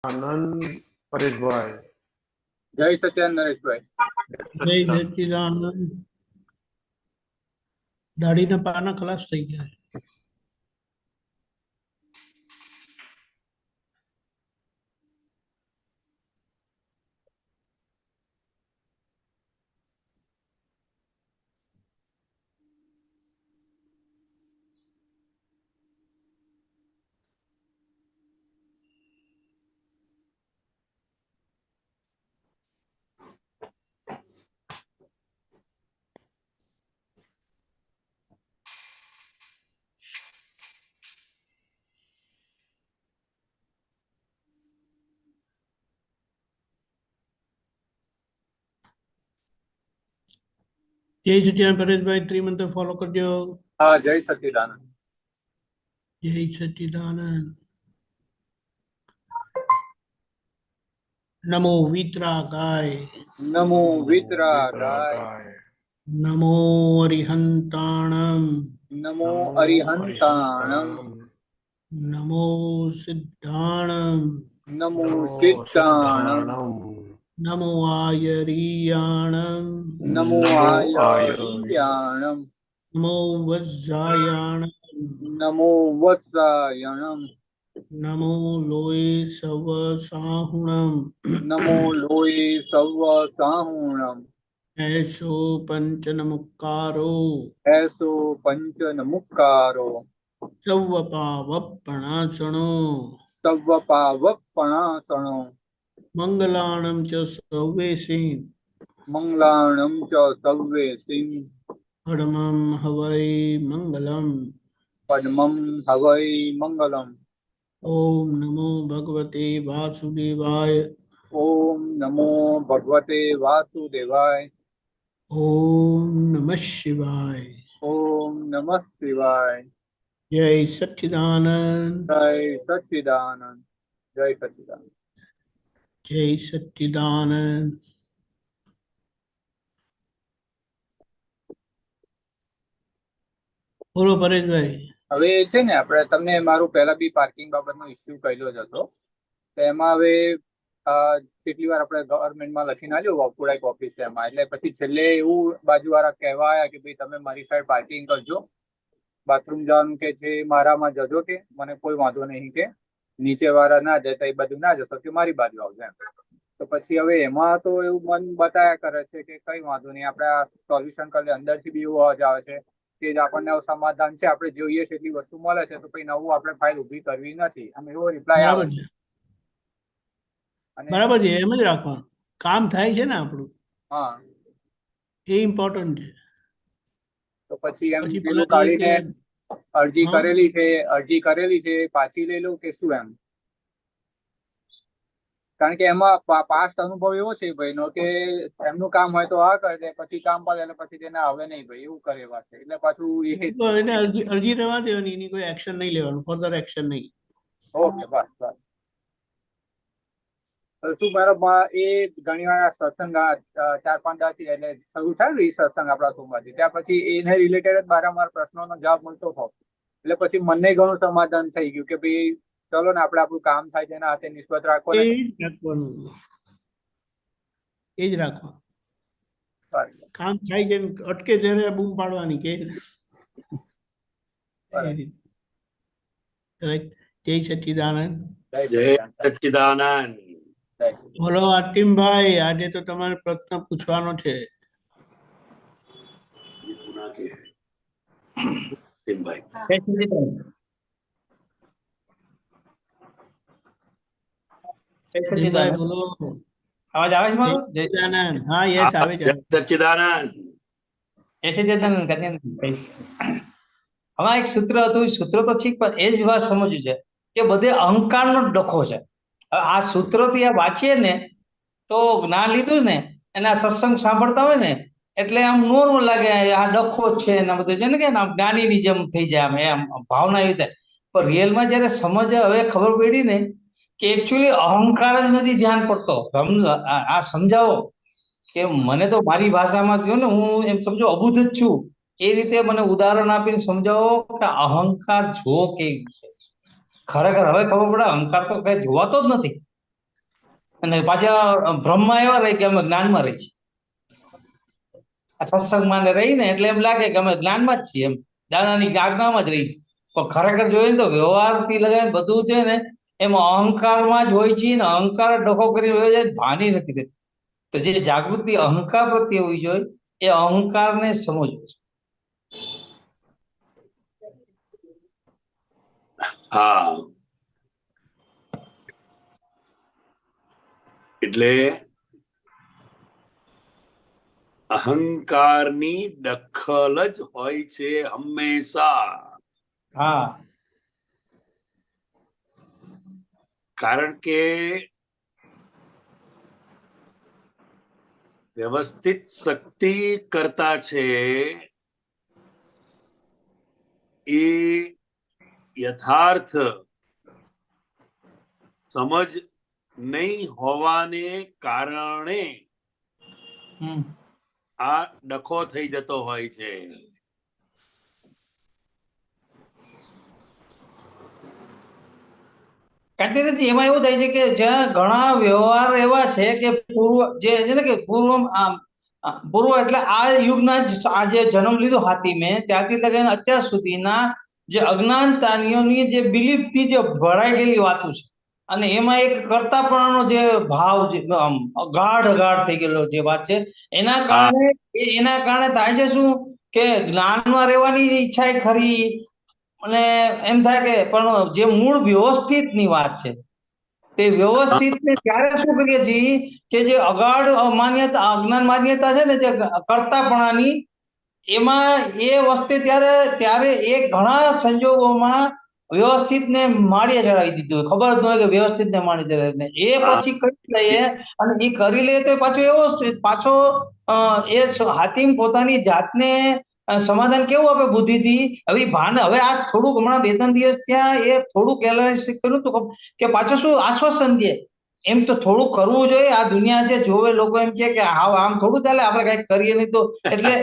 આનંદ પરેશભાઈ. જય સચ્ચિદાનંદ નરેશભાઈ. જય સચ્ચિદાનંદ. દાઢીના પાના ખલાસ થઈ ગયા. જય સચ્ચિદાનંદ પરેશભાઈ, ત્રિમંત્ર ફોલો કરજો. હા, જય સચ્ચિદાનંદ. જય સચ્ચિદાનંદ. નમો વિતરાગાય. નમો વિતરાગાય. નમો અરિહંતાણમ. નમો અરિહંતાણમ. નમો સિદ્ધાણમ. નમો સિદ્ધાણમ. નમો આયરિયાણમ. નમો આયરિયાણમ. નમો વજ્જાયાણમ. નમો વત્સાયણમ. નમો લોય સવ સાહુણમ. નમો લોય સવ સાહુણમ. એસો પંચ નમુકારો. એસો પંચ નમુકારો. સવ પાવપણાસણો. સવ પાવપણાસણો. મંગલાણમ ચ સૌવેસી. મંગલાણમ ચ સવ્વેસિં. પડમમ હવૈ મંગલમ. પદ્મં હવૈ મંગલમ. ઓમ નમો ભગવતે વાસુદેવાય. ઓમ નમો ભગવતે વાસુદેવાય. ઓમ નમઃ શિવાય. ઓમ નમઃ શિવાય. જય સચ્ચિદાનંદ. જય સચ્ચિદાનંદ. જય સચ્ચિદાનંદ. જય સચ્ચિદાનંદ. બોલો પરેશભાઈ. હવે છે ને આપણે તમને મારું પહેલા બી પાર્કિંગ બાબતનો ઇસ્યુ કહેલો જ હતો. તો એમાં હવે કેટલી વાર આપણે ગવર્મેન્ટમાં લખીને આવ્યો વોકુડાઇક ઓફિસ એમાં, એટલે પછી છેલ્લે એવું બાજુવાળા કહેવા આવ્યા કે ભાઈ તમે મારી સાઈડ પાર્કિંગ કરજો, બાથરૂમ જવાનું કે છે મારામાં જજો, કે મને કોઈ વાંધો નહીં, કે નીચે વાળા ના જતા એ બધું ના જશો કે મારી બાજુ આવજો એમ. તો પછી હવે એમાં તો એવું મન બતાયા કરે છે કે કઈ વાંધો નહીં, આપણે આ સોલ્યુશન કરી અંદરથી બી એવું અવાજ આવે છે કે સમાધાન છે, આપણે જોઈએ છે એટલી વસ્તુ મળે છે, તો પછી નવું આપણે ફાઇલ ઉભી કરવી નથી, આમ એવો રિપ્લાય આવે છે. બરાબર છે, એમ જ રાખવાનું. કામ થાય છે ને આપણું, હા, એ ઇમ્પોર્ટન્ટ છે. તો પછી એમ પેલું કાઢીને અરજી કરેલી છે પાછી લઈ લઉં કે શું એમ? કારણ કે એમાં પાસ્ટ અનુભવ એવો છે ભાઈનો કે એમનું કામ હોય તો આ કરે, પછી કામ પડે એટલે પછી તેને આવે નહીં ભાઈ, એવું કરે વાત છે. એટલે પાછું એને અરજી રહેવા દેવાની, એની કોઈ એક્શન નહીં લેવાનું, ફર્ધર એક્શન નહીં. ઓકે, બસ બસ. શું બરાબર, એ ઘણી વાર સત્સંગ 4-5 દાથી એટલે શરૂ થાય ને એ સત્સંગ આપણા સોમવારથી, ત્યાં પછી એને રિલેટેડ જ વારંવાર પ્રશ્નોનો જવાબ મળતો હોવ, એટલે પછી મને ઘણું સમાધાન થઈ ગયું કે ભાઈ ચલો ને આપણે આપણું કામ થાય છે એના હાથે નિસ્બત રાખો. એ જ રાખવાનું. કામ થાય છે અટકે ત્યારે બૂમ પાડવાની કે જય સચ્ચિદાનંદ. જય સચ્ચિદાનંદ. બોલો આતિમભાઈ, આજે તો તમારે પ્રશ્ન પૂછવાનો છે. બોલો. અવાજ આવે છે મારો? જય સચ્ચિદાનંદ. હા, યસ આવે છે. સચ્ચિદાનંદ. જય સચ્ચિદાનંદ. હવે એક સૂત્ર હતું, સૂત્ર તો ઠીક, પણ એ જ વાત સમજવું છે કે બધે અહંકારનો જ ડખો છે. આ સૂત્રથી આ વાંચીએ ને તો જ્ઞાન લીધું ને એના સત્સંગ સાંભળતા હોય ને એટલે આમ નોર્મલ લાગે, આ ડખો જ છે એના બધું છે ને, કે જ્ઞાનીની જેમ થઈ જાય આમ ભાવના એવી થાય. પણ રિયલમાં જયારે હવે ખબર પડી ને કે એકચ્યુઅલી અહંકાર જ નથી ધ્યાન પડતો. આ સમજાવો કે મને તો મારી ભાષામાં કહ્યું ને, હું એમ સમજો અબુધ જ છું એ રીતે મને ઉદાહરણ આપીને સમજાવો કે અહંકાર જો કે ખરેખર હવે ખબર પડે અહંકાર તો કઈ જોવાતો જ નથી. અને પાછા ભ્રમમાં એવા રહે કે અમે જ્ઞાનમાં રહી છીએ. આ સત્સંગમાં ને રહીને એટલે એમ લાગે કે અમે જ્ઞાનમાં જ છીએ, એમ દાદાની આજ્ઞામાં જ રહી છીએ. પણ ખરેખર જોઈએ ને તો વ્યવહારથી લગાવીને બધું છે ને એમાં અહંકારમાં જ હોય છે ને અહંકાર ડખો કરી હોય છે, ભાની નથી રહેતી. તો જે જાગૃતિ અહંકાર પ્રત્યે હોવી જોઈએ એ અહંકારને સમજવું છે. હા, એટલે અહંકારની દખલ જ હોય છે હંમેશા. હા, કારણ કે વ્યવસ્થિત શક્તિ કરતા છે એ યથાર્થ સમજ નહીં હોવાને કારણે આ ડખો થઈ જતો હોય છે. કાંતિલાલજી, એમાં એવું થાય છે કે જ્યાં ઘણા વ્યવહાર એવા છે કે પૂર્વ જે છે ને કે પૂર્વ એટલે આ યુગના આ જે જન્મ લીધો હાથીમે ત્યારથી લઈને અત્યાર સુધીના જે અજ્ઞાનતાનીઓની જે બિલીફ થી જે ભરાઈ ગયેલી વાતો છે અને એમાં એક કરતાપણાનો જે ભાવ જે ગાઢ થઈ ગયેલો જે વાત છે એના કારણે થાય છે શું કે જ્ઞાનમાં રહેવાની ઈચ્છા એ ખરી અને એમ થાય કે પણ જે મૂળ વ્યવસ્થિત ની વાત છે તે વ્યવસ્થિત ને ત્યારે શું કરીએ છીએ કે જે અગાઢ માન્યતા અજ્ઞાન માન્યતા છે ને જે કરતાપણાની એમાં એ વસ્તુ ત્યારે એ ઘણા સંજોગોમાં વ્યવસ્થિત ને માળીએ ચડાવી દીધું. ખબર જ ન હોય કે વ્યવસ્થિત ને માળી ચડાવી એ પછી કરી લઈએ અને એ કરી લઈએ તો પાછો એ હાતિમ પોતાની જાતને સમાધાન કેવું આપે બુદ્ધિથી. હવે આ થોડુંક હમણાં 2-3 દિવસ ત્યાં એ થોડુંક એનાલિસિસ કર્યું હતું કે પાછું શું આશ્વાસન દે એમ તો થોડું કરવું જોઈએ. આ દુનિયા જે જોવે લોકો એમ કે આમ થોડું ચાલે, આપણે કઈક કરીએ નહીં તો એટલે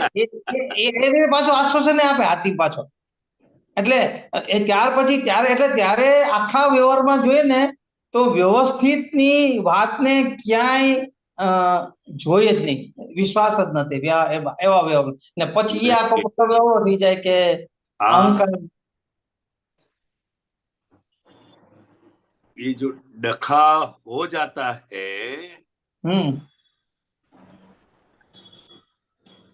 એ પાછું આશ્વાસન આપે હાથી પાછો. એટલે ત્યારે આખા વ્યવહારમાં જોઈએ ને તો વ્યવસ્થિત ની વાતને ક્યાંય જોઈએ જ નહીં, વિશ્વાસ જ નથી એવા વ્યવહાર ને પછી એ આખો પુસ્તક એવો થઈ જાય કે અહંકાર ये जो डखा हो जाता है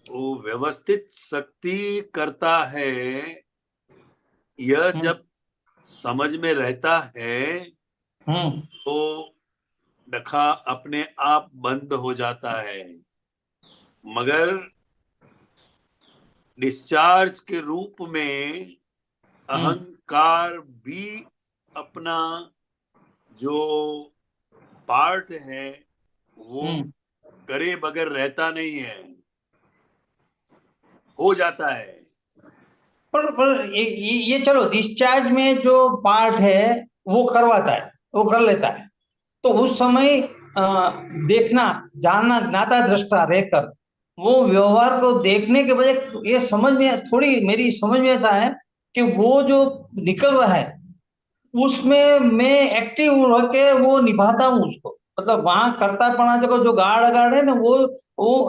वो व्यवस्थित शक्ति करता है, यह जब समझ में रहता है तो डखा अपने आप बंद हो जाता है. मगर डिस्चार्ज के रूप में अहंकार भी अपना जो पार्ट है वो करे बगैर रहता नहीं है, हो जाता है. पर ये चलो डिस्चार्ज में जो पार्ट है वो करवाता है, वो कर लेता है, तो उस समय देखना जानना ज्ञाता दृष्टा रहकर वो व्यवहार को देखने के बजाय ये समझ में थोड़ी मेरी समझ में ऐसा है कि वो जो निकल रहा है उसमें मैं एक्टिव होके वो निभाता हूँ उसको. मतलब वहां करतापना जो गाढ़ है ना वो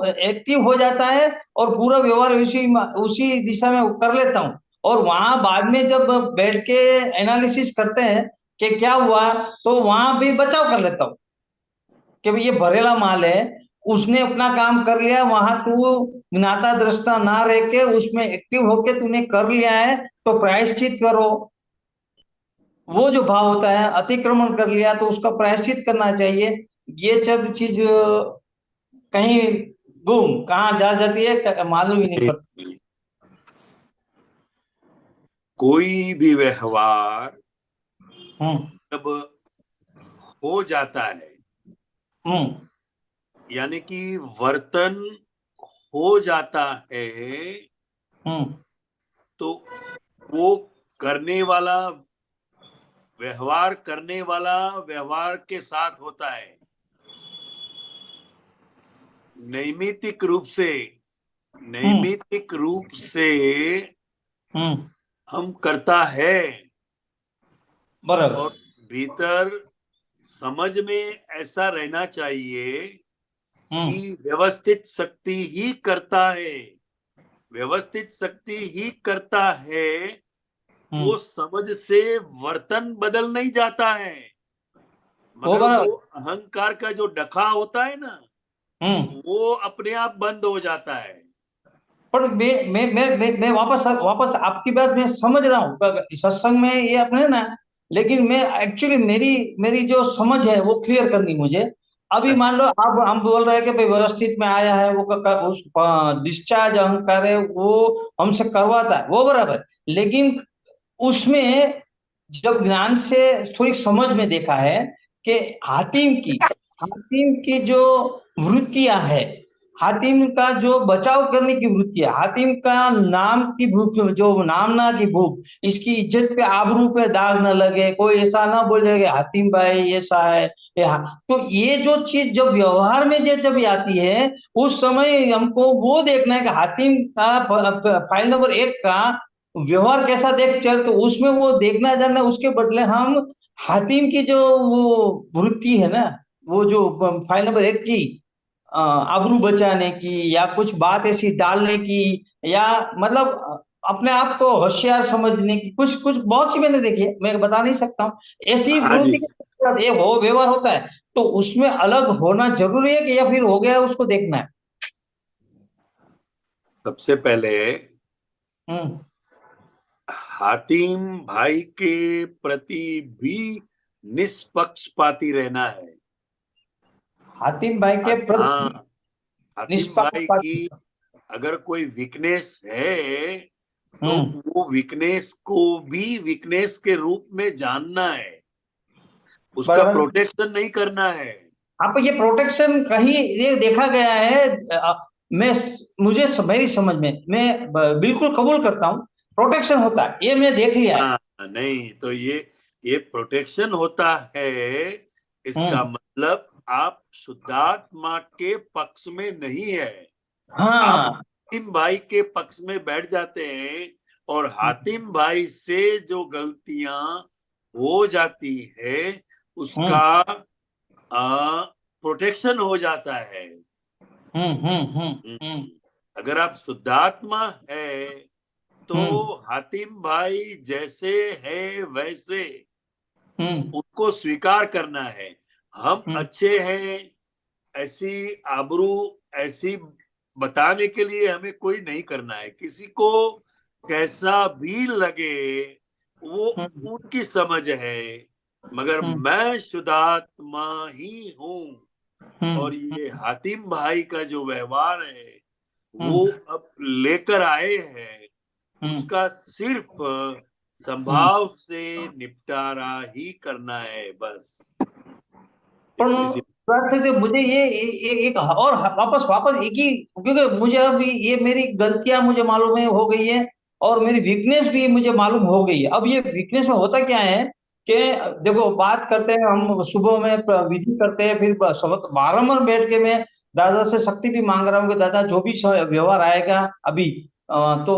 एक्टिव हो जाता है और पूरा व्यवहार उसी दिशा में कर लेता हूँ. और वहां बाद में जब बैठ के एनालिसिस करते हैं कि क्या हुआ तो वहां भी बचाव कर लेता हूँ कि भाई ये भरेला माल है, उसने अपना काम कर लिया, वहां तू ज्ञाता दृष्टा ना रह के उसमें एक्टिव होके तूने कर लिया है तो प्रायश्चित करो. वो जो भाव होता है अतिक्रमण कर लिया तो उसका प्रायश्चित करना चाहिए. ये सब चीज कहीं गुम कहाँ जा जाती है मालूम ही नहीं पड़ता. कोई भी व्यवहार जब हो जाता है यानी कि वर्तन हो जाता है तो वो व्यवहार करने वाला व्यवहार के साथ होता है. नैमित्तिक रूप से हम करता है बराबर और भीतर समझ में ऐसा रहना चाहिए हम्म कि व्यवस्थित शक्ति ही करता है, व्यवस्थित शक्ति ही करता है। वो समझ से वर्तन बदल नहीं जाता है, वो मगर बराबर। वो अहंकार का जो डखा होता है ना, वो अपने आप बंद हो जाता है। पर मैं वापस आपकी बात मैं समझ रहा हूँ, सत्संग में ये अपने ना, लेकिन मैं एक्चुअली मेरी मेरी जो समझ है वो क्लियर करनी मुझे। अभी अच्छा। मान लो अब हम बोल रहे हैं कि भाई व्यवस्थित में आया है, वो उस डिस्चार्ज अहंकार है वो हमसे करवाता है, वो बराबर। लेकिन उसमें जब ज्ञान से थोड़ी समझ में देखा है कि हातिम की जो वृत्तियां है, हातिम का जो बचाव करने की वृत्ति है, हातिम का नाम की भूख, जो नामना की भूख, इसकी इज्जत पे आबरू पे दाग न लगे, कोई ऐसा ना बोले कि हातिम भाई ऐसा है तो ये जो चीज जब व्यवहार में जब आती है, उस समय हमको वो देखना है कि हातिम का फाइल नंबर 1 का व्यवहार कैसा देख चल, तो उसमें वो देखना जानना, उसके बदले हम हातिम की जो वो वृत्ति है ना, वो जो फाइल नंबर 1 की आबरू बचाने की या कुछ बात ऐसी डालने की, या मतलब अपने आप को होशियार समझने की, कुछ कुछ बहुत सी मैंने देखी है, मैं बता नहीं सकता हूँ ऐसी हाँ जी। वृत्ति के साथ ये हो व्यवहार होता है। तो उसमें अलग होना जरूरी है कि या फिर हो गया उसको देखना है? सबसे पहले हम्म हातिम भाई के प्रति भी निष्पक्षपाती रहना है। हातिम भाई के प्रति हाँ, हातिम भाई निष्पक्षपात। की अगर कोई वीकनेस है तो हम्म वो वीकनेस को भी वीकनेस के रूप में जानना है, उसका बराबर। प्रोटेक्शन नहीं करना है। आप ये प्रोटेक्शन कहीं ये देखा गया है? मैं मुझे मेरी समझ में मैं बिल्कुल कबूल करता हूँ प्रोटेक्शन होता है, ये मैं देख लिया है। हाँ, नहीं तो ये प्रोटेक्शन होता है, इसका हम्म मतलब आप शुद्धात्मा के पक्ष में नहीं है, आप हाँ हातिम भाई के पक्ष में बैठ जाते हैं, और हातिम भाई से जो गलतियां हो जाती है हम्म उसका प्रोटेक्शन हो जाता है। हम्म हम्म हम्म हम्म, हम्म अगर आप शुद्धात्मा है तो हम्म हातिम भाई जैसे है वैसे हम्म उनको स्वीकार करना है। हम हम्म अच्छे हैं ऐसी आबरू ऐसी बताने के लिए हमें कोई नहीं करना है, किसी को कैसा भी लगे वो हम्म उनकी समझ है, मगर हम्म मैं शुद्धात्मा ही हूं। और हम्म ये हातिम भाई का जो व्यवहार है वो हम्म अब लेकर आए हैं, हम्म उसका सिर्फ हम्म संभाव से निपटारा ही करना है बस। पर इसी मुझे एक और वापस वापस एक ही, क्योंकि मुझे अभी ये मेरी गलतियां मुझे मालूम है हो गई है, और मेरी वीकनेस भी मुझे मालूम हो गई है। अब ये वीकनेस में होता क्या है कि देखो बात करते हैं हम, सुबह में विधि करते हैं, फिर बारंबार बैठ के मैं दादा से शक्ति भी मांग रहा हूँ कि दादा जो भी व्यवहार आएगा अभी तो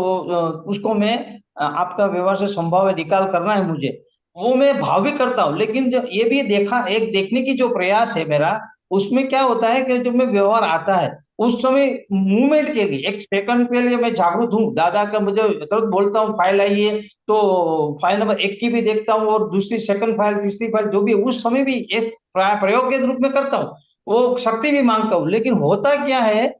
उसको मैं आपका व्यवहार से संभाव है निकाल करना है मुझे, वो मैं भाव भी करता हूँ। लेकिन जब ये भी देखा, एक देखने की जो प्रयास है मेरा, उसमें क्या होता है कि जब मैं व्यवहार आता है उस समय मूवमेंट के लिए 1 सेकंड के लिए मैं जागरूक हूँ, दादा का मुझे तुरंत बोलता हूँ फाइल आई है तो फाइल नंबर 1 की भी देखता हूँ, और दूसरी सेकंड फाइल तीसरी फाइल जो भी उस समय भी एक प्रयोग के रूप में करता हूँ, वो शक्ति भी मांगता हूँ। लेकिन होता क्या है,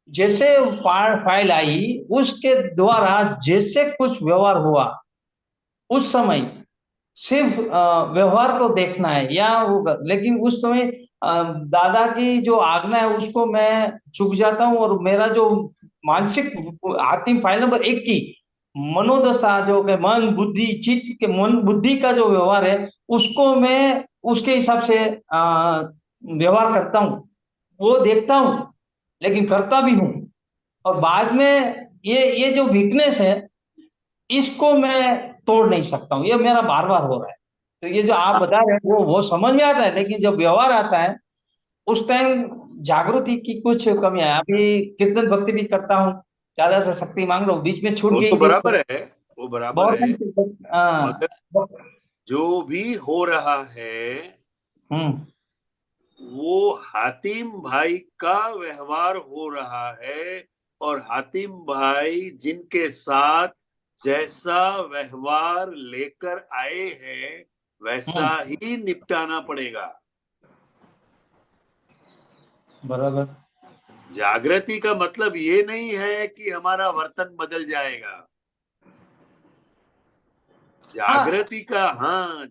जैसे फाइल आई उसके द्वारा जैसे कुछ व्यवहार हुआ उस समय सिर्फ व्यवहार को देखना है या वो लेकिन उस समय दादा की जो आज्ञा है उसको मैं चूक जाता हूँ, और मेरा जो मानसिक अंतिम फाइल नंबर 1 की मनोदशा जो कि मन बुद्धि चित्त के मन बुद्धि का जो व्यवहार है उसको मैं उसके हिसाब से व्यवहार करता हूँ, वो देखता हूँ लेकिन करता भी हूँ। और बाद में ये जो वीकनेस है इसको मैं तोड़ नहीं सकता हूँ, ये मेरा बार बार हो रहा है। तो ये जो आप बता रहे हैं वो समझ में आता है, लेकिन जब व्यवहार आता है उस टाइम जागृति की कुछ कमी है। अभी कीर्तन भक्ति भी करता हूँ, ज्यादा से शक्ति मांग रहा हूँ, बीच में छूट वो गई तो थी बराबर है, वो बराबर है, बहुत। हाँ मगर जो भी हो रहा है वो हातिम भाई का व्यवहार हो रहा है और हातिम भाई जिनके साथ जैसा व्यवहार लेकर आए हैं वैसा ही निपटाना पड़ेगा। बराबर। जागृति का मतलब ये नहीं है कि हमारा वर्तन बदल जाएगा। जागृति का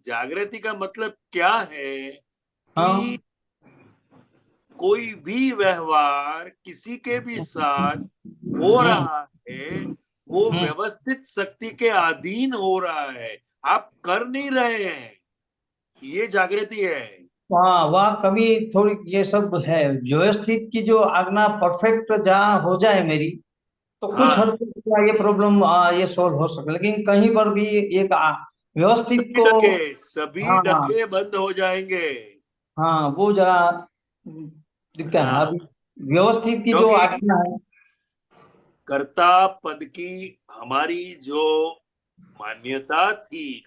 जागृति का मतलब क्या है कि कोई भी व्यवहार किसी के भी साथ हो रहा है वो व्यवस्थित शक्ति के अधीन हो रहा है, आप कर नहीं रहे हैं, ये जागृति है। वहाँ कभी थोड़ी ये सब है, व्यवस्थित की जो आज्ञा परफेक्ट जहाँ हो जाए मेरी, तो कुछ हद तक ये प्रॉब्लम ये सॉल्व हो सके, लेकिन कहीं पर भी एक व्यवस्थित को सभी डके बंद हो जाएंगे। वो जरा दिखता है। अभी व्यवस्थित की जो आज्ञा है, कर्ता पद की हमारी जो मान्यता थी,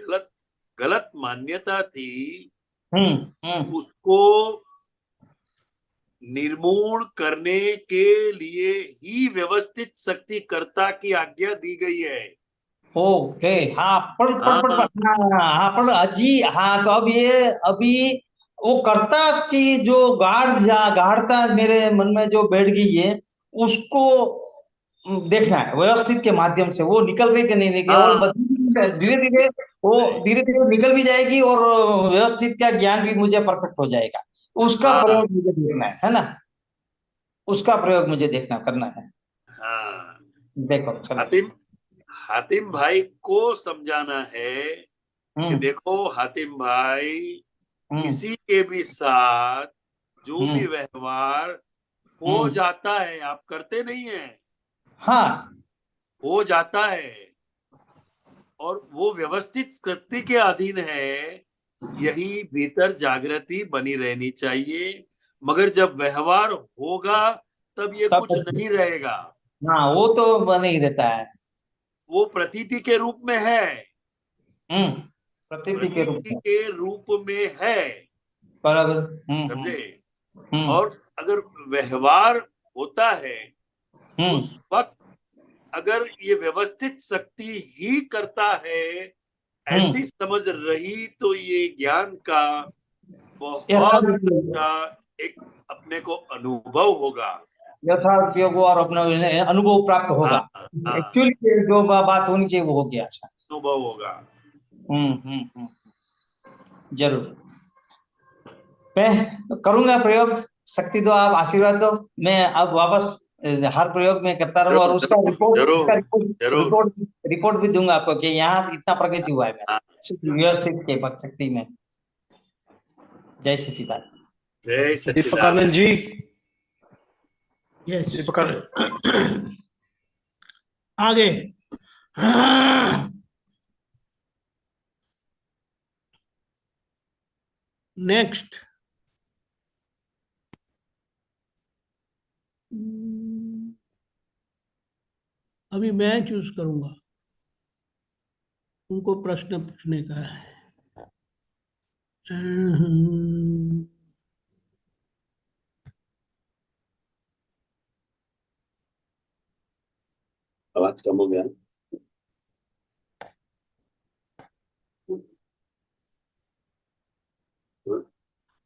गलत मान्यता थी, उसको निर्मूल करने के लिए ही व्यवस्थित शक्ति कर्ता की आज्ञा दी गई है। ओके। पर तो अब ये अभी वो कर्ता की जो गाढ़ता मेरे मन में जो बैठ गई है, उसको देखना है व्यवस्थित के माध्यम से, वो निकल गई कि नहीं निकली, और धीरे धीरे निकल भी जाएगी और व्यवस्थित का ज्ञान भी मुझे परफेक्ट हो जाएगा। उसका प्रयोग मुझे देखना है ना, उसका प्रयोग मुझे देखना करना है। देखो हातिम भाई को समझाना है कि देखो हातिम भाई, किसी के भी साथ जो भी व्यवहार हो जाता है, आप करते नहीं है, हो जाता है और वो व्यवस्थित शक्ति के अधीन है, यही भीतर जागृति बनी रहनी चाहिए। मगर जब व्यवहार होगा तब ये कुछ नहीं रहेगा। वो तो बन ही रहता है, वो प्रतीति के रूप में है, प्रतीति के रूप में है, बराबर। समझे। और अगर व्यवहार होता है उस वक्त अगर ये व्यवस्थित शक्ति ही करता है, ऐसी समझ रही, तो ये ज्ञान का बहुत अच्छा एक अपने को अनुभव होगा, यथार्थ और अपना अनुभव प्राप्त होगा। एक्चुअली जो बात होनी चाहिए वो हो गया, अच्छा अनुभव होगा। जरूर मैं करूंगा प्रयोग। शक्ति दो, आप आशीर्वाद दो, मैं अब वापस हर प्रयोग में करता रहूंगा और उसका रिपोर्ट भी दूंगा आपको कि यहाँ इतना प्रगति हुआ है व्यवस्थित के भक्त शक्ति में। जय सच्चिदानंद। जय दीपकानंद जी। यस, दीपकानंद आगे। नेक्स्ट अभी मैं चूज करूंगा, उनको प्रश्न पूछने का है। आवाज कम हो गया।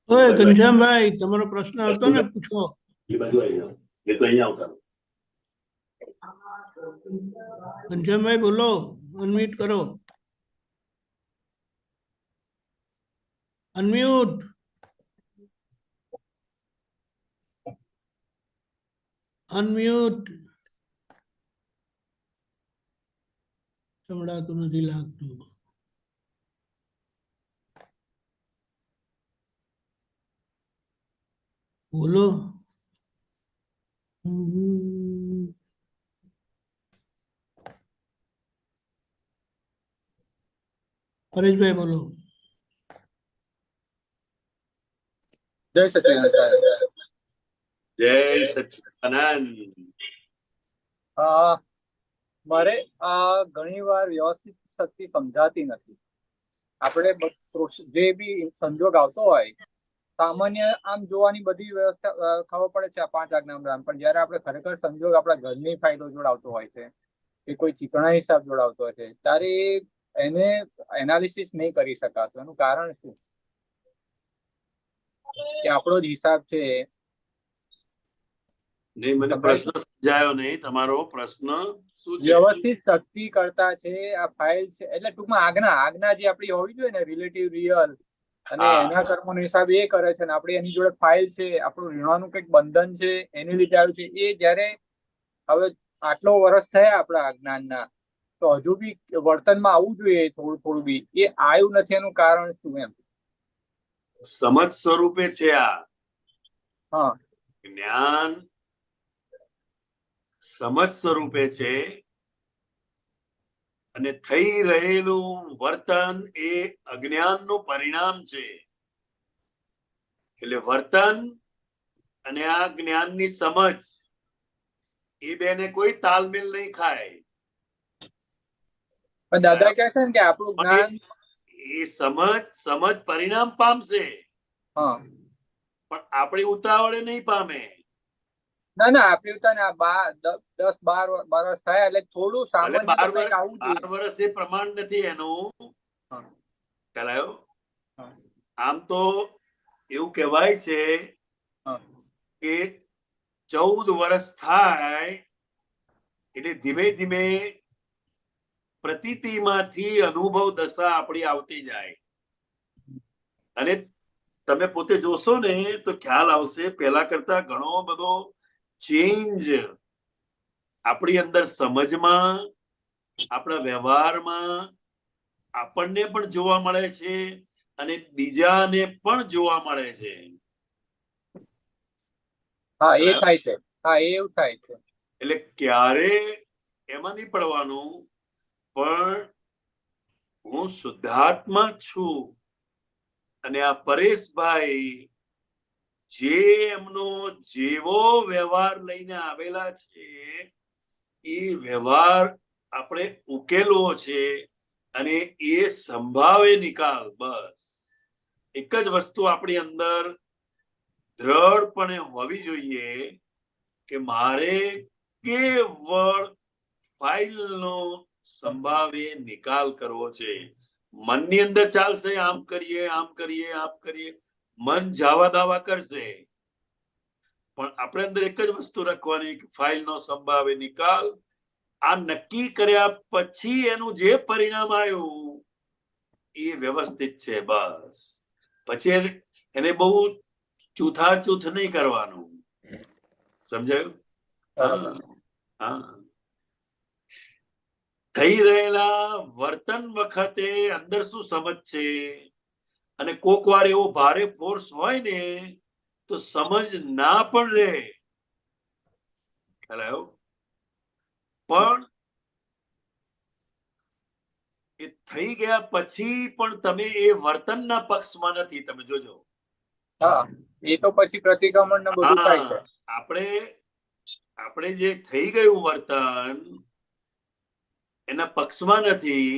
ओए घनश्याम भाई, તમારો પ્રશ્ન હતો ને, પૂછો। ये बाजू आएगा, ये तो અહીંયા આવતા। घनश्याम भाई बोलो, अनम्यूट करो, अनम्यूट। अनम्यूट સંભળાતું નથી લાગતું। બોલો। પરેશભાઈ બોલો। જય સચ્ચિદાનંદ। जय सच्चिदानंद। મારે ઘણી વાર વ્યવસ્થિત શક્તિ સમજાતી નથી। આપણે જે બી સંજોગ આવતો હોય સામાન્ય આમ જોવાની બધી વ્યવસ્થા ખબર પડે છે આ 5 આજ્ઞામાં, પણ જયારે આપણે ખરેખર સંજોગ આપણા ઘરની ફાયદો જોડાવતો હોય છે કે કોઈ ચીકણા હિસાબ જોડાવતો હોય છે, ત્યારે એને એનાલિસિસ નહીં કરી શકાતું. એનું કારણ શું? કે આપણો જ હિસાબ છે. નહીં, મને પ્રશ્ન સમજાયો નહીં. તમારો પ્રશ્ન શું છે? વ્યવસ્થિત શક્તિ કરતા છે આ ફાઇલ છે, એટલે ટૂંકમાં આજ્ઞા જે આપણી હોવી જોઈએ ને, રિલેટિવ રિયલ, અને એના કર્મોનો હિસાબ એ કરે છે, ને આપણે એની જોડે ફાઇલ છે, આપણું ઋણાનું કંઈક બંધન છે, એને લીધે આવ્યું છે. એ જયારે હવે આટલો વર્ષ થયા આપણા જ્ઞાનના, તો હજુ બી વર્તનમાં આવવું જોઈએ થોડું થોડું બી, એ આવ્યું નથી. એનું કારણ શું? એમ સમજ સ્વરૂપે છે આ હા, જ્ઞાન સમજ સ્વરૂપે છે, અને થઈ રહેલું વર્તન એ અજ્ઞાનનું પરિણામ છે. એટલે વર્તન અને આ જ્ઞાનની સમજ એ બેને કોઈ તાલમેલ નહીં ખાય. પણ દાદા કહે છે ને કે આપણું જ્ઞાન એ સમજ પરિણામ પામશે, હા, પણ આપણી ઉતાવળે નહીં પામે. ના આપણી ઉતાને આ 10-12 વર્ષ થયા એટલે થોડું સામાન્ય તો કંઈક આવવું જોઈએ. 12 વર્ષ એ પ્રમાણ નથી એનું. હા. ખ્યાલ આવ્યો? હા. આમ તો એવું કહેવાય છે હા. કે 14 વર્ષ થાય એટલે ધીમે ધીમે પ્રતીતિમાંથી અનુભવ દશા આપણી આવતી જાય, અને તમે પોતે જોશો ને તો ખ્યાલ આવશે પહેલા કરતા ઘણો બધો ચેન્જ આપણી અંદર સમજમાં, આપણા વ્યવહારમાં આપણને પણ જોવા મળે છે, અને બીજાને પણ જોવા મળે છે. હા, એ થાય છે. હા, એવું થાય છે. એટલે ક્યારે એમાં નહીં પડવાનું, પણ હું શુદ્ધાત્મા છું, અને આ પરેશભાઈ જે એમનો જેવો વ્યવહાર લઈને આવેલા છે એ વ્યવહાર આપણે ઉકેલવો છે, અને એ સંભાવે નિકાલ. બસ એક જ વસ્તુ આપણી અંદર દ્રઢપણે હોવી જોઈએ કે મારે કેવળ ફાઇલનો સંભાવે નિકાલ કરવો છે. મનની અંદર ચાલશે, આમ કરીએ આમ કરીએ આમ કરીએ, મન જાવા દાવા કરશે, પણ આપણે અંદર એક જ વસ્તુ રાખવાની કે ફાઇલનો સંભાવે નિકાલ. આ નક્કી કર્યા પછી એનું જે પરિણામ આવ્યું એ વ્યવસ્થિત છે. બસ પછી એને બહુ ચૂથાચૂથ નહીં કરવાનું. સમજાયું? હા. થઈ રહેલા વર્તન વખતે અંદર શું સમજ છે, અને કોક વાર એવો ભારે ફોર્સ હોય ને તો સમજ ના પણ રહે. ખ્યાલ આવ્યો? પણ એ થઈ ગયા પછી પણ તમે એ વર્તનના પક્ષમાં નથી. તમે જોજો. હા, એ તો પછી પ્રતિક્રમણ ને બધું થાય છે. આપણે જે થઈ ગયું વર્તન એના પક્ષમાં નથી,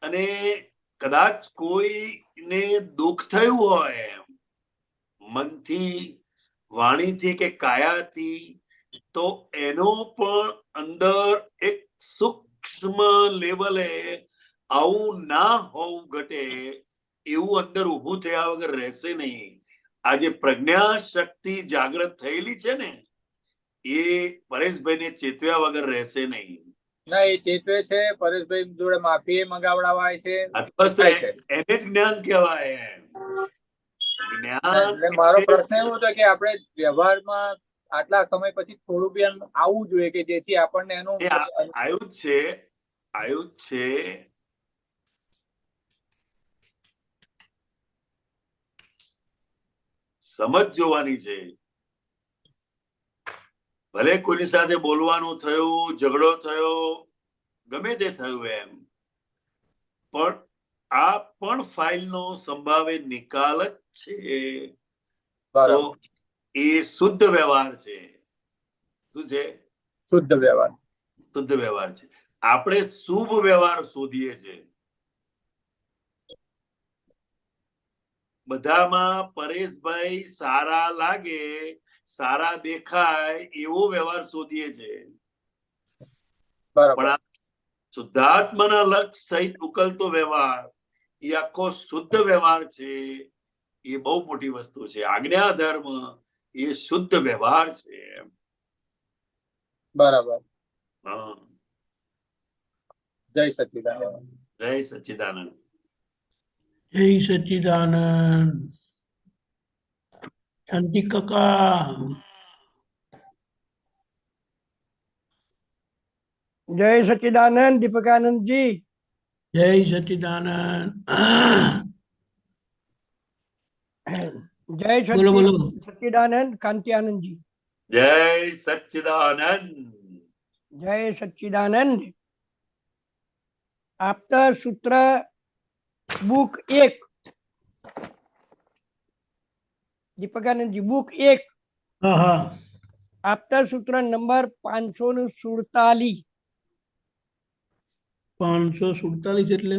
અને કદાચ કોઈને દુઃખ થયું હોય મનથી, વાણીથી કે કાયાથી, તો એનો પણ અંદર એક સૂક્ષ્મ લેવલે આવું ના હોવું ઘટે એવું અંદર ઊભું થયા વગર રહેશે નહીં. આજે પ્રજ્ઞા શક્તિ જાગૃત થયેલી છે ને, એ પરેશભાઈને ચેતવ્યા વગર રહેશે નહીં. ના, એ ચેતવે છે. પરેશભાઈ જોડે માફી મંગાવડાવાય છે. એને જ જ્ઞાન કહેવાય. જ્ઞાન. મારો પ્રશ્ન એવો હતો કે આપણે વ્યવહારમાં આટલા સમય પછી થોડું બી એમ આવવું જોઈએ કે જેથી આપણને એનું આવ્યું છે. સમજ જોવાની છે. ભલે કોઈની સાથે બોલવાનું થયું, ઝઘડો થયો, ગમે તે થયું એમ, પણ આ પણ ફાઇલનો સંભાવે નિકાલ જ છે. તો એ શુદ્ધ વ્યવહાર છે. શું છે? શુદ્ધ વ્યવહાર. શુદ્ધ વ્યવહાર છે. આપણે શુભ વ્યવહાર શોધીએ છીએ. બધામાં પરેશભાઈ સારા લાગે, સારા દેખાય એવો વ્યવહાર શોધીએ છે. બરાબર. પણ આ શુદ્ધાત્માના લક્ષ સહિત ઉકલતો વ્યવહાર એ આખો શુદ્ધ વ્યવહાર છે. એ બહુ મોટી વસ્તુ છે. આજ્ઞા ધર્મ એ શુદ્ધ વ્યવહાર છે. બરાબર. હા. જય સચ્ચિદાનંદ. જય સચ્ચિદાનંદ. જય સચ્ચિદાનંદ. શાંતિ કાકા. જય સચ્ચિદાનંદ દીપકાનંદજી. જય સચ્ચિદાનંદ. જય બોલો બોલો. સચ્ચિદાનંદ કાંતિઆનંદજી. જય સચ્ચિદાનંદ. જય સચ્ચિદાનંદ. આપતા સૂત્ર બુક 1 દીપકાનંદજી બુક 1 હા હા. આપતા સૂત્ર નંબર 547. 547 એટલે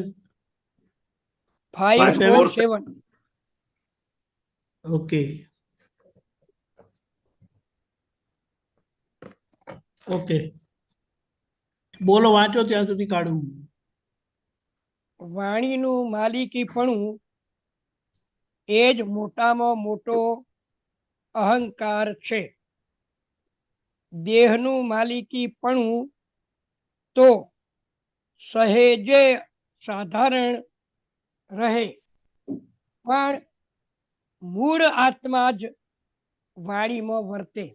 547. ઓકે ઓકે, બોલો, વાંચો ત્યાં સુધી કાઢું. વાણીનું માલિકીપણું એ જ મોટામાં મોટો અહંકાર છે. દેહનું માલિકીપણું તો સહેજે સાધારણ રહે, પણ મૂળ આત્મા જ વાણીમાં વર્તે.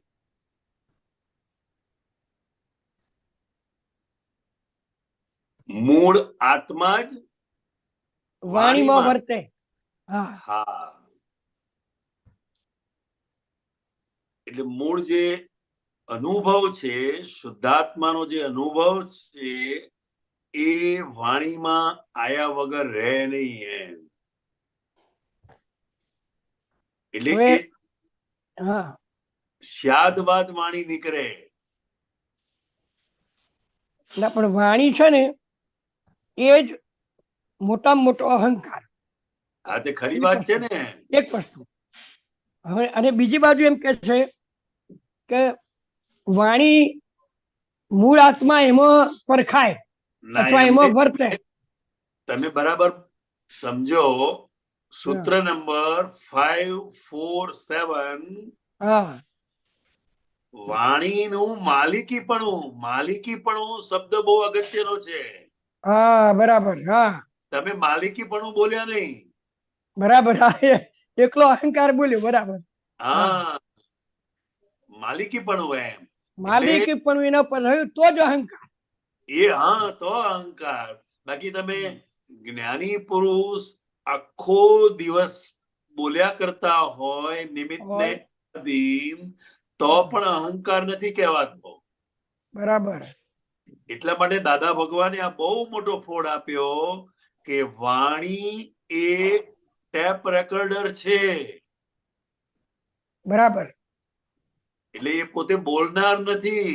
મૂળ આત્મા જ વાણીમાં વર્તે. હા, હા, એટલે મૂળ જે અનુભવ છે, શુદ્ધાત્માનો જે અનુભવ છે એ વાણીમાં આયા વગર રહે નહીં એમ. એટલે હવે કે હા, સ્યાદબાદ વાણી નીકળે. ના પણ વાણી છે ને એ જ મોટામાં મોટો અહંકાર. હા, તે ખરી વાત છે ને. એક વસ્તુ. હવે અને બીજી બાજુ એમ કે છે કે વાણી મૂળ આત્મા એમાં પરખાય ના, અથવા એમ એમાં નહીં. વર્તે. તમે બરાબર સમજો. સૂત્ર નંબર 547, હા, વાણીનું માલિકીપણું શબ્દ બહુ અગત્યનો છે. હા, બરાબર. હા, તમે માલિકીપણું બોલ્યા નહીં. બરાબર. હા, એકલો અહંકાર બોલ્યો. બરાબર. હા, માલિકીપણું એમ. એટલે માલિકી પણ એના પર રહ્યું તો જ અહંકાર. એ હા, તો અહંકાર. બાકી તમે જ્ઞાની પુરુષ આખો દિવસ બોલ્યા કરતા હોય નિમિત્તને અધીન, તો પણ અહંકાર નથી કહેવાતો. બરાબર. એટલા માટે દાદા ભગવાને આ બહુ મોટો ફોડ આપ્યો કે વાણી એ ટેપ રેકોર્ડર છે. બરાબર. એટલે એ પોતે બોલનાર નથી.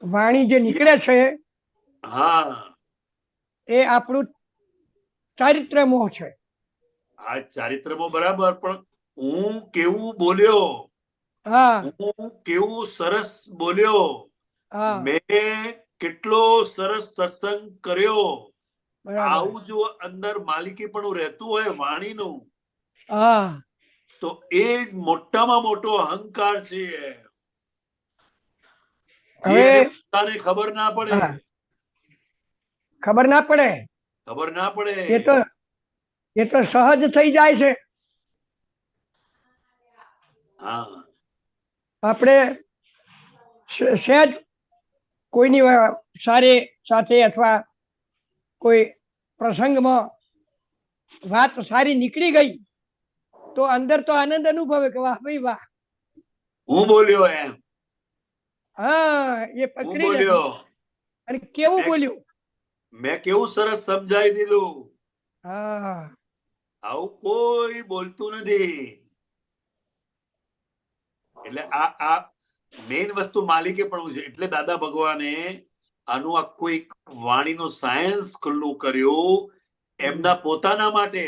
વાણી જે નીકળે છે હા, એ આપણું ચારિત્ર મોહ છે. આ ચારિત્રમાં બરાબર, પણ હું કેવું બોલ્યો, હા, હું કેવું સરસ બોલ્યો, હા, મેં કેટલો સરસ સત્સંગ કર્યો, બરાબર. આવું જો અંદર માલિકી પણ રહેતું હોય વાણીનું, હા, તો એ મોટામાં મોટો અહંકાર છે. હવે જેને પોતાને ખબર ના પડે. હા, ખબર ના પડે. ખબર ના પડે. એ તો સહજ થઈ જાય છે. હા, આપણે સહેજ કોઈની સારી સાથે અથવા કોઈ પ્રસંગમાં વાત સારી નીકળી ગઈ તો અંદર તો આનંદ અનુભવે કે વાહ ભાઈ વાહ. હું બોલ્યો એમ. હા, એ હું પકડી લે. બોલ્યો. અને કેવું બોલ્યું. મેં કેવું સરસ સમજાવી દીધું. હા, આવું કોઈ બોલતું નથી. એટલે આ મેઇન વસ્તુ માલિકે પણ છે. એટલે દાદા ભગવાને આનું આખું એક વાણીનું સાયન્સ ખુલ્લું કર્યું એમના પોતાના માટે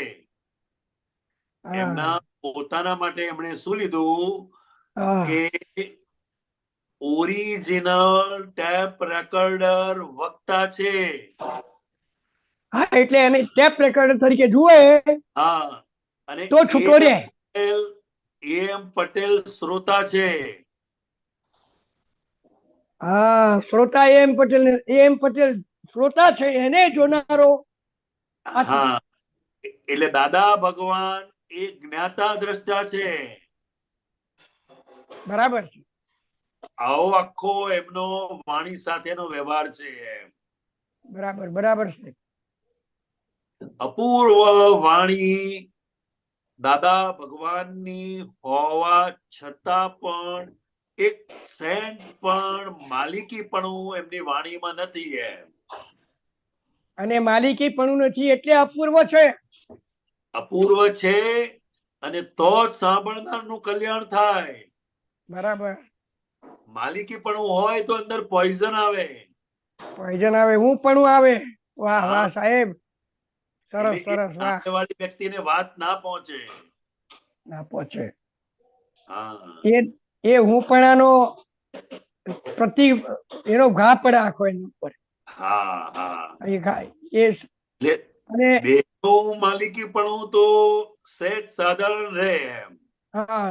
હા, એમના પોતાના માટે એમણે શું લીધું હા, કે ઓરિજિનલ ટેપ રેકોર્ડર વક્તા છે. હા, એટલે એને ટેપ રેકોર્ડર તરીકે જુએ હા, અને તો છૂટો રહે. એમ પટેલ શ્રોતા છે. હા, શ્રોતા એમ પટેલ શ્રોતા છે, એને જોનારો આત્મા. હા, એટલે દાદા ભગવાન એ જ્ઞાતા દ્રષ્ટા છે. બરાબર છે. આવો આખો એમનો વાણી સાથેનો વ્યવહાર છે. બરાબર છે. અપૂર્વ વાણી દાદા ભગવાનની હોવા છતાં પણ એક સેન્ટ પણ માલિકીપણું એમની વાણીમાં નથી. અને માલિકી પણ નથી એટલે અપૂર્વ છે. અપૂર્વ છે, અને તો જ સાંભળનારનું કલ્યાણ થાય. બરાબર. માલિકીપણું હોય તો અંદર પોઈઝન આવે. પોઈઝન આવે, હું પણ આવે. વાહ હા. વાહ સાહેબ, સરસ એટલે એ સરસ, વાહ. સામેવાળી વ્યક્તિને વાત ના પહોંચે. ના પહોંચે. હા, એ હું પણ પ્રતિ એનો ઘા પડે આખો એની ઉપર. હા, હા. એ ઘા એ એટલે અને દેહનું માલિકીપણું તો સહેજ સાધારણ રહે એમ. હા,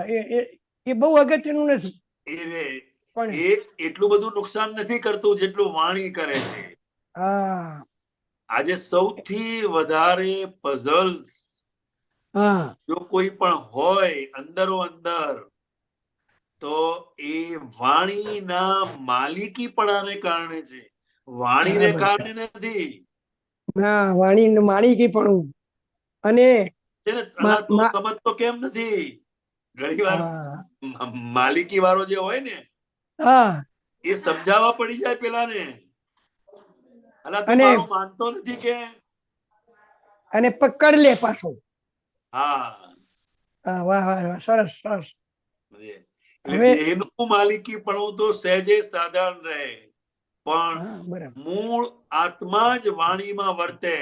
એ બહુ અગત્યનું નથી. એ પણ એ એટલું બધું નુકસાન નથી કરતું જેટલું વાણી કરે છે. હા, આજે સૌથી વધારે પઝલ્સ હા, જો કોઈ પણ હોય અંદરો અંદર, તો એ વાણીના માલિકીપણાને કારણે છે, વાણીને બરાબર છે. કારણે નથી. ના, વાણી માલિકી પણ અને છે ને, મા- અલા તું મા- સમજતો કેમ નથી? ઘણી વાર હા, માલિકી વાળો જે હોય ને, હા, એ સમજાવવા પડી જાય પેલાને. અલા તું અને મારું માનતો નથી કે? અને પકડ લે પાછો. હા, હા, વાહ વાહ વાહ, સરસ સરસ. એટલે હવે દેહનું માલિકીપણું તો સહેજે સાધારણ રહે, પણ હા, બરાબર. મૂળ આત્મા જ વાણીમાં વર્તે,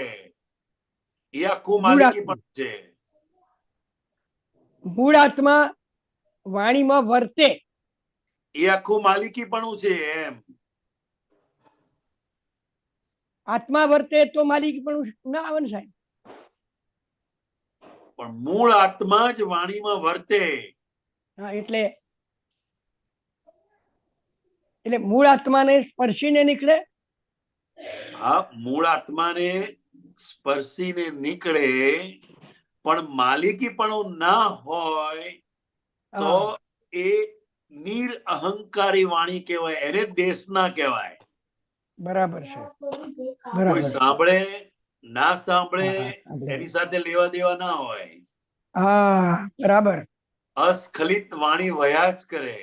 એ આખું મૂળ આત્મા માલિકીપણું છે. મૂળ આત્મા વાણીમાં વર્તે, એ આખું માલિકીપણું છે એમ. આત્મા વર્તે તો માલિકી પણ ના આવે ને સાહેબ. પણ મૂળ આત્મા જ વાણીમાં વર્તે. હા, એટલે મૂળ આત્માને સ્પર્શીને નીકળે. હા, મૂળ આત્માને સ્પર્શીને નીકળે, પણ માલિકીપણું ના હોય તો હા, એ નિરઅહંકારી વાણી કહેવાય, એને દેશના કહેવાય. બરાબર છે. કોઈ બરાબર. સાંભળે ના સાંભળે હા, આપણે એની સાથે લેવા દેવા ના હોય, હા, બરાબર. અસ્ખલિત વાણી વયા જ કરે.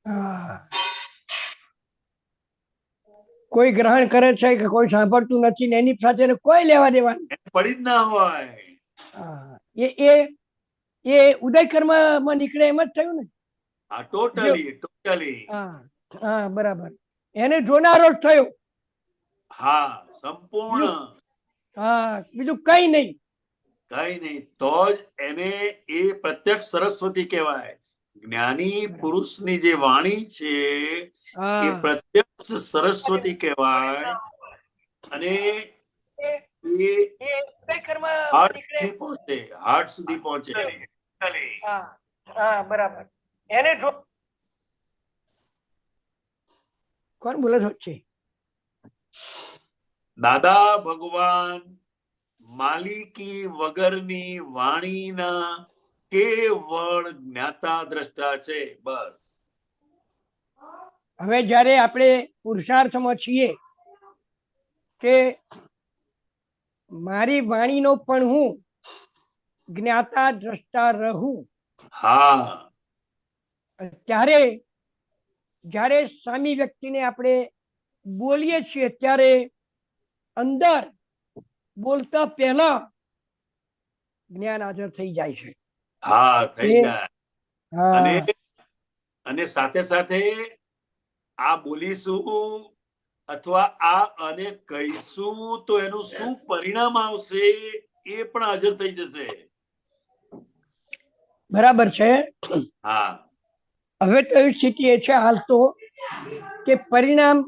હા. કોઈ ગ્રહણ કરે છે કે કોઈ સાંભળતું નથી ને એની સાથે કોઈ લેવા દેવા નથી. એને પડી જ ના હોય. હા, એ ઉદય કર્મમાં નીકળે એમ જ થયું ને. આ જે ટોટલી. હા, હા, બરાબર. એને જોનારો જ થયો. હા, બીજું સંપૂર્ણ. હા, બીજું કઈ નહીં. કઈ નહીં, તો જ એને એ પ્રત્યક્ષ સરસ્વતી કહેવાય. જ્ઞાની પુરુષની જે વાણી છે એ હા, પ્રત્યક્ષ સરસ્વતી કહેવાય, અને એ ઉદય કર્મમાં હાર્ટ નીકળે. સુધી પહોંચે, હાર્ટ સુધી પહોંચે. હા, હા, બરાબર. એને કોણ બોલે છે? દાદા ભગવાન માલિકી વગરની વાણીના કેવળ જ્ઞાતા દ્રષ્ટા છે, બસ. હવે જ્યારે આપણે પુરુષાર્થમાં છીએ કે મારી વાણીનો પણ હું જ્ઞાતા દ્રષ્ટા રહું, હા, ત્યારે જ્યારે સામી વ્યક્તિને આપણે બોલીએ છીએ ત્યારે અંદર બોલતા પહેલા જ્ઞાન હાજર થઈ જાય છે. હા, થઈ એ જાય. અને હા, અને સાથે સાથે આ બોલીશું અથવા આ અને કહીશું તો એનું શું પરિણામ આવશે એ પણ હાજર થઈ જશે. બરાબર છે. હા હવે તો એવી સ્થિતિ એ છે હાલ તો કે પરિણામ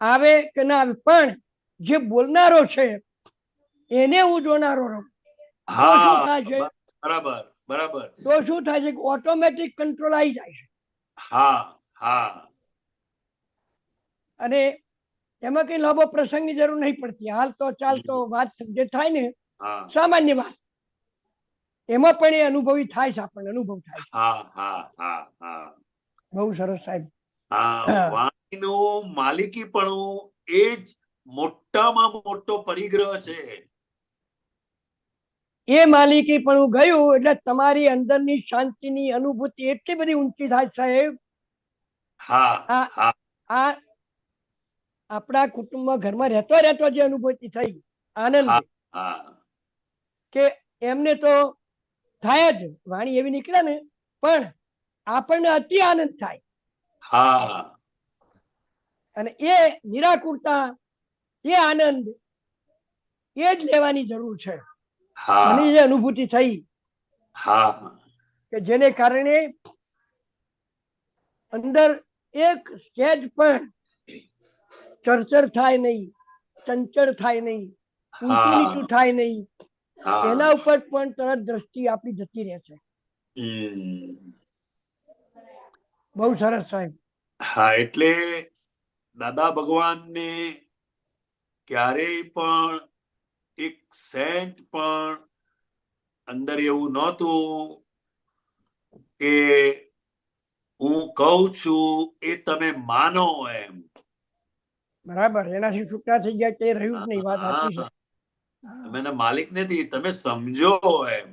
આવે કે ના આવે, પણ જે બોલનારો છે એને હું જોનારો રહું. તો શું હા થાય છે? બરાબર બરાબર. તો શું થાય છે કે ઓટોમેટિક કંટ્રોલ આવી જાય છે. હા હા અને એમાં કઈ લાંબો પ્રસંગની જરૂર નહીં પડતી. હાલ તો ચાલતો વાત જે થાય ને હા સામાન્ય વાત, એમાં પણ એ અનુભવી થાય છે, આપણને અનુભવ થાય છે. હા હા હા હા બહુ સરસ સાહેબ. હા. વાણીનું માલિકીપણું એ જ મોટામાં મોટો પરિગ્રહ છે. એ માલિકી પણ ગયું એટલે તમારી અંદરની શાંતિની અનુભૂતિ એટલી બધી ઊંચી થાય સાહેબ. હા આ હા આ આપણા કુટુંબમાં ઘરમાં રહેતો જે અનુભૂતિ થઈ, આનંદ, હા હા કે એમને તો થાય જ, વાણી એવી નીકળે ને, પણ આપણને અતિ આનંદ થાય. હા અને એ નિરાકુરતા, એ આનંદ એ જ લેવાની જરૂર છે. મને હા જે અનુભૂતિ થઈ હા કે જેને કારણે અંદર એક સ્ટેજ પણ ચરચર થાય નહીં, ચંચળ થાય નહીં, ઊંચું હા નીચું થાય નહીં. હા એના ઉપર પણ તરત દ્રષ્ટિ આપણી જતી રહે છે. બહુ સરસ સાહેબ. હા એટલે દાદા ભગવાનને ક્યારેય પણ એક સેન્ટ પણ અંદર એવું નહોતું કે હું કહું છું એ તમે માનો એમ. બરાબર, એનાથી છૂટા થઈ ગયા તે રહ્યું જ નહીં. વાત સાચી છે. હા તમે એના માલિક નથી, તમે સમજો એમ.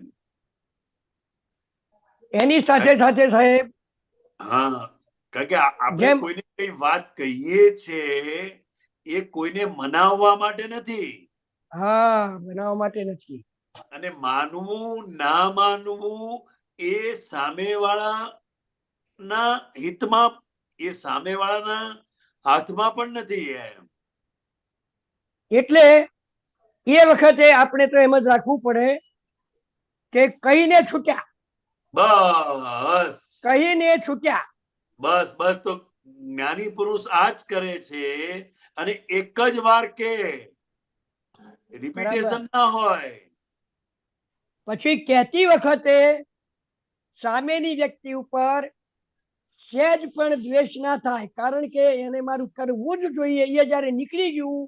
એની સાથે સાથે સાહેબ, હા કારણ કે આપણે જેમ કોઈને કઈ વાત કહીએ છે એ કોઈને મનાવવા માટે નથી. હા, બનાવવા માટે નથી. અને માનવું ના માનવું એ સામેવાળા ના હિતમાં, એ સામેવાળાના હાથમાં પણ નથી એમ. એટલે એ વખતે આપણે તો એમ જ રાખવું પડે કે કહીને છૂટ્યા, બસ કહીને છૂટ્યા. બસ બસ તો જ્ઞાની પુરુષ આ જ કરે છે. અને એક જ વાર કે બરાબર. રિપીટેશન ના હોય. પછી કહેતી વખતે સામેની વ્યક્તિ ઉપર સહેજ પણ દ્વેષ ના થાય, કારણ કે એને મારું કરવું જ જોઈએ. એ જયારે નીકળી ગયું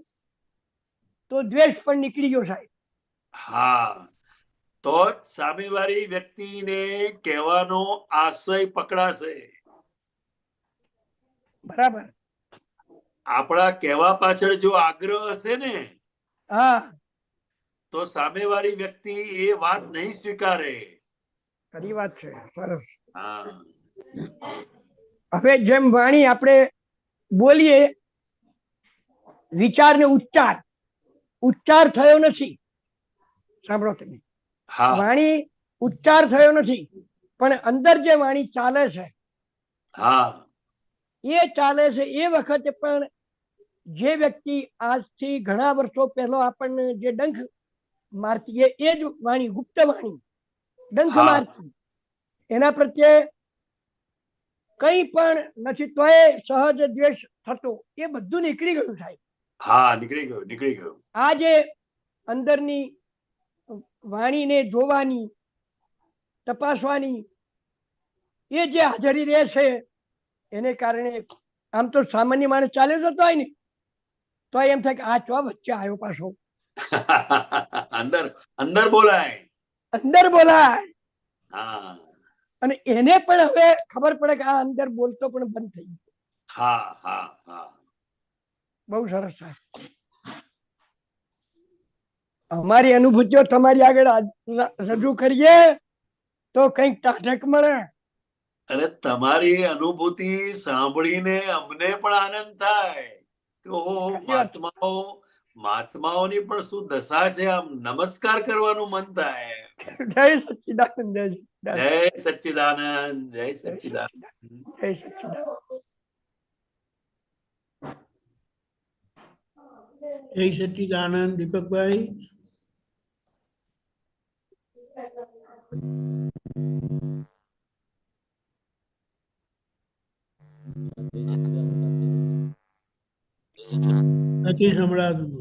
તો દ્વેષ પણ નીકળી ગયો સાહેબ. હા તો જ સામેવાળી વ્યક્તિને કહેવાનો આશય પકડાશે. બરાબર. આપણા કહેવા પાછળ જો આગ્રહ હશે ને હા, તો સામેવાળી વ્યક્તિ એ વાત નહીં સ્વીકારે. ખરી વાત છે. સરસ. હા હવે જેમ વાણી આપણે બોલીએ, વિચાર ને ઉચ્ચાર, ઉચ્ચાર થયો નથી. સાંભળો તમે, હા વાણી ઉચ્ચાર થયો નથી, પણ અંદર જે વાણી ચાલે છે હા એ ચાલે છે. એ વખતે પણ જે વ્યક્તિ આજથી ઘણા વર્ષો પહેલો આપણને જે ડંખ મારતી, એ જ વાણી, ગુપ્ત વાણી, ડંખ હા મારતી, એના પ્રત્યે કઈ પણ નથી તોય સહજ દ્વેષ થતો, એ બધું નીકળી ગયું સાહેબ. હા નીકળી ગયું, નીકળી ગયું. આ જે અંદરની વાણીને જોવાની, તપાસવાની, એ જે હાજરી રહે છે, એને કારણે આમ તો સામાન્ય માણસ ચાલે જતો હોય ને તો એમ થાય કે આ ચો વચ્ચે આવ્યો પાછો. અંદર અંદર બોલાય. અંદર બોલાય. હા અને એને પણ હવે ખબર પડે કે આ અંદર બોલતો પણ બંધ થઈ ગયો. હા હા હા બહુ સરસ સાહેબ. અમારી અનુભૂતિઓ તમારી આગળ રજૂ કરીએ તો કઈક ટાઢક મળે. અને તમારી અનુભૂતિ સાંભળીને અમને પણ આનંદ થાય કે ઓહો, મહાત્માઓની પણ શું દશા છે. આમ નમસ્કાર કરવાનું મન થાય. જય સચ્ચિદાનંદ. જય સચ્ચિદાનંદ, જય સચ્ચિદાનંદ. જય સચ્ચિદાનંદ. જય સચ્ચિદાનંદ દીપકભાઈ. નથી સંભળાતું.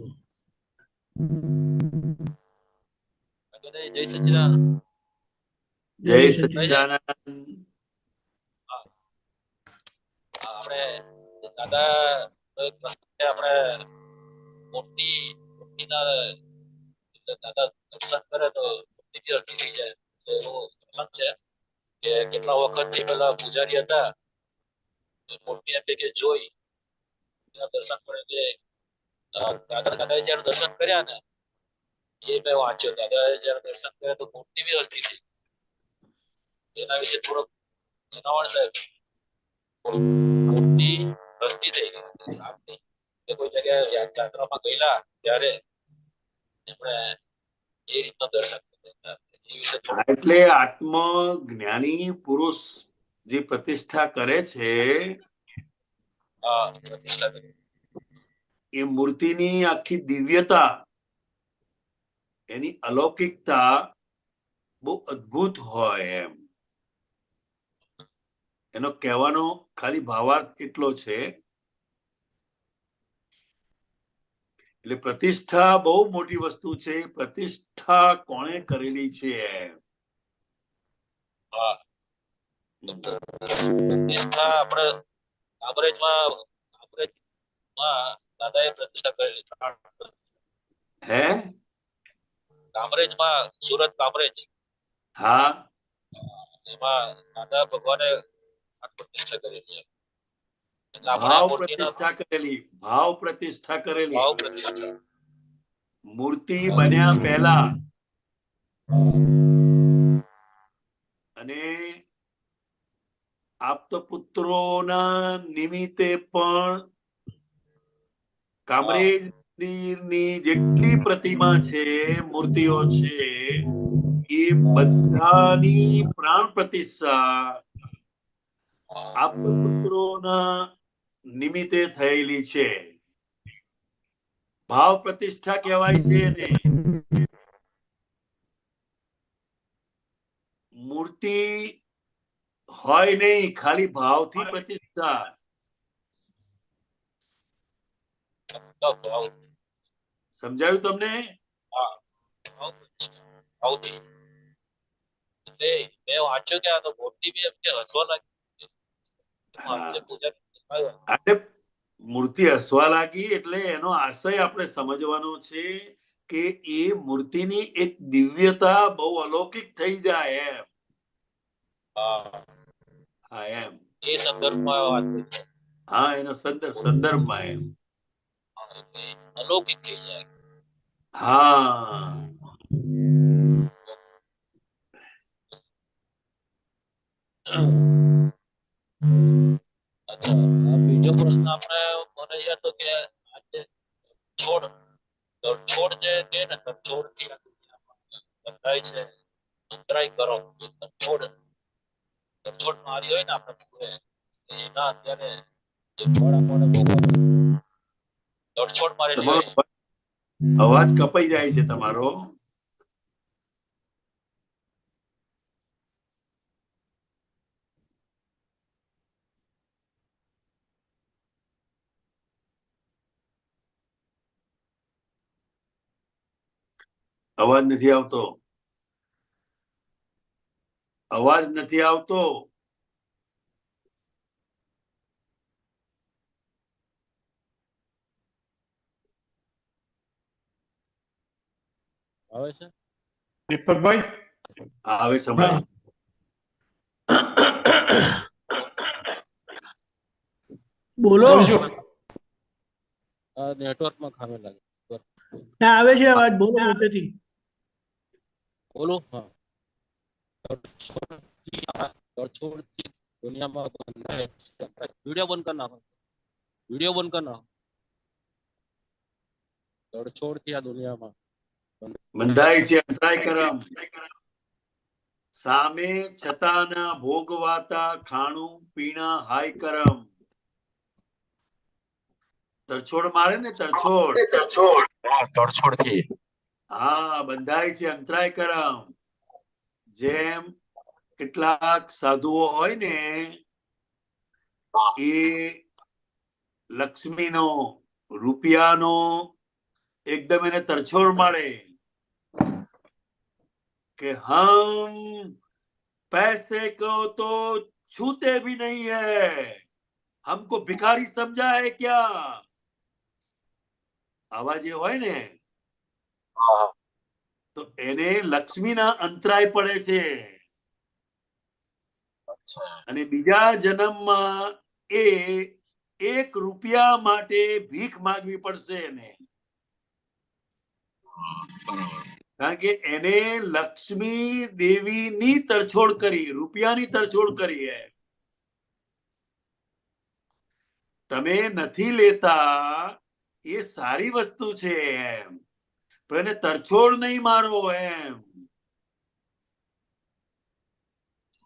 જય સચિદાન. જય સચ્ચિદાનંદ. આપણે દાદા એક પ્રશ્ન છે, આપણે મૂર્તિના દાદા દર્શન કરે તો મૂર્તિ બી અસ્થિ થઈ જાય, એવો પ્રસંગ છે કે કેટલા વખતથી પેલા પૂજારી હતા મૂર્તિ એમ કે જોઈ દર્શન કરે કે દાદાએ જયારે દર્શન કર્યા ને એ મેં વાંચ્યો, દાદાએ જયારે દર્શન કર્યા તો મૂર્તિ બી અસ્થિ થઈ. એના વિશે થોડોક જણાવો સાહેબ. મૂર્તિ અસ્થિ થઈ ગઈ કે કોઈ જગ્યાએ યાત્રામાં ગયેલા ત્યારે એમણે એ રીતના દર્શન કર્યા, એ વિશે થોડું. એટલે આત્મ જ્ઞાની પુરુષ જે પ્રતિષ્ઠા કરે છે પ્રતિષ્ઠા કરી. એ મૂર્તિની આખી દિવ્યતા, એની અલૌકિકતા બહુ અદ્ભુત હોય એમ. એનો કહેવાનો ખાલી ભાવાર્થ એટલો છે. એટલે પ્રતિષ્ઠા બહુ મોટી વસ્તુ છે. પ્રતિષ્ઠા કોણે કરેલી છે એમ. પ્રતિષ્ઠા આપણે કામરેજમાં દાદાએ પ્રતિષ્ઠા કરેલી. હે? કામરેજમાં, સુરત કામરેજ, હા, એમાં દાદા ભગવાને પ્રતિષ્ઠા કરેલી. એટલે આપણે ભાવ મૂર્તિના પ્રતિષ્ઠા કરેલી. ભાવ પ્રતિષ્ઠા કરેલી. ભાવ પ્રતિષ્ઠા. મૂર્તિ બન્યા પહેલા અને આપતપુત્રોના નિમિત્તે પણ કામરેજ મંદિરની જેટલી પ્રતિમા છે, મૂર્તિઓ છે, એ બધાની પ્રાણ પ્રતિષ્ઠા આપતપુત્રોના નિમિત્તે થયેલી છે. ભાવ પ્રતિષ્ઠા કહેવાય છે ને. મૂર્તિ હોય નહીં, ખાલી ભાવથી પ્રતિષ્ઠા. ભાવ. સમજાયું તમને? ભાવ પ્રતિષ્ઠા. ભાવથી. એટલે મેં વાંચ્યું કે આ તો મૂર્તિ બી એમ કે હસવા લાગી. પૂજા અને મૂર્તિ હસવા લાગી એટલે એનો આશય આપણે સમજવાનો છે કે એ મૂર્તિની એક દિવ્યતા બહુ અલૌકિક થઈ જાય એમ. હા એમ. એ સંદર્ભમાં વાત કરી છે. હા, એનો સંદર્ભમાં એમ. અલૌકિક થઈ જાય. હા. અચ્છા, બીજો પ્રશ્ન આપણે મને યાદ હતો કે આજે છોડ જે કે ને છોડ થી બંધાય છે, અંતરાય કરો. છોડ મારી હોય ને આપણે એના અત્યારે તડછોડ મારેલી હોય. અવાજ કપાઈ જાય છે તમારો. અવાજ નથી આવતો. અવાજ નથી આવતો. આવે છે દીપકભાઈ, હા, હવે સંભળાય. બોલો. બોલજો. નેટવર્કમાં ખામી લાગે. ત્યાં આવે છે અવાજ, બોલો મોટેથી. બોલો. હા, તડછોડથી દુનિયામાં બંધાય. વિડીયો બંધ કરી નાખો. વિડીયો બંધ કરી નાખો. તડછોડથી આ દુનિયામાં બંધાય છે અંતરાય કરમ. સામે છતાના ભોગવાતા ખાણું પીણા હાય કરમ. તરછોડ મારે ને, તરછોડ. તડછોડથી હા, બંધાય છે અંતરાય કરમ. જેમ કેટલાક સાધુઓ હોય ને એ લક્ષ્મીનો રૂપિયાનો એકદમ એને તરછોડ મારે કે હમ पैसे को तो छूते भी नहीं है, हमको भिखारी समझा है क्या, આવા જે હોય ને તો એને લક્ષ્મીના અંતરાય પડે છે અને બીજા જન્મમાં એ 1 રૂપિયા માટે ભીખ માંગવી પડશે એને, કારણ કે એને લક્ષ્મી દેવીની તરછોડ કરી, રૂપિયાની તરછોડ કરી હે. તમે નથી લેતા એ સારી વસ્તુ છે એમ, પણ એને તરછોડ નહીં મારો એમ.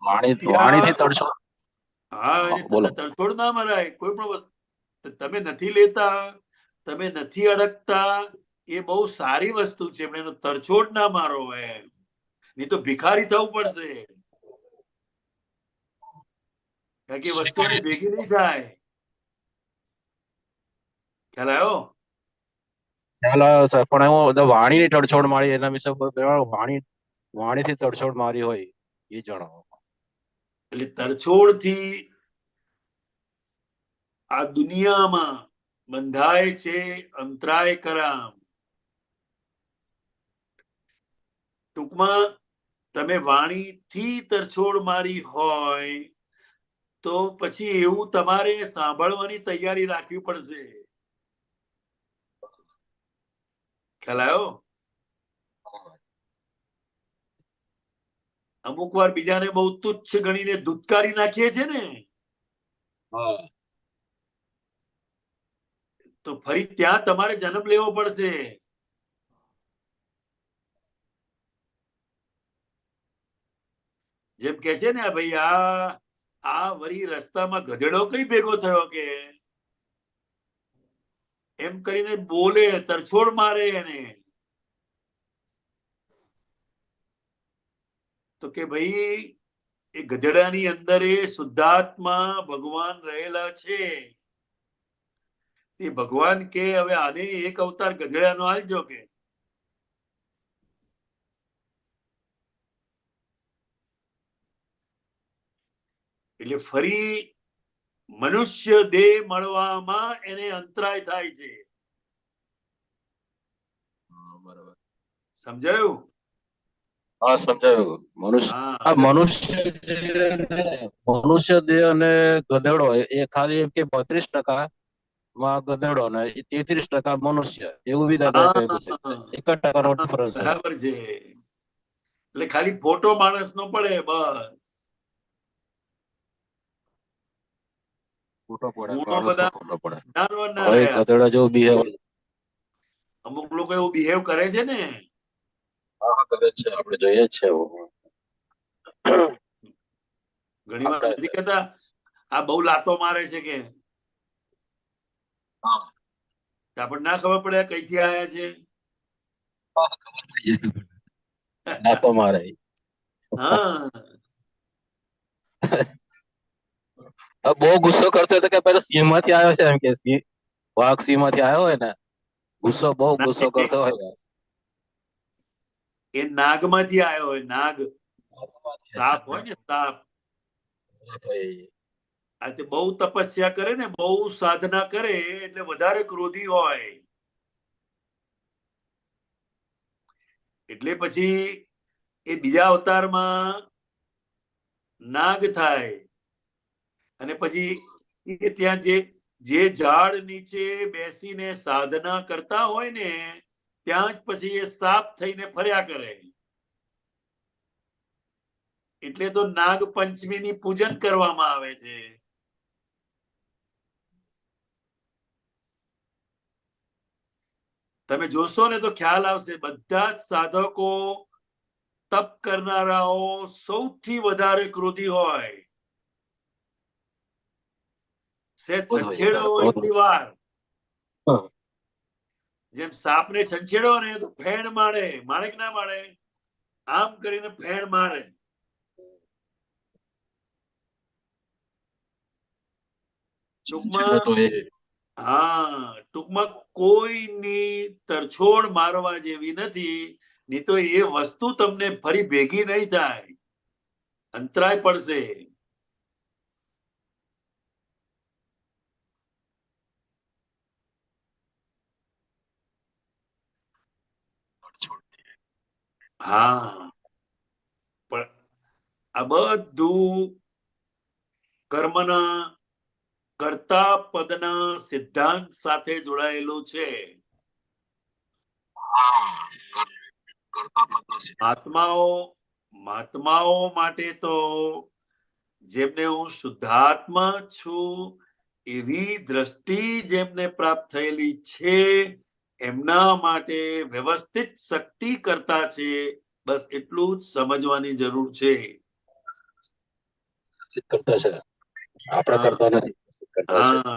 વાણીથી તડછોડ. હા, બોલો. તરછોડ ના મરાય કોઈ પણ વસ્તુ. તમે નથી લેતા, તમે નથી અડકતા, એ બહુ સારી વસ્તુ છે, પણ એનો તરછોડ ના મારો એમ, નહીં તો ભિખારી થવું પડશે, કારણ કે વસ્તુની ભેગી નહીં થાય. ખ્યાલ આવ્યો? ખ્યાલ આવ્યો સર, પણ હું વાણીની તડછોડ મારી એના વિશે વાણીથી તડછોડ મારી હોય એ જણાવો. એટલે તરછોડથી આ દુનિયામાં બંધાય છે અંતરાય કરામ. ટૂંકમાં તમે વાણીથી તરછોડ મારી હોય તો પછી એવું તમારે સાંભળવાની તૈયારી રાખવી પડશે. ખ્યાલ આવ્યો? અમુક વાર બીજાને બહુ તુચ્છ ગણીને ધુતકારી નાખીએ છે ને, તો ફરી ત્યાં તમારે જન્મ લેવો પડશે. જેમ કે છે ને ભાઈ આ વળી રસ્તામાં ગધેડો કઈ ભેગો થયો કે એમ કરીને બોલે, તરછોડ મારે એને, તો કે ભાઈ એ ગધેડાની અંદર એ શુદ્ધાત્મા ભગવાન રહેલા છે. એ ભગવાન કે હવે આને એક અવતાર ગધેડાનો આલજો કે, એટલે ફરી મનુષ્ય દેહ મળવામાં એને અંતરાય થાય છે. સમજાયું? હા, સમજાયું. મનુષ્ય દેહ અને ગધેડો એ ખાલી એમ કે 32% માં ગધેડો ને 33% મનુષ્ય, એવું બી દાદા કહ્યું છે. 1% ડિફરન્સ. બરાબર છે. એટલે ખાલી ફોટો માણસ નો પડે બસ. ગધેડા જેવું બિહેવ. અમુક લોકો એવું બિહેવ કરે છે ને. હા, કરે છે, આપણે જોઈએ જ છે. ઘણી વાર નથી કહેતા આ બહુ લાતો મારે છે કે, આપણને ના ખબર પડે કઈથી આયા છે. લાતો મારે. હા, બહુ ગુસ્સો કરતો હતો કે પેલો સિંહ માંથી આવ્યો છે, એમ કે વાઘ સિંહ માંથી આવ્યો હોય ને, બહુ ગુસ્સો કરતો હોય. એ નાગ માંથી આવ્યો હોય, નાગ સાપ હોય ને, સાપ. આ તે બહુ તપસ્યા કરે ને, બહુ સાધના કરે એટલે વધારે ક્રોધી હોય, એટલે પછી એ બીજા અવતારમાં નાગ થાય અને પછી એ ત્યાં જે ઝાડ નીચે બેસીને સાધના કરતા હોય ને ત્યાં જ પછી એ સાપ થઈને ફર્યા કરે. એટલે તો નાગ પંચમીની પૂજન કરવામાં આવે છે. તમે જોશો ને તો ખ્યાલ આવશે, બધા જ સાધકો તપ કરનારાઓ સૌથી વધારે ક્રોધી હોય. છંછેડો એટલી વાર, જેમ સાપને છંછેડો ને તો ફેણ મારે, મારે કે ના મારે, આમ કરીને ફેણ મારે. ટૂંકમાં તો એ હા, ટૂંકમાં કોઈની તરછોડ મારવા જેવી નથી, નહીં તો એ વસ્તુ તમને ફરી ભેગી નહીં થાય, અંતરાય પડશે. હા, પણ આ બધું કર્મના કર્તા પદના સિદ્ધાંત સાથે જોડાયેલું છે. મહાત્માઓ માટે તો જેમને હું શુદ્ધાત્મા છું એવી દ્રષ્ટિ જેમને પ્રાપ્ત થયેલી છે, એમના માટે વ્યવસ્થિત શક્તિ કરતા છે. બસ એટલું જ સમજવાની જરૂર છે. કરતા છે, આપણે કરતા નથી. હા,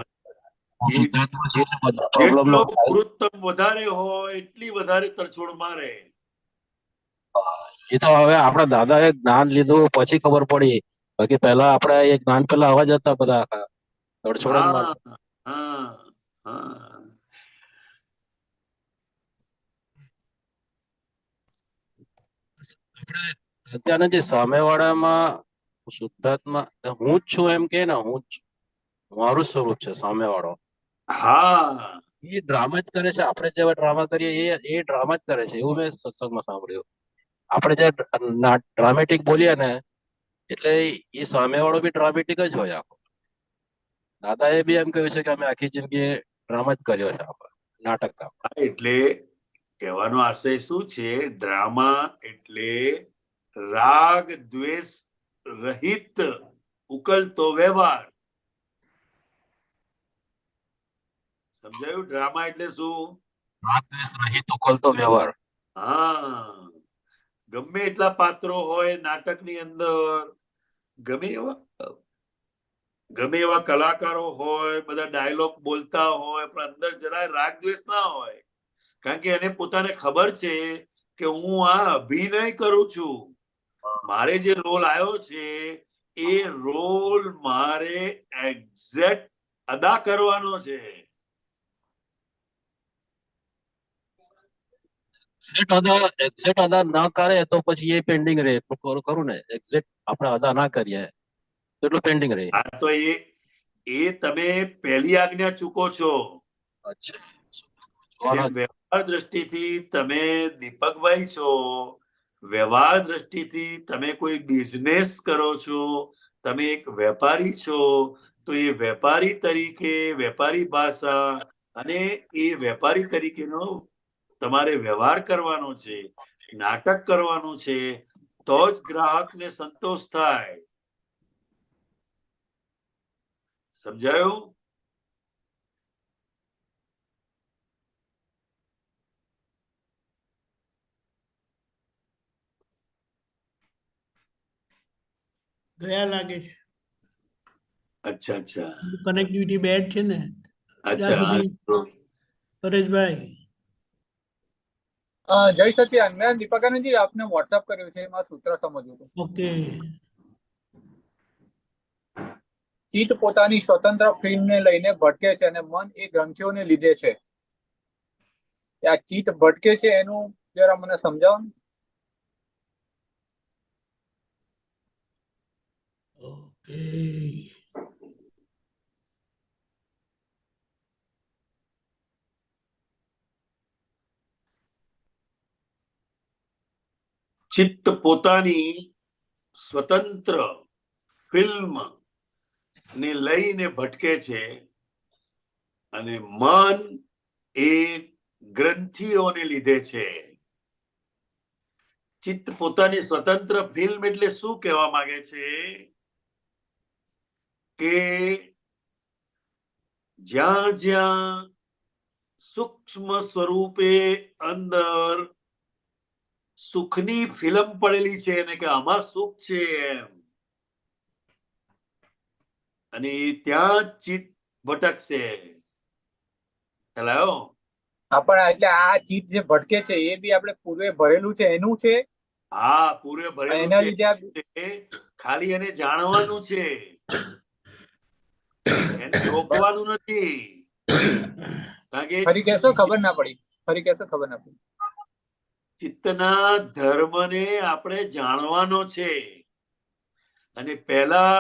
જેટલો ગુરુત્તમ વધારે હોય એટલી વધારે તરછોડ મારે. એ તો હવે આપણા દાદાએ જ્ઞાન લીધું પછી ખબર પડી, બાકી પહેલા આપણે એ જ્ઞાન પેલા અવાજ હતા બધા તડછોડ જ મારતા. હા, હા. આપણે અત્યારના જે સામેવાળામાં શુદ્ધાત્મા હું જ છું એમ કે ને, હું જ મારું સ્વરૂપ છે સામેવાળો, હા, એ ડ્રામા જ કરે છે. આપણે જેવા ડ્રામા કરીએ એ ડ્રામા જ કરે છે, એવું મેં સત્સંગમાં સાંભળ્યું. આપણે જે ડ્રામેટિક બોલીએ ને, એટલે એ સામેવાળો બી ડ્રામેટિક જ હોય આખો. દાદાએ બી એમ કહ્યું છે કે અમે આખી જિંદગી ડ્રામા જ કર્યો છે, આપણે નાટક કામ. એટલે કહેવાનો આશય શું છે? ડ્રામા એટલે રાગ દ્વેષ રહિત ઉકલતો વ્યવહાર. સમજાયું? ડ્રામા એટલે શું? રાગ દ્વેષ રહિત ઉકલતો વ્યવહાર. હા, ગમે એટલા પાત્રો હોય નાટકની અંદર, ગમે એવા કલાકારો હોય, બધા ડાયલોગ બોલતા હોય, પણ અંદર જરાય રાગ દ્વેષ ના હોય. કારણ કે એને પોતાને ખબર છે કે હું આ અભિનય કરું છું, મારે જે રોલ આવ્યો છે એ રોલ મારે એક્ઝેક્ટ અદા કરવાનો છે. એક્ઝેક્ટ અદા ના કરે તો પછી એ પેન્ડિંગ રહે. ખરું ને? એક્ઝેક્ટ આપણે અદા ના કરીએ તો એટલું પેન્ડિંગ રહે. આ તો એ તમે પહેલી આજ્ઞા ચૂકો છો. અચ્છા, વ્યવહાર દ્રષ્ટિથી તમે દીપકભાઈ છો, વ્યવહાર દ્રષ્ટિથી તમે કોઈ બિઝનેસ કરો છો, તમે એક વેપારી છો, તો એ વેપારી તરીકે વેપારી ભાષા અને એ વેપારી તરીકેનો તમારે વ્યવહાર કરવાનો છે, નાટક કરવાનું છે, તો જ ગ્રાહકને સંતોષ થાય. સમજાયું? ગયા લાગે છે. અચ્છા, અચ્છા, કનેક્ટિવિટી બેડ છે ને, ત્યાં અચ્છા. સુધી પરેશભાઈ. જય સચિદાનંદ. મેં દીપકાનંદજી આપને વોટ્સઅપ કર્યું છે, એમાં સૂત્ર સમજવું હતું. ઓકે. ચિત્ત પોતાની સ્વતંત્ર ફિલ્મને લઈને ભટકે છે અને મન એ ગ્રંથિઓને લીધે છે. આ ચિત્ત ભટકે છે એનું જરા મને સમજાવો ને. ઓકે. ચિત્ત પોતાની સ્વતંત્ર ફિલ્મ ને લઈને ભટકે છે અને મન એ ગ્રંથિઓને લીધે છે. ચિત્ત પોતાની સ્વતંત્ર ફિલ્મ એટલે શું કહેવા માંગે છે કે જ્યાં જ્યાં સૂક્ષ્મ સ્વરૂપે અંદર સુખની ફિલ્મ પડેલી છે અને કે આમાં સુખ છે એમ, અને ત્યાં ચિત્ત ભટકશે. હેલો? પણ એટલે આ ચિત્ત જે ભટકે છે એ બી આપણે પૂર્વે ભરેલું છે એનું છે. હા, પૂરે ભરેલું છે, ખાલી એને જાણવાનું છે. એને રોકવાનું નથી, કારણ કે ફરી કહેશો, ખબર ના પડી. ફરી કહેશો, ખબર ના પડી. ચિત્તના ધર્મને આપણે જાણવાનો છે, અને પહેલા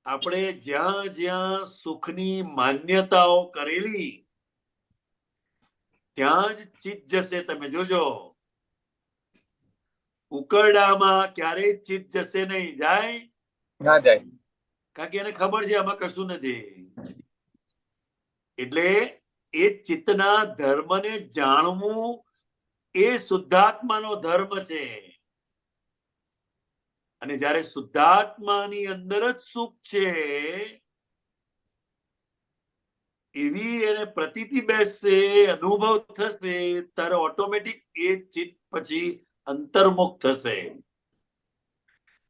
આપણે જ્યાં જ્યાં સુખની માન્યતાઓ કરેલી ત્યાં જ ચિત્ત જશે. તમે જોજો, ઉકરડામાં ક્યારેય ચિત્ત જશે નહીં. જાય? ના જાય. કારણ કે એને ખબર છે આમાં કશું નથી. એટલે એ ચિત્તના ધર્મને જાણવું એ શુદ્ધાત્માનો ધર્મ છે. અને જ્યારે શુદ્ધાત્માની અંદર જ સુખ છે એવી એને પ્રતીતિ બેસશે, અનુભવ થશે, ત્યારે ઓટોમેટિક એ ચિત્ત પછી અંતર્મુખ થશે.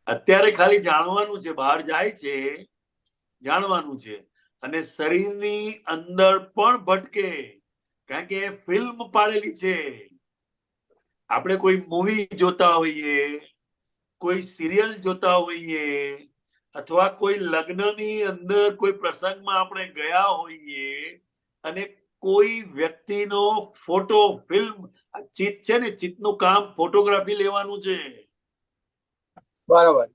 અત્યારે ખાલી જાણવાનું છે, બહાર જાય છે, જાણવાનું છે, અને શરીરની અંદર પણ ભટકે, કારણ કે ફિલ્મ પાડેલી છે. આપણે કોઈ મૂવી જોતા હોઈએ, કોઈ સિરિયલ જોતા હોઈએ, અથવા કોઈ લગ્નની અંદર કોઈ પ્રસંગમાં આપણે ગયા હોઈએ અને કોઈ વ્યક્તિનો ફોટો ફિલ્મ, ચિત્ત છે ને, ચિત્તનું કામ ફોટોગ્રાફી લેવાનું છે. બરાબર.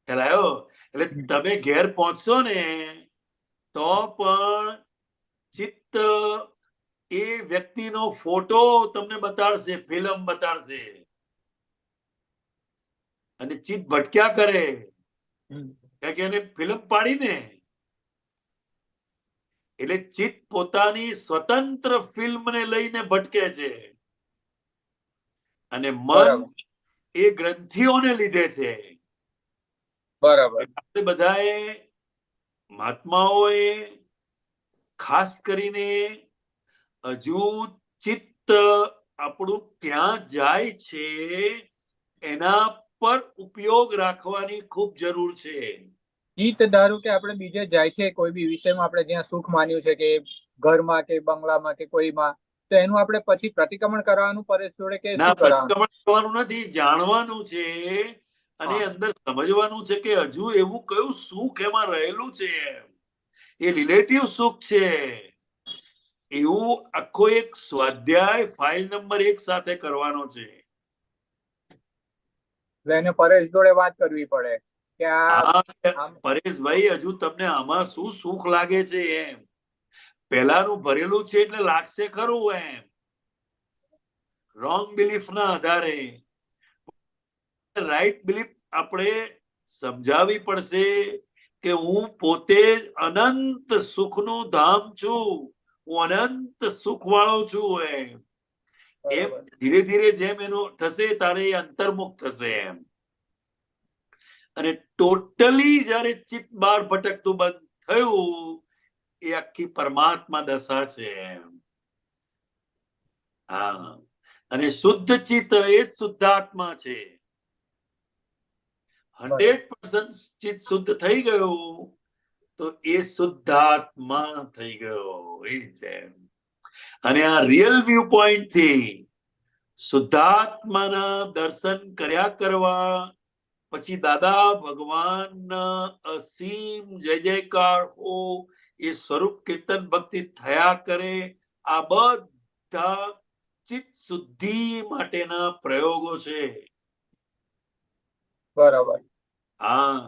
ખ્યાલ આવ્યો? એટલે તમે ઘેર પહોંચશો ને તો પણ ચિત્ત એ વ્યક્તિનો ફોટો તમને બતાડશે, ફિલ્મ બતાડશે, અને ચિત્ત ભટક્યા કરે, કારણ કે એને ફિલ્મ પાડીને. એટલે ચિત્ત પોતાની સ્વતંત્ર ફિલ્મને લઈને ભટકે છે, અને મન એ ગ્રંથિઓને લીધે છે. બરાબર. આપણે બધાએ, મહાત્માઓએ ખાસ કરીને, હજુ ચિત્ત આપણું ક્યાં જાય છે એના પર ઉપયોગ રાખવાની ખૂબ જરૂર છે. ચિત્ત ધારો કે આપણે બીજે જાય છે, કોઈ બી વિષયમાં આપણે જ્યાં સુખ માન્યું છે, કે ઘરમાં કે બંગલામાં કે કોઈમાં, તો એનું આપણે પછી પ્રતિક્રમણ કરવાનું પરેશ જોડે, કે ના, શું કરવાનું? પ્રતિક્રમણ કરવાનું નથી, જાણવાનું છે, અને અંદર સમજવાનું છે કે હજુ એવું કયું સુખ એમાં રહેલું છે. એ રિલેટિવ સુખ છે. એવું આખો એક સ્વાધ્યાય ફાઇલ નંબર 1 સાથે કરવાનો છે. એને પરેશ જોડે વાત કરવી પડે કે આ પરેશભાઈ, હજુ તમને આમાં શું સુખ લાગે છે એમ. પહેલાનું ભરેલું છે એટલે લાગશે ખરું એમ, રોંગ બિલીફ ના આધારે. રાઈટ બિલીફ આપણે સમજાવવી પડશે કે હું પોતે જ અનંત સુખનું ધામ છું, હું અનંત સુખ વાળો છું એમ. એમ ધીરે ધીરે જેમ એનું થશે તારે એ અંતર્મુખ થશે એમ. અને ટોટલી જયારે ચિત્ત બહાર ભટકતું બંધ થયું, એ આખી પરમાત્મા દશા છે એમ. હા, અને શુદ્ધ ચિત્ત એ જ શુદ્ધાત્મા છે. 100% ચિત્ત શુદ્ધ થઈ ગયું તો એ શુદ્ધાત્મા થઈ ગયો, એ છે. અને આ રિયલ વ્યૂ પોઈન્ટ થી શુદ્ધાત્માના દર્શન કર્યા કરવા પછી દાદા ભગવાનના અસીમ જય જયકાર હો, એ સ્વરૂપ કીર્તન ભક્તિ થયા કરે. આ બધા ચિત્ત શુદ્ધિ માટેના પ્રયોગો છે. બરાબર. હા,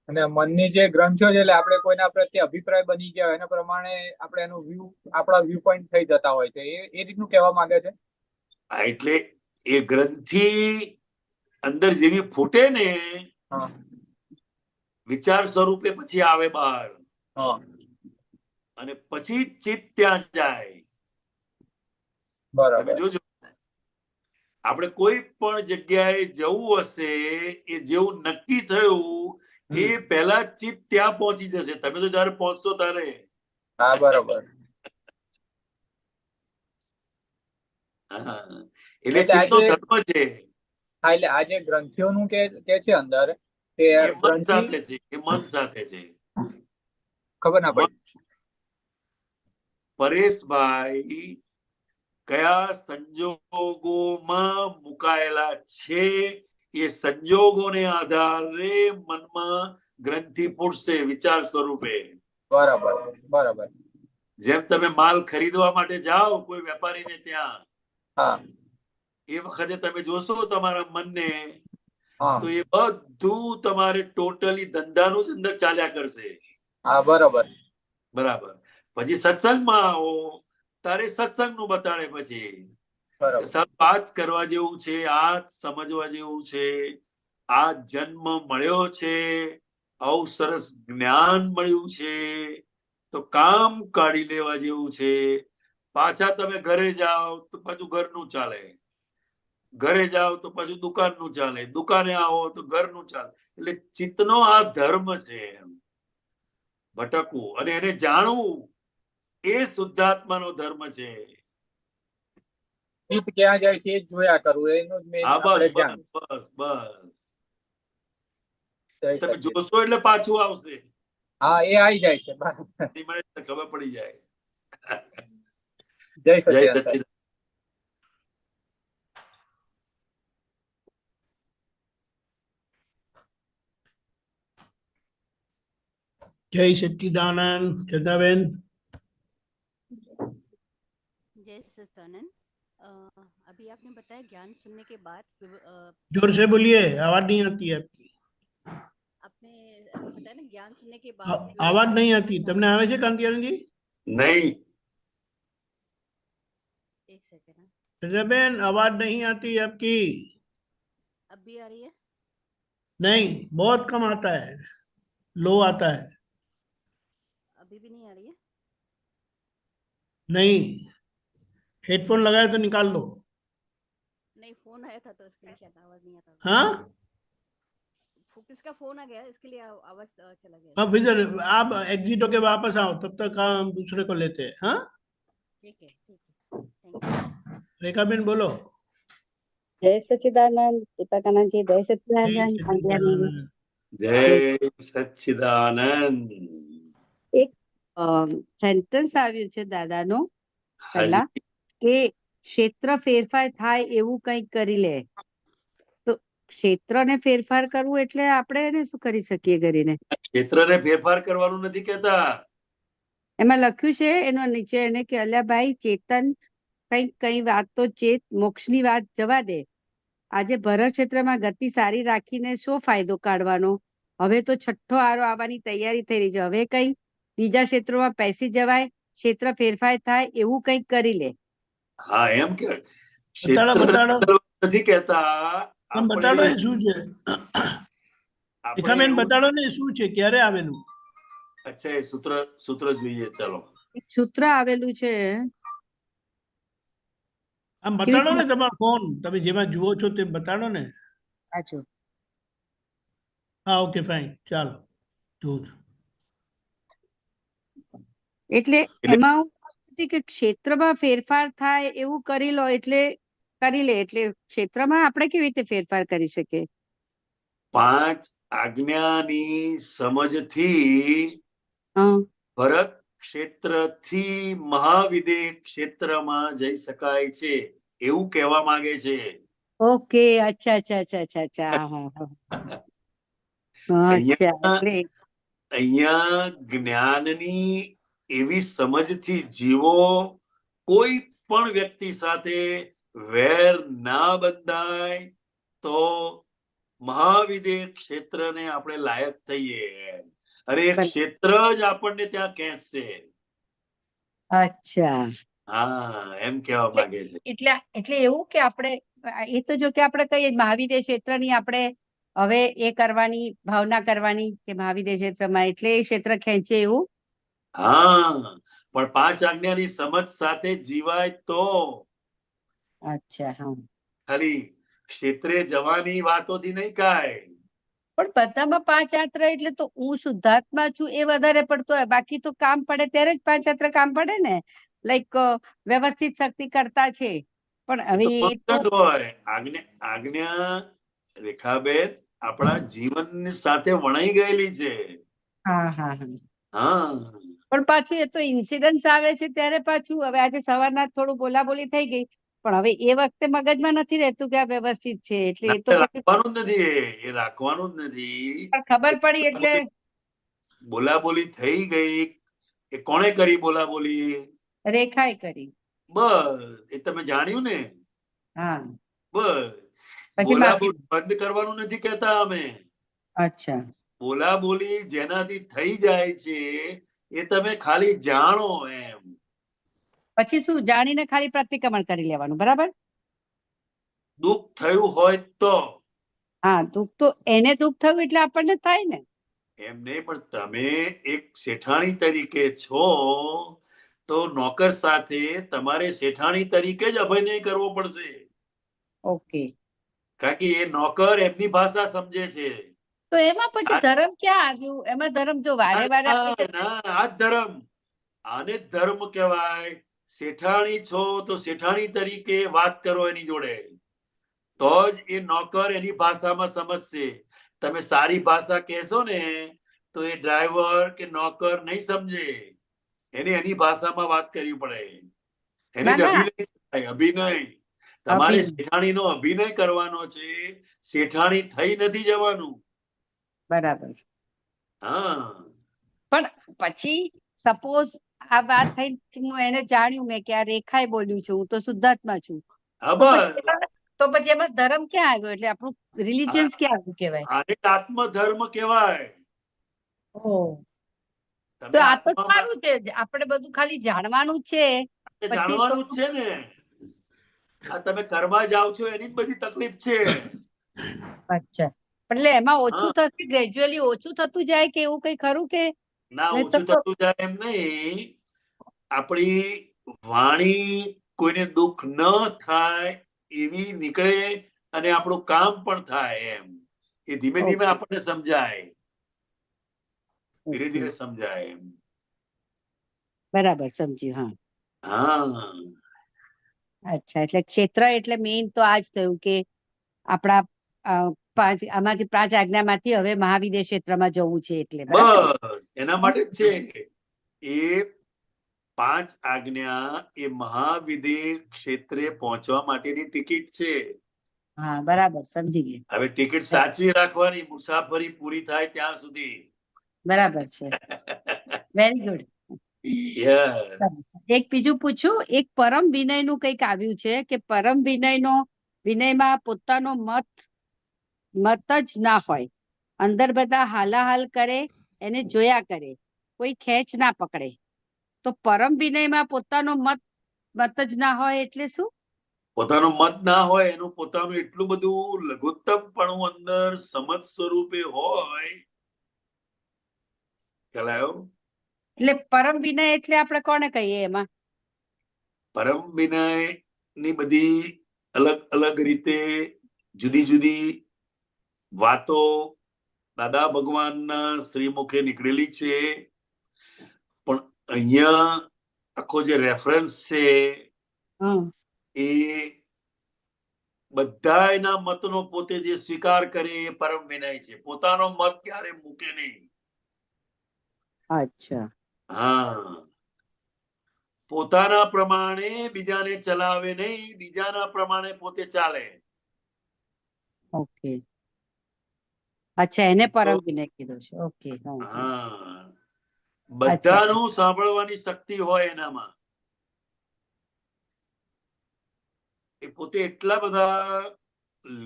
અને મનની જે ગ્રંથિઓ છે, એટલે આપણે કોઈના પ્રત્યે અભિપ્રાય બની ગયા એના પ્રમાણે આપણે એનું વ્યૂ, આપણા વ્યૂ પોઈન્ટ થઈ જતા હોય છે. એ રીતનું કહેવા માંગે છે. એટલે એ ગ્રંથિ અંદર જેવી ફૂટે ને, વિચાર સ્વરૂપે પછી આવે બહાર, અને પછી ચિત્ત ત્યાં જાય. તમે જોજો, આપણે કોઈ પણ જગ્યાએ જવું હશે, એ જેવું નક્કી થયું એ પહેલા ચિત્ત ત્યાં પહોંચી જશે. તમે તો જયારે પહોંચશો ત્યારે. હા, બરાબર. એટલે ચિત્તનો ધર્મ છે. હા, એટલે આ જે ગ્રંથિઓનું કે છે અંદર, તે એ મન સાથે છે, એ મન સાથે છે. ખબર ના પડી. પરેશભાઈ કયા સંજોગોમાં મુકાયેલા છે એ સંજોગોને આધારે મનમાં ગ્રંથિ ફૂટશે વિચાર સ્વરૂપે. બરાબર બરાબર. જેમ તમે માલ ખરીદવા માટે જાઓ કોઈ વેપારીને ત્યાં, હા એ વખતે તમે જોશો તમારા મનને, હા તો એ બધું તમારે ટોટલી ધંધાનું જ અંદર ચાલ્યા કરશે. હા બરાબર. બરાબર. પછી સત્સંગમાં આવો તારે સત્સંગનું બતાડે પછી બરાબર. સાહેબ આ જ કરવા જેવું છે, આ જ સમજવા જેવું છે, આ જન્મ મળ્યો છે, આવું સરસ જ્ઞાન મળ્યું છે, તો કામ કાઢી લેવા જેવું છે. પાછા તમે ઘરે જાઓ તો પાછું ઘરનું ચાલે, ઘરે જાઓ તો પાછું દુકાનનું ચાલે, દુકાને આવો તો ઘરનું ચાલે. એટલે ચિત્તનો આ ધર્મ છે એમ ભટકવું, અને એને જાણવું એ શુદ્ધાત્માનો ધર્મ છે. ચિત્ત ક્યાં જાય છે એ જ જોયા કરવું, એનું જ મેન હા આપણે બસ ધ્યાન. બસ બસ બસ. જય તમે સચિદાનંદ. જોશો એટલે પાછું આવશે. હા એ આવી જાય છે. નહીં મળે તો ખબર પડી જાય. જય જય સચિદાનંદ. સચિદાનંદ. જય સચ્ચિદાનંદ. ચંદાબેન. जय सच्चिदानंद। अभी आपने बताया ज्ञान सुनने के बाद जोर से बोलिए, आवाज नहीं आती है आपकी। आपने अभी बताया ना ज्ञान सुनने के बाद आवाज नहीं आती તમને આવે છે કાંતિયાનંદજી? नहीं, एक सेकंड चंदाबेन आवाज नहीं आती आपकी। अभी आ रही है? नहीं, बहुत कम आता है, लो आता है। अभी भी नहीं आ रही है? नहीं, हेडफोन लगाए तो निकाल लो। नहीं, फोन आया था तो इसके लिए शायद आवाज नहीं आता। हाँ, किसका फोन आ गया इसके लिए आवाज चला गया। अब इधर आप एग्जिट होके वापस आओ, तब तक हम दूसरे को लेते हैं। हाँ, ठीक है थैंक यू। रेखाबेन बोलो। जय सच्चिदानंद दीपकानंद जी, जय जय सच्चिदानंद कांतियानंद जी। जय सच्चिदानंद। એક સેન્ટેન્સ આવ્યું છે દાદાનો પહેલા હાજી. કે ક્ષેત્ર ફેરફાર થાય એવું કંઈક કરી લે, તો ક્ષેત્રને ફેરફાર કરવું એટલે આપણે એને શું કરી શકીએ કરીને? ક્ષેત્રને ફેરફાર કરવાનું નથી કહેતા. એમાં લખ્યું છે એનો નીચે એને કે અલ્યા ભાઈ ચેતન કઈ વાત તો ચેત મોક્ષની વાત જવા દે, આજે ભરત ક્ષેત્રમાં ગતિ સારી રાખીને શું ફાયદો કાઢવાનો? હવે તો છઠ્ઠો આરો આવવાની તૈયારી થઈ રહી છે, હવે કઈ બીજા ક્ષેત્રોમાં પેસી જવાય, ક્ષેત્ર ફેરફાર થાય એવું કંઈક કરી લે. હા એમ કે બતાડો બતાડો નથી કહેતા. એમ બતાડો એ શું છે? રેખાબેન બતાડો ને શું છે, ક્યારે આવેલું? અચ્છા એ સૂત્ર જોઈએ. ચાલો એક સૂત્ર આવેલું છે, આમ બતાડો ને તમારો ફોન, તમે જેમાં જુઓ છો તે બતાડો ને. સાચું. હા ઓકે ફાઇન, ચાલો જોઉં છું. એટલે એમાં હું પૂછતી હતી કે ક્ષેત્રમાં ફેરફાર થાય એવું કરી લો એટલે કરી લે, એટલે ક્ષેત્રમાં આપણે કેવી રીતે ફેરફાર કરી શકીએ? 5 આજ્ઞાની સમજથી ભરત ક્ષેત્રથી મહાવિદેહ ક્ષેત્રમાં જઈ શકાય છે એવું કહેવા માંગે છે. ઓકે, અચ્છા અચ્છા અચ્છા અચ્છા અચ્છા, હા હા અચ્છા. એટલે અહીંયા જ્ઞાનની એવી સમજથી જીવો, કોઈ પણ વ્યક્તિ સાથે વેર ના બંધાય તો મહાવિદેહ ક્ષેત્રને આપણે લાયક થઈએ, અને એ ક્ષેત્ર જ આપણને ત્યાં ખેંચશે. અચ્છા, હા એમ કહેવા માંગે છે. એટલે એવું કે આપણે એ તો જો કે આપણે કહીએ મહાવિદેહ ક્ષેત્રની આપણે હવે એ કરવાની ભાવના કરવાની કે મહાવિદેહ ક્ષેત્રમાં એટલે એ ક્ષેત્ર ખેંચે એવું. હા પણ 5 આજ્ઞાની સમજ સાથે જીવાય તો. અચ્છા, હા. ખાલી ક્ષેત્રે જવાની વાતોથી નહીં કાય. પણ બધામાં 5 યાત્રા એટલે તો હું શુદ્ધાત્મા છું એ વધારે પડતો હોય, બાકી તો કામ પડે ત્યારે જ 5 યાત્રા કામ પડે ને, લાઈક વ્યવસ્થિત શક્તિ કરતા છે. પણ હવે એ તો આજ્ઞા રેખાબેન આપણા જીવન સાથે વણાઈ ગયેલી છે. હા હા હા. હા પણ પાછું એ તો ઇન્સિડન્સ આવે છે ત્યારે પાછું, હવે આજે સવારના થોડું બોલાબોલી થઈ ગઈ પણ હવે એ વખતે મગજમાં નથી રહેતું કે આ વ્યવસ્થિત છે એટલે એ તો ના, પછી રાખવાનું જ નથી, એ રાખવાનું જ નથી. પણ ખબર પડી એટલે બોલાબોલી થઈ ગઈ, એ કોણે કરી બોલાબોલી? રેખાએ કરી. બસ, એ તમે જાણ્યું ને. હા, બસ, પછી માફી. બોલાબોલી બંધ કરવાનું નથી કહેતા અમે. અચ્છા, બોલાબોલી જેનાથી થઈ જાય છે એ તમે ખાલી જાણો એમ. પછી શું જાણીને ખાલી પ્રતિક્રમણ કરી લેવાનું, બરાબર? દુઃખ થયું હોય તો. હા, દુઃખ તો એને દુઃખ થયું એટલે આપણને થાય ને. એમ નહીં, પણ તમે એક શેઠાણી તરીકે છો તો નોકર સાથે તમારે શેઠાણી તરીકે જ અભિનય કરવો પડશે. ઓકે, કારણ કે એ નોકર એમની ભાષા સમજે છે. તો એમાં પછી ધર્મ ક્યાં આવ્યું? એમાં ધર્મ જો વારે વારે આપણે ના, આ જ ધર્મ, આને જ ધર્મ કહેવાય. શેઠાણી છો તો શેઠાણી તરીકે વાત કરો એની જોડે, તો જ એ નોકર એની ભાષામાં સમજશે. તમે સારી ભાષા કહેશો ને તો એ ડ્રાઈવર કે નોકર નહીં સમજે. એને એની ભાષામાં વાત કરવી પડે. એને જ અભિનય થાય, અભિનય. તમારે શેઠાણીનો અભિનય કરવાનો છે, શેઠાણી થઈ નથી જવાનું. બરાબર. હા, પણ પછી સપોઝ આ વાત થઈ, હું એને જાણ્યું મેં કે આ રેખાએ બોલ્યું છું, હું તો શુદ્ધાત્મા છું, તો પછી એમાં ધર્મ ક્યાં આવ્યો? એટલે આપણું રિલિજન્સ ક્યાં આવ્યું કહેવાય? આને આત્મધર્મ કહેવાય. તો આ તો સારું છે, આપણે બધું ખાલી જાણવાનું છે. જાણવાનું જ છે ને. આ તમે કરવા જાવ છો એની જ બધી તકલીફ છે. અચ્છા, એટલે એમાં ઓછું થશે, ગ્રેજ્યુઅલી ઓછું થતું જાય કે એવું કઈ ખરું કે? ના, ઓછું થતું જાય એમ નહીં. આપણી વાણી કોઈને દુઃખ ન થાય એવી નીકળે અને આપણું કામ પણ થાય એમ. એ ધીમે ધીમે આપણને સમજાય, ધીરે ધીરે સમજાય એમ. બરાબર, સમજ્યું. હા, અચ્છા, એટલે ક્ષેત્ર એટલે મેઇન તો આ જ થયું કે આપણા આમાંથી 5 આજ્ઞામાંથી હવે મહાવિદ્ય ક્ષેત્રમાં જવું છે, એટલે બસ એના માટે જ છે. એ 5 આજ્ઞા એ મહાવિદ્ય ક્ષેત્રે પહોંચવા માટેની ટિકિટ છે. હા, બરાબર, સમજી ગયા. હવે ટિકિટ સાચી રાખવાની, મુસાફરી પૂરી થાય ત્યાં સુધી. બરાબર છે, વેરી ગુડ. એક બીજું પૂછું, એક પરમ વિનય નું કંઈક આવ્યું છે કે પરમ વિનયમાં પોતાનો મત જ ના હોય, અંદર બધા હાલાહાલ કરે, એને જોયા કરે, કોઈ ખેંચ ના પકડે. તો પરમ વિનયમાં પોતાનો મત જ ના હોય એટલે શું? પોતાનો મત ના હોય, એનું પોતાનું એટલું બધું લઘુત્તમપણું અંદર સમજ સ્વરૂપે હોય. ખ્યાલ? એટલે પરમ વિનય એટલે આપણે કોને કહીએ? એમાં પરમ વિનય ની બધી અલગ અલગ રીતે જુદી જુદી વાતો દાદા ભગવાનના શ્રીમુખે નીકળેલી છે. પણ અહીંયા આખો જે રેફરન્સ છે એ બધા એના મતનો પોતે જે સ્વીકાર કરે એ પરમ વિનય છે. પોતાનો મત ક્યારે મૂકે નહીં. અચ્છા, હા, પોતાના પ્રમાણે બીજાને ચલાવે નહીં, બીજાના પ્રમાણે પોતે ચાલે. ઓકે, અચ્છા, એને પરમ વિનય કીધું છે. ઓકે, હા, બધાનું સાંભળવાની શક્તિ હોય એનામાં. એ પોતે એટલા બધા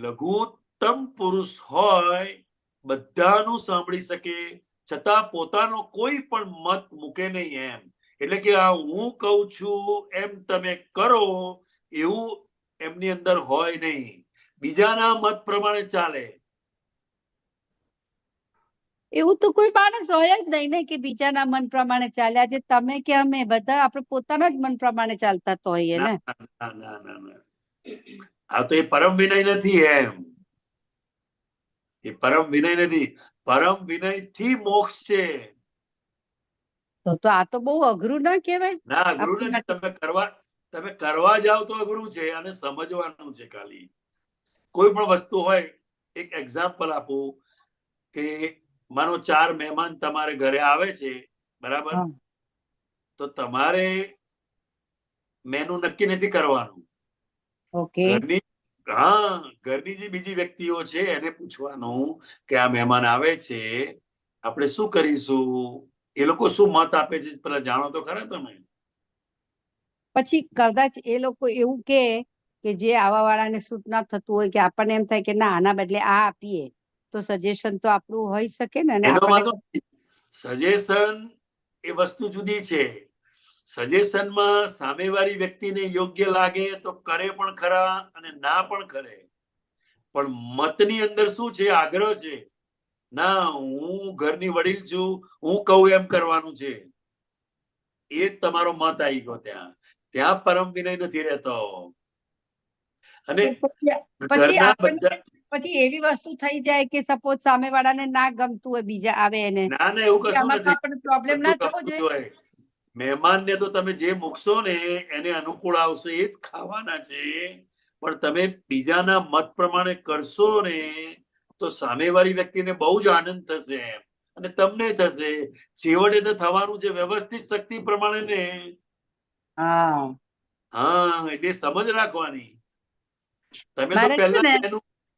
લઘુત્તમ પુરુષ હોય, બધાનું સાંભળી શકે, છતાં પોતાનો કોઈ પણ મત મૂકે નહીં એમ. એટલે કે આ હું કહું છું એમ તમે કરો એવું એમની અંદર હોય નહીં, બીજાના મત પ્રમાણે ચાલે. એવું તો કોઈ માણસ હોય જ નહીં ને કે બીજાના મન પ્રમાણે ચાલ્યા છે. તમે કે અમે બધા આપણે પોતાના જ મન પ્રમાણે ચાલતા તો હોઈએ ને. ના ના ના ના, આ તો એ પરમ વિનય નથી એમ. એ પરમ વિનય નથી, પરમ વિનય થી મોક્ષ છે. તો આ તો બહુ અઘરું ના કહેવાય? ના, અઘરું નથી. તમે કરવા જાવ તો અઘરું છે, અને સમજવાનું છે ખાલી. કોઈ પણ વસ્તુ હોય, એક એક્ઝામ્પલ આપું કે માનો 4 મહેમાન તમારે ઘરે આવે છે, બરાબર? તો તમારે મેનુ નક્કી નથી કરવાનું. ઓકે. ઘરની જે બીજી વ્યક્તિઓ છે એને પૂછવાનું કે આ મહેમાન આવે છે, આપણે શું કરીશું, એ લોકો શું મત આપે છે પેલા જાણો તો ખરા તમે. પછી કદાચ એ લોકો એવું કે જે આવા વાળાને સૂટ ના થતું હોય, કે આપણને એમ થાય કે ના આના બદલે આ આપીએ, તો સજેશન તો આપણું હોઈ શકે ને. અને એનો આપણને વાંધો સજેશન એ વસ્તુ જુદી છે. સજેશનમાં સામેવાળી વ્યક્તિને યોગ્ય લાગે તો કરે પણ ખરા અને ના પણ કરે, પણ મતની અંદર શું છે, આગ્રહ છે. ના, હું ઘરની વડીલ છું, હું કહું એમ કરવાનું છે. એ જ તમારો મત આવી ગયો. ત્યાં પરમ વિનય નથી રહેતો. અને ઘરના બધા પછી એવી વસ્તુ થઈ જાય કે સપોઝ સામે વાળાને ના ગમતું હોય, બીજા આવે એને, ના એવું કશું આમાં તો નથી. આપણને પ્રોબ્લેમ ના થવો જોઈએ. મહેમાનને તો તમે જે મૂકશો ને એને અનુકૂળ આવશે એ જ ખાવાના છે. પણ તમે બીજાના મત પ્રમાણે કરશો ને તો સામેવાળી વ્યક્તિને બહુ જ આનંદ થશે અને તમને થશે. છેવટે તો થવાનું છે વ્યવસ્થિત શક્તિ પ્રમાણે ને. એટલે સમજ રાખવાની.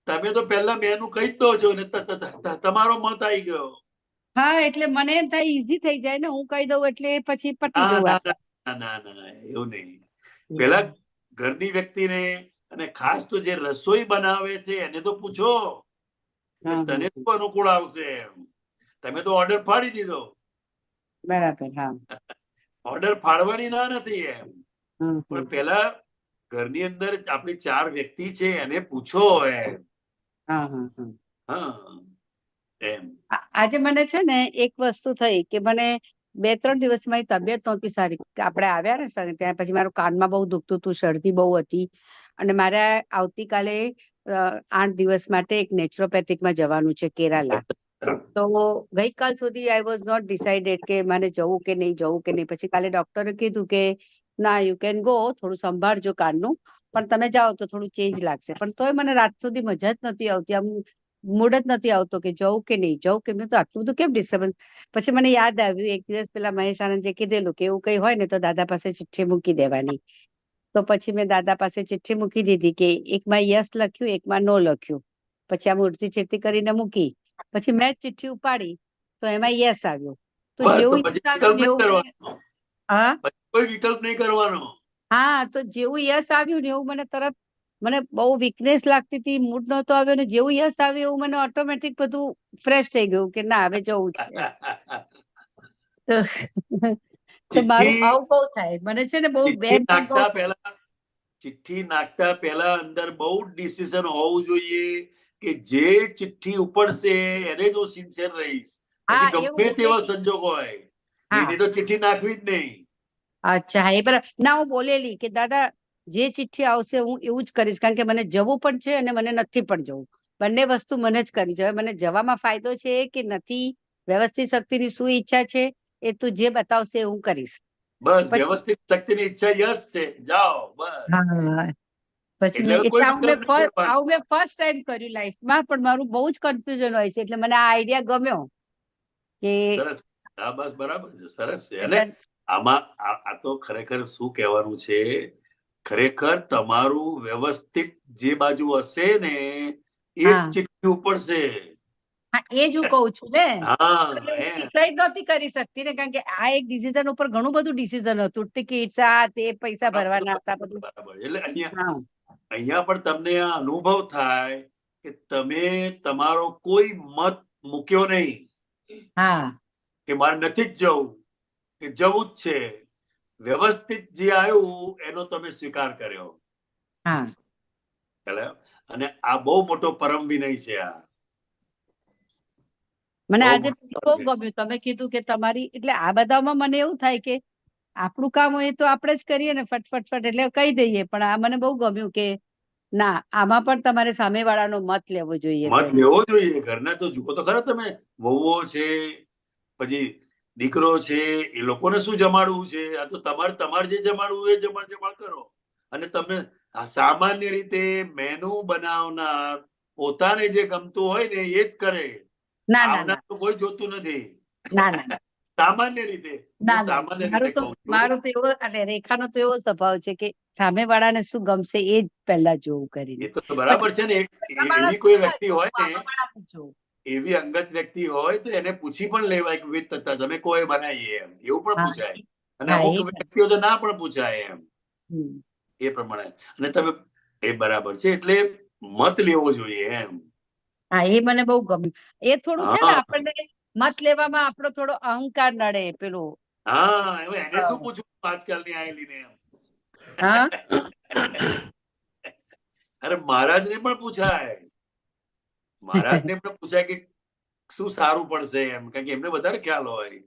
તમે તો પહેલા મેનુ કહી જ દો છો ને તમારો મત આવી ગયો. હા, એટલે મને એમ થાય ઈઝી થઈ જાય ને, હું કહી દઉં એટલે પછી પતી ગયું. ના એવું નહીં. પેલા ઘરની વ્યક્તિને અને ખાસ તો જે રસોઈ બનાવે છે એને તો પૂછો કે તને શું અનુકૂળ આવશે. તમે તો ઓર્ડર ફાડી દીધો. બરાબર. હા, ઓર્ડર ફાડવાની ના નથી એમ, પણ પેલા ઘરની અંદર આપણી 4 વ્યક્તિ છે એને પૂછો એમ. આજે મને છે ને એક વસ્તુ થઈ કે મને 2-3 દિવસ મારી તબિયત નહોતી સારી. આપણે આવ્યા ને સર, ત્યાં પછી મારું કાનમાં બહુ દુખતું હતું, શરદી બહુ હતી, અને મારે આવતીકાલે 8 દિવસ માટે એક નેચરોપેથિકમાં જવાનું છે કેરાલા. તો ગઈકાલ સુધી આઈ વોઝ નોટ ડિસાઇડેડ કે મને જવું કે નહીં જવું કે નહીં. પછી કાલે ડોક્ટરે કીધું કે ના, યુ કેન ગો, થોડું સંભાળજો કાનનું, પણ તમે જાઓ તો થોડું ચેન્જ લાગશે. પણ તોય મને રાત સુધી મજા જ નથી આવતી, આમ મૂડ જ નથી આવતો કે જવું કે નહીં જવું, કે મેં તો આટલું બધું કેમ ડિસ્ટર્બન્સ. પછી મને યાદ આવ્યું, એક દિવસ પેલા મહેશ આનંદે કીધેલું કે એવું કઈ હોય ને તો દાદા પાસે ચિઠ્ઠી મૂકી દેવાની. તો પછી મેં દાદા પાસે ચિઠ્ઠી મૂકી દીધી, કે એકમાં યસ લખ્યું, એકમાં નો લખ્યું. પછી આમ ઉડતી ચેતી કરીને મૂકી. પછી મેં ચિઠ્ઠી ઉપાડી તો એમાં યસ આવ્યો. તો જેવું કોઈ વિકલ્પ નહીં કરવાનો. હા, તો જેવું યસ આવ્યું ને એવું મને તરત, મને બહુ વીકનેસ લાગતી હતી, મૂડ નહોતો આવ્યો, ને જેવું યસ આવ્યું એવું મને ઓટોમેટિક બધું ફ્રેશ થઈ ગયું કે ના, હવે જવું છે. તો મારું આવું બહુ થાય. મને છે ને બહુ ચિઠ્ઠી નાખતા પહેલા અંદર બહુ ડિસિઝન હોવું જોઈએ કે જે ચિઠ્ઠી ઉપડશે એને જ હું સિન્સિયર રહીશ. પછી ગમે તેવા સંજોગ હોય, એની તો ચિઠ્ઠી નાખવી જ નહીં. અચ્છા, એ બરાબર. ના, હું બોલેલી કે દાદા જે ચિઠ્ઠી આવશે હું એવું જ કરીશ, કારણ કે મને જવું પણ છે અને મને નથી પણ જવું. બંને વસ્તુ મને જ કરવી છે. મને જવામાં ફાયદો છે કે નથી, વ્યવસ્થિત શક્તિની શું ઈચ્છા છે, એ તું જે બતાવશે હું કરીશ. બસ, વ્યવસ્થિત શક્તિની ઈચ્છા યસ છે, જાઓ બસ. પછી મેં ફર્સ્ટ ટાઈમ કર્યું લાઈફમાં, પણ મારું બહુ જ કન્ફ્યુઝન હોય છે, એટલે મને આ આઈડિયા ગમ્યો કે સરસ. હા, બસ બરાબર છે, સરસ છે. અને આમાં આ તો ખરેખર શું કહેવાનું છે, ખરેખર તમારું વ્યવસ્થિત જે બાજુ હશે ને એ જ ચિઠ્ઠી ઉપડશે. એ જ હું કઉ છું ને. ડિસાઈડ નહોતી કરી શકતી ને, કારણ કે આ એક ડિસિઝન ઉપર ઘણું બધું ડિસિઝન હતું, ટિકિટ, આ તે, પૈસા ભરવાના હતા બધું. એટલે અહીંયા પણ તમને આ અનુભવ થાય કે તમે તમારો કોઈ મત મૂક્યો નહીં કે મારે નથી જ જવું કે જવું જ છે. વ્યવસ્થિત જે આવ્યું એનો તમે સ્વીકાર કર્યો. અને આ બહુ મોટો પરમ વિનય છે. આ મને આજે બહુ ગમ્યું તમે કીધું કે તમારી, એટલે આ બધામાં મને એવું થાય કે આપણું કામ હોય તો આપણે જ કરીએ ને ફટફટ, એટલે કહી દઈએ. પણ આ મને બહુ ગમ્યું કે ના, આમાં પણ તમારે સામેવાળાનો મત લેવો જોઈએ. મત લેવો જોઈએ. ઘરના તો જુઓ તો ખરા તમે, વહુઓ છે, પછી દીકરો છે, એ લોકોને શું જમાડવું છે. આ તો તમારે જે જમાડવું એ જમાડ કરો. અને તમે સામાન્ય રીતે મેનુ બનાવનાર પોતાને જે ગમતું હોય ને એ જ કરે. આવનાર તો કોઈ જોતું નથી. સામાન્ય રીતે. મારું તો એવો, અને રેખાનો તો એવો સ્વભાવ છે કે સામેવાળાને શું ગમશે એ જ પહેલા જોવું કરીને. એ તો બરાબર છે ને. એવી કોઈ વ્યક્તિ હોય ને, જોવું. એવી અંગત વ્યક્તિ હોય તો એને પૂછી પણ લેવાય કે ભાઈ તમે કોઈ બનાવીએ એમ, એવું પણ હા, પૂછાય. અને હા, અમુક એ વ્યક્તિઓ તો ના પણ પૂછાય એમ, હમ. એ પ્રમાણે. અને તમે એ બરાબર છે, એટલે મત લેવો જોઈએ એમ. હા, એ મને બહુ ગમ્યું. એ થોડું છે ને હા આપણને મત લેવામાં આપણો થોડો અહંકાર નડે પેલું. હા, હવે એને શું પૂછવું આજકાલની આયેલી ને એમ. હા, અરે મહારાજને પણ પૂછાય, મહારાજને પણ પૂછાય કે શું સારું પડશે એમ, કારણ કે એમને વધારે ખ્યાલ હોય.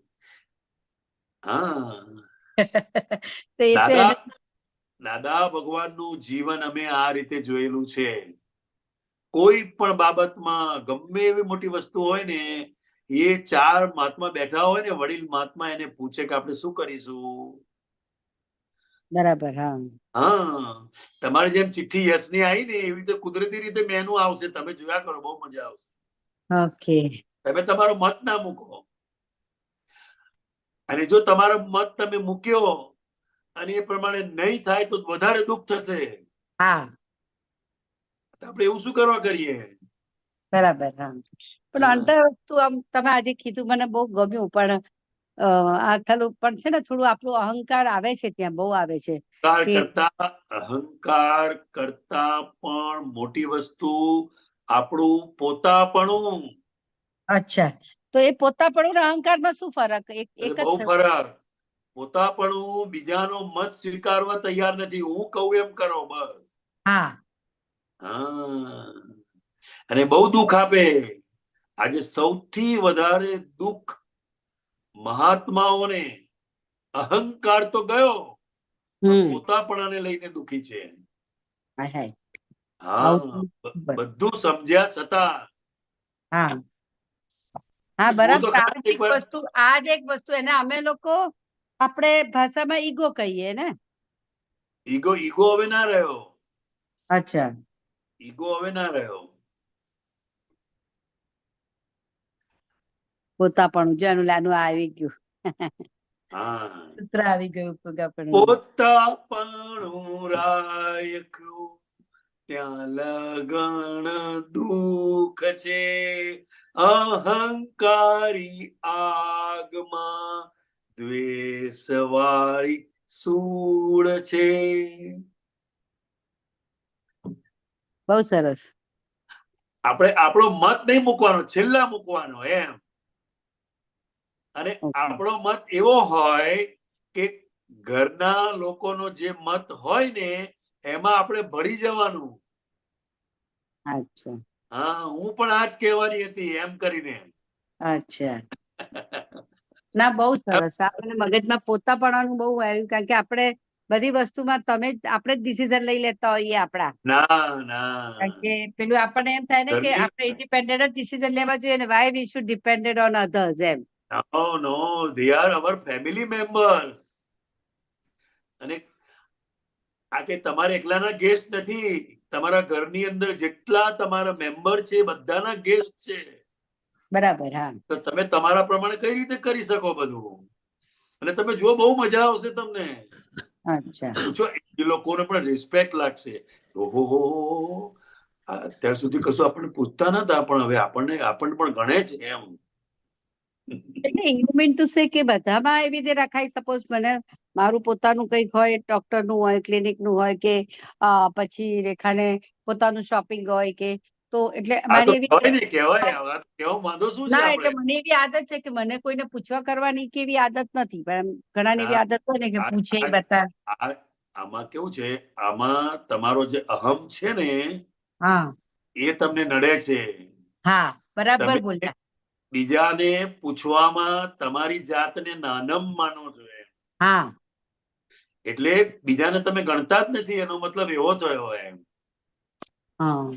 હા, તો એ તો દાદા એને દાદા ભગવાનનું જીવન અમે આ રીતે જોયેલું છે. કોઈ પણ બાબતમાં ગમે એવી મોટી વસ્તુ હોય ને, એ 4 મહાત્મા બેઠા હોય ને, વડીલ મહાત્મા, એને પૂછે કે આપણે શું કરીશું. બરાબર. હા, હા, તમારી જેમ ચિઠ્ઠી યશની આવી ને, એવી રીતે કુદરતી રીતે મેનુ આવશે. તમે જોયા કરો, બહુ મજા આવશે. ઓકે. તમે તમારો મત ના મૂકો, અને જો તમારો મત તમે મૂક્યો અને એ પ્રમાણે નહીં થાય તો વધારે દુઃખ થશે. હા, આપણે એવું શું કરવા કરીએ. બરાબર. હા, પણ હા. અંતર વસ્તુ આમ તમે આજે કીધું મને બહુ ગમ્યું, પણ આ થલું પણ છે ને થોડું આપણું અહંકાર આવે છે, ત્યાં બહુ આવે છે કે અહંકાર કરતા પણ મોટી વસ્તુ આપણું પોતાપણું. અચ્છા, તો એ પોતાપણું ને અહંકારમાં શું ફરક? એક એટલે જ બહુ થયું. ફરક. પોતાપણું બીજાનો મત સ્વીકારવા તૈયાર નથી, હું કહું એમ કરો બસ. હા, હા, અને બહુ દુઃખ આપે. આજે સૌથી વધારે દુઃખ મહાત્માઓને, અહંકાર તો ગયો પણ હમ. પોતાપણાને લઈને દુઃખી છે. હાય હાય. હા, આવું બરાબર. બધું સમજ્યા છતાં. હા, હા, જુઓ બરાબર. તો આ ખરા જ એક એકવાર. વસ્તુ, આ જ એક વસ્તુ એને અમે લોકો આપણે ભાષામાં ઈગો કહીએ ને. ઈગો હવે ના રહ્યો. અચ્છા. ઈગો હવે ના રહ્યો. પોતાપણું જો એનું લાનું આવી ગયું. હા, સૂત્ર આવી ગયું પોતાપણું. પોતાપણું રાખ્યું ત્યાં લગણ દુઃખ છે, અહંકારી આગમાં દ્વેષ વાળી સૂળ છે. બહુ સરસ. આપણે આપણો મત નહીં મૂકવાનો, છેલ્લા મૂકવાનો એમ. અને ઓકે. આપણો મત એવો હોય કે ઘરના લોકોનો જે મત હોય ને, એમાં આપણે ભળી જવાનું. અચ્છા. હા, હું પણ આજ કહેવાની હતી એમ કરીને. અચ્છા. ના, બહુ સરસ. આ મને મગજમાં પોતાપણાનું બહુ આવ્યું, કારણ કે આપણે બધી વસ્તુમાં આપણે જ ડિસિઝન લઈ લેતા હોઈએ આપણા. ના ના, કારણ કે પેલું આપણને એમ થાય ને કે ઘરની આપણે ઇન્ડિપેન્ડન્ટ જ ડિસિઝન લેવા જોઈએ ને, why we should depended on others એમ. no, they are our family members. અને આ કે તમારે એકલાના ગેસ્ટ નથી, તમારા ઘરની અંદર જેટલા તમારા મેમ્બર છે બધાના ગેસ્ટ છે. બરાબર. હા, તો તમે તમારા પ્રમાણે કઈ રીતે કરી શકો બધું. અને તમે જો બહુ મજા આવશે તમને. અચ્છા. જો એ લોકોને પણ રિસ્પેક્ટ લાગશે. ઓહો, અત્યાર સુધી કશું આપણને પૂછતા નતા, પણ હવે આપણને પણ ગણે છે એમ. એટલે યુ મીન ટુ સે કે બધામાં એવી રીતે રખાય. સપોઝ મને મારું પોતાનું કંઈક હોય, ડોક્ટર નું હોય, ક્લિનિક નું હોય, કે પછી રેખાને પોતાનું શોપિંગ હોય, કે તો એટલે આ તો મારી એવી કહેવાય ને, કહેવાય કેવું વાંધો શું છે ના, આપણે. એટલે મને એવી આદત છે કે મને કોઈને પૂછવા કરવાની કે એવી આદત નથી, પણ ઘણાને એવી આદત હોય ને કે પૂછે બતા. આમાં કેવું છે, આમાં તમારો જે અહમ છે ને, હા, એ તમને નડે છે. હા, બરાબર તમે બોલ્યા. બીજાને પૂછવામાં તમારી જાતને નાનમ માનો છો. હા, એટલે બીજાને તમે ગણતા જ નથી, એનો મતલબ એવો થયો એમ. હા.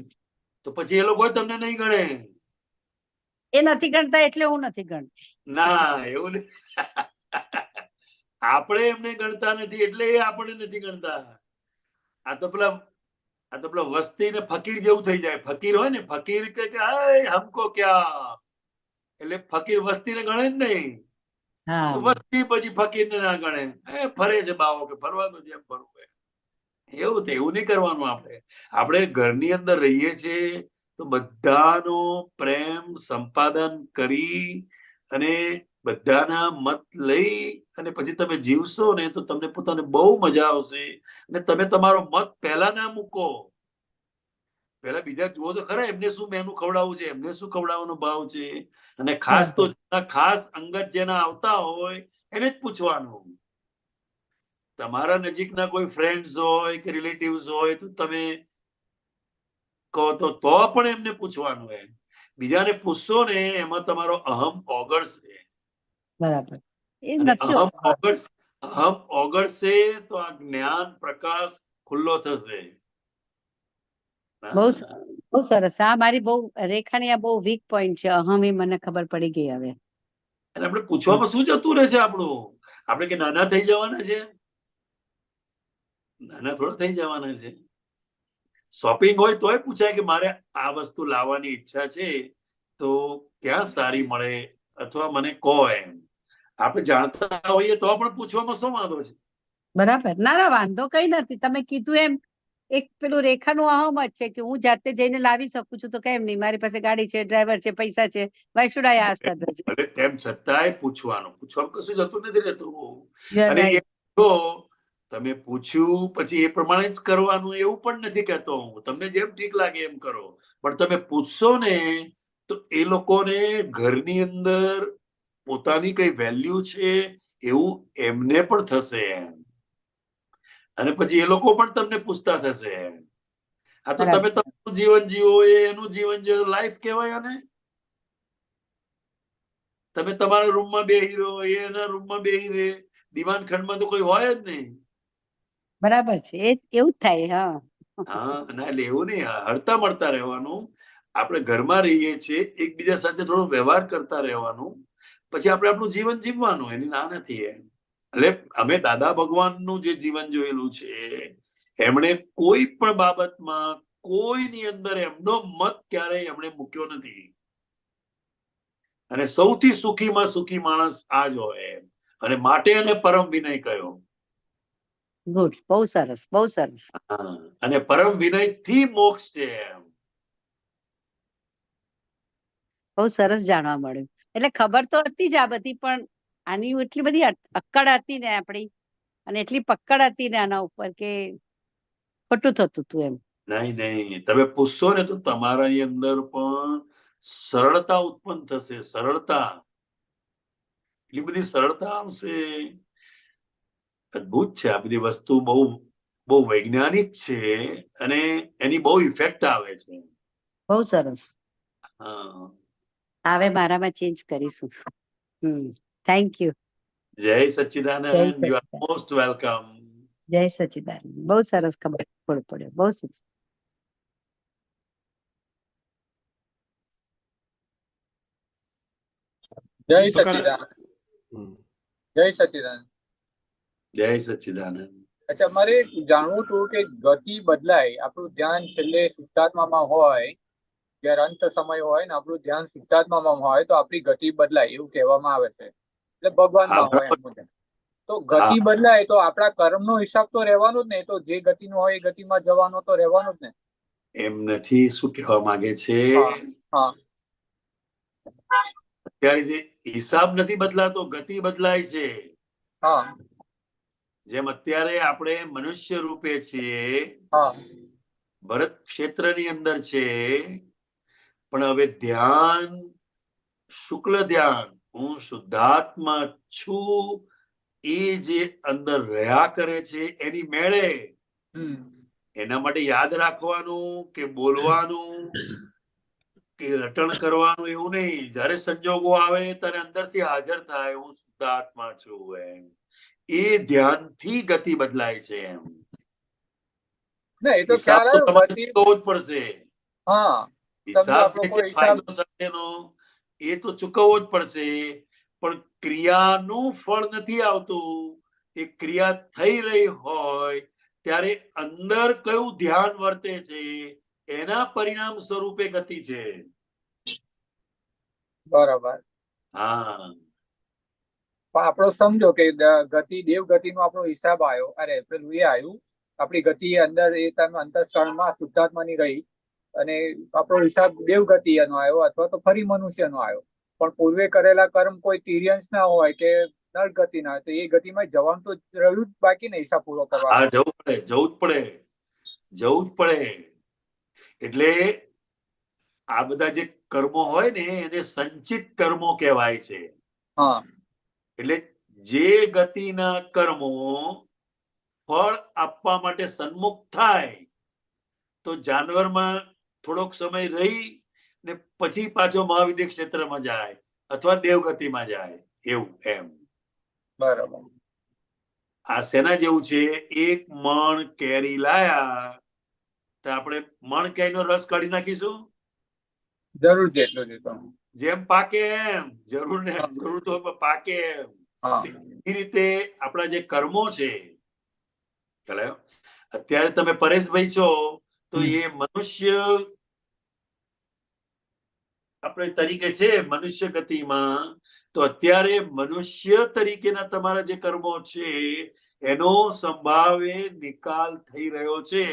તો પછી એ લોકો તમને નહીં ગણે. એ નથી ગણતા એટલે હું નથી ગણતી. ના, એવું નહીં. આપણે એમને ગણતા નથી એટલે એ આપણે નથી ગણતા. આ તો પેલા વસ્તી ને ફકીર જેવું થઈ જાય. ફકીર હોય ને, ફકીર કે હમકો ક્યાં, એટલે ફકીર વસ્તીને ગણે જ નહીં. હા, વસ્તી પછી ફકીરને ના ગણે. ફરે છે બાવો, કે ફરવાનું જેમ ફરવું હોય. એવું નહીં કરવાનું. આપણે ઘરની અંદર રહીએ છીએ તો બધાનો પ્રેમ સંપાદન કરી અને બધાના મત લઈ અને પછી તમે જીવશો ને તો તમને પોતાને બહુ મજા આવશે. અને તમે તમારો મત પહેલા ના મૂકો, પહેલા બીજા જુઓ તો ખરા એમને શું મેનુ ખવડાવવું છે, એમને શું ખવડાવવાનો ભાવ છે. અને ખાસ તો ખાસ અંગત જેના આવતા હોય એને જ પૂછવાનું. તમારા નજીકના કોઈ ફ્રેન્ડ્સ હોય કે રિલેટિવ્સ હોય તો તમે કહો તો પણ એમને પૂછવાનું. બીજાને પૂછશો ને એમાં તમારો અહમ ઓગળશે. બરાબર. એ અને નથી અહમ ઓગળશે તો આ જ્ઞાન પ્રકાશ ખુલ્લો થશે. બહુ બહુ સરસ. આ મારી બહુ રેખાની આ બહુ વીક પોઈન્ટ છે. અહમ એ મને ખબર પડી ગઈ હવે. અને આપણે પૂછવામાં શું જતું રહેશે આપણું? આપણે કે નાના થઈ જવાના છે? નાના થોડા થઈ જવાના છે. શોપિંગ હોય તોય પૂછાય કે મારે આ વસ્તુ લાવવાની ઈચ્છા છે તો ક્યાં સારી મળે અથવા મને કહો એમ. આપણે જાણતા હોઈએ તો પણ પૂછવામાં શું વાંધો છે? બરાબર. ના ના, વાંધો કઈ નથી. તમે કીધું એમ એક પેલું રેખાનું અહમ જ છે કે હું જાતે જઈને લાવી શકું છું તો કેમ નહીં, મારી પાસે ગાડી છે, ડ્રાઈવર છે, પૈસા છે. Why should I ask others? ભલે તેમ છતાંય પૂછવાનું કશું જતું નથી રહેતું. You are અને right. તમે પૂછ્યું પછી એ પ્રમાણે જ કરવાનું એવું પણ નથી કહેતો હું. તમને જેમ ઠીક લાગે એમ કરો, પણ તમે પૂછશો ને તો એ લોકોને ઘરની અંદર પોતાની કઈ વેલ્યુ છે એવું એમને પણ થશે. અને પછી એ લોકો પણ તમને પૂછતા થશે. આ તો તમે તમારું જીવન જીવો એ એનું જીવન જીવો, લાઈફ કહેવાય. અને તમે તમારા રૂમમાં બેહી રહો, એ એના રૂમમાં બેહી રહે, દિવાન ખંડમાં તો કોઈ હોય જ નહીં. બરાબર છે. એવું જ થાય. ના એટલે એવું નહીં, હળતા મળતા રહેવાનું. આપણે ઘરમાં રહીએ છીએ, એકબીજા સાથે થોડો વ્યવહાર કરતા રહેવાનું, પછી આપણે આપણું જીવન જીવવાનું. એની ના નથી. એટલે અમે દાદા ભગવાનનું જે જીવન જોયેલું છે, એમણે કોઈ પણ બાબતમાં કોઈની અંદર એમનો મત ક્યારેય એમણે મૂક્યો નથી. અને સૌથી સુખીમાં સુખી માણસ આ જ હોય. અને માટે એને પરમ વિનય કહ્યો. ગુડ. બહુ સરસ, બહુ સરસ. અને પરમ વિનય થી મોક્ષ છે. બહુ સરસ જાણવા મળ્યું. એટલે ખબર તો હતી જ આ બધી, પણ આની એટલી બધી અક્કડ હતી ને આપણી, અને એટલી પકડ હતી ને આના ઉપર કે ખોટું થતું હતું એમ. નહીં, તમે પૂછશો ને તો તમારા અંદર પણ સરળતા ઉત્પન્ન થશે. સરળતા, એટલી બધી સરળતા આવશે. અદભુત છે. આ બધી વસ્તુ બહુ બહુ વૈજ્ઞાનિક છે અને એની બહુ ઇફેક્ટ આવે છે. બહુ સરસ. હવે મારામાં ચેન્જ કરીશું. Thank you. જય Sachchidanand. You are most welcome. જય સચ્ચિદાનંદ. બહુ સરસ ખબર પડ્યો. બહુ સરસ. જય સચ્ચિદાનંદ. જય સચ્ચિદાનંદ. જય સચ્ચિદાનંદ. અચ્છા, મારે જાણવું હતું કે ગતિ બદલાય, આપણું ધ્યાન છેલ્લે શુદ્ધાત્મામાં હોય, જયારે અંત સમય હોય ને આપણું ધ્યાન શુદ્ધાત્મામાં હોય તો આપણી ગતિ બદલાય એવું કહેવામાં આવે છે. એટલે ભગવાનમાં હોય એમ મુજબ. તો ગતિ બદલાય તો આપણા કર્મનો હિસાબ તો રહેવાનો જ ને. તો જે ગતિનો હોય એ ગતિમાં જવાનો તો રહેવાનો જ ને. એમ નથી. શું કહેવા માંગે છે? અત્યારે જે હિસાબ નથી બદલાતો, ગતિ બદલાય છે. જેમ અત્યારે આપણે મનુષ્ય રૂપે છીએ, ભરત ક્ષેત્રની અંદર છે, પણ હવે ધ્યાન, શુક્લ ધ્યાન, હું શુદ્ધાત્મા છું, એ જે અંદર રહ્યા કરે છે એની મેળે. એના માટે યાદ રાખવાનું કે બોલવાનું કે રટણ કરવાનું એવું નહીં. જયારે સંજોગો આવે ત્યારે અંદરથી હાજર થાય, હું શુદ્ધાત્મા છું એમ. એ ધ્યાનથી ગતિ બદલાય છે એમ. હિસાબ તો તમારે ચૂકવવો જ પડશે. હિસાબ જે છે ફાયદો સાથેનો, એ તો ચૂકવવો જ પડશે. પણ ક્રિયાનું ફળ નથી આવતું. એ ક્રિયા થઈ રહી હોય ત્યારે અંદર કયું ધ્યાન વર્તે છે એના પરિણામ સ્વરૂપે ગતિ છે. બરાબર. પણ આપણો સમજો કે ગતિ, દેવ ગતિ નો આપણો હિસાબ આવ્યો, અરે પેલું એ આવ્યું આપણી ગતિ અંદર એ ટાઈમ અંતઃસ્કરણમાં શુદ્ધાત્માની રહી અને આપણો હિસાબ દેવગતિ એનો આવ્યો અથવા તો ફરી મનુષ્યનો આવ્યો. પણ પૂર્વે કરેલા કર્મ કોઈ તિર્યંશ ના હોય કે નર ગતિ ના હોય તો એ ગતિમાં જવાનું તો રહ્યું જ બાકી ને હિસાબ પૂરો કરવા. હા, જવું જ પડે. એટલે આ બધા જે કર્મો હોય ને એને સંચિત કર્મો કહેવાય છે. હા, એટલે જે ગતિના કર્મો ફળ આપવા માટે સન્મુખ થાય તો જાનવરમાં થોડોક સમય રહી ને પછી પાછો મહાવિદ્ય ક્ષેત્રમાં જાય અથવા દેવગતિમાં જાય, એવું એમ. બરાબર. આ શેના જેવું છે? એક મણ કેરી લાયા તો આપણે મણ કેરીનો રસ કાઢી નાખીશું? જરૂર જેટલું જેટલું જેમ પાકે એમ, જરૂર તો પાકે એમ. એ રીતે આપણા જે કર્મો છે, અત્યારે તમે પરેશભાઈ છો તો એ મનુષ્ય આપણે તરીકે છે મનુષ્ય ગતિમાં, તો અત્યારે મનુષ્ય તરીકેના તમારા જે કર્મો છે એનો સંભાવે નિકાલ થઈ રહ્યો છે.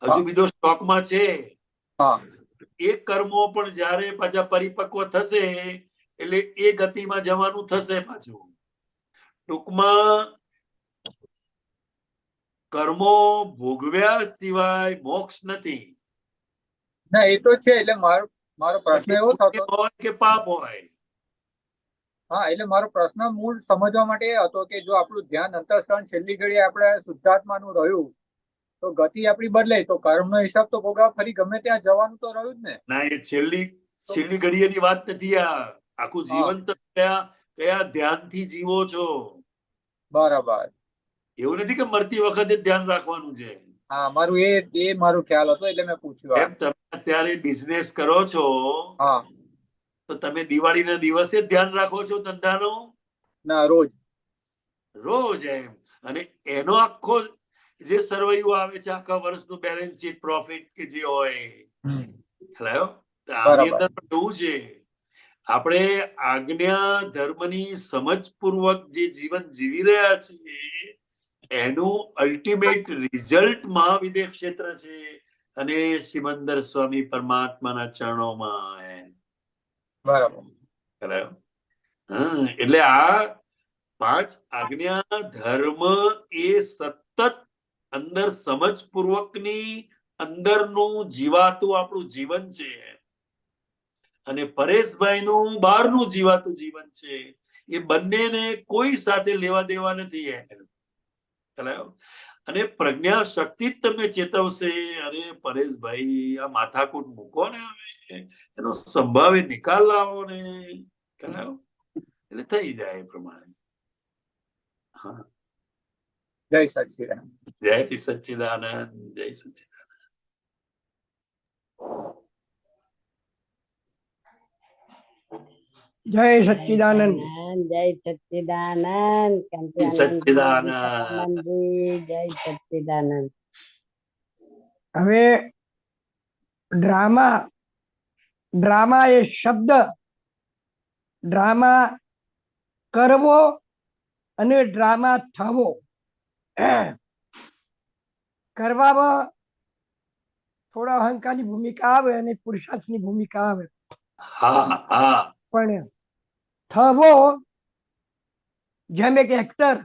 હજુ બીજો સ્ટોકમાં છે. એ કર્મો પણ જયારે પાછા પરિપક્વ થશે એટલે એ ગતિમાં જવાનું થશે પાછું. ટૂંકમાં કર્મો ભોગવ્યા સિવાય મોક્ષ નથી. ના, એ તો છે. એટલે મારો પ્રશ્ન એવો થતો હોય કે પાપ હોય. હા, એટલે મારો પ્રશ્ન મૂળ સમજવા માટે એ હતો કે જો આપણું ધ્યાન અંતઃસ્કરણ છેલ્લી ઘડીએ આપણે શુદ્ધાત્માનું રહ્યું તો ગતિ આપણી બદલાય તો કર્મનો હિસાબ તો ભોગવવા ફરી ગમે ત્યાં જવાનું તો રહ્યું જ ને. ના, એ છેલ્લી ઘડીએની વાત નથી. આ આખું જીવન કયા ધ્યાનથી જીવો છો. બરાબર. એવું નથી કે મરતી વખતે ધ્યાન રાખવાનું છે. હા, મારું એ મારું ખ્યાલ હતો એટલે મેં પૂછ્યું. એમ તમે અત્યારે બિઝનેસ કરો છો તો તમે દિવાળીના દિવસે ધ્યાન રાખો છો ધંધાનું? ના, રોજ એમ. અને એનો આખો જે સરવૈયું આવે છે આખા વર્ષનું બેલેન્સ શીટ, પ્રોફિટ કે જે હોય, આની અંદર પણ એવું છે આપણે આજ્ઞા ધર્મની સમજપૂર્વક જે જીવન જીવી રહ્યા છીએ એનું અલ્ટિમેટ રિઝલ્ટ મહાવિદ્ય ક્ષેત્ર છે અને સિમંદર સ્વામી પરમાત્માના ચરણોમાં. બરાબર. એટલે આ 5 આજ્ઞા ધર્મ એ સતત અંદર સમજપૂર્વકની અંદરનું જીવાતું આપણું જીવન છે અને પરેશભાઈનું બહારનું જીવાતું જીવન છે. એ બંનેને કોઈ સાથે લેવા દેવા નથી. અને પ્રજ્ઞા શક્તિ જ તમને ચેતવશે, અરે પરેશભાઈ આ માથાકૂટ મૂકો ને, હવે એનો સંભાવે નિકાલ લાવો ને, એટલે થઈ જાય એ પ્રમાણે. હા, જય સચ્ચિદાનંદ. જય સચ્ચિદાનંદ. જય સચ્ચિદાનંદ. જય સચ્ચિદાનંદ. જય સચ્ચિદાનંદ. સચ્ચિદાનંદ. જય સચ્ચિદાનંદ. હવે ડ્રામા એ શબ્દ, ડ્રામા કરવો અને ડ્રામા થવો. કરવામાં થોડા અહંકારની ભૂમિકા આવે અને પુરુષાર્થની ભૂમિકા આવે. પણ થવો, જેમ એક એક્ટર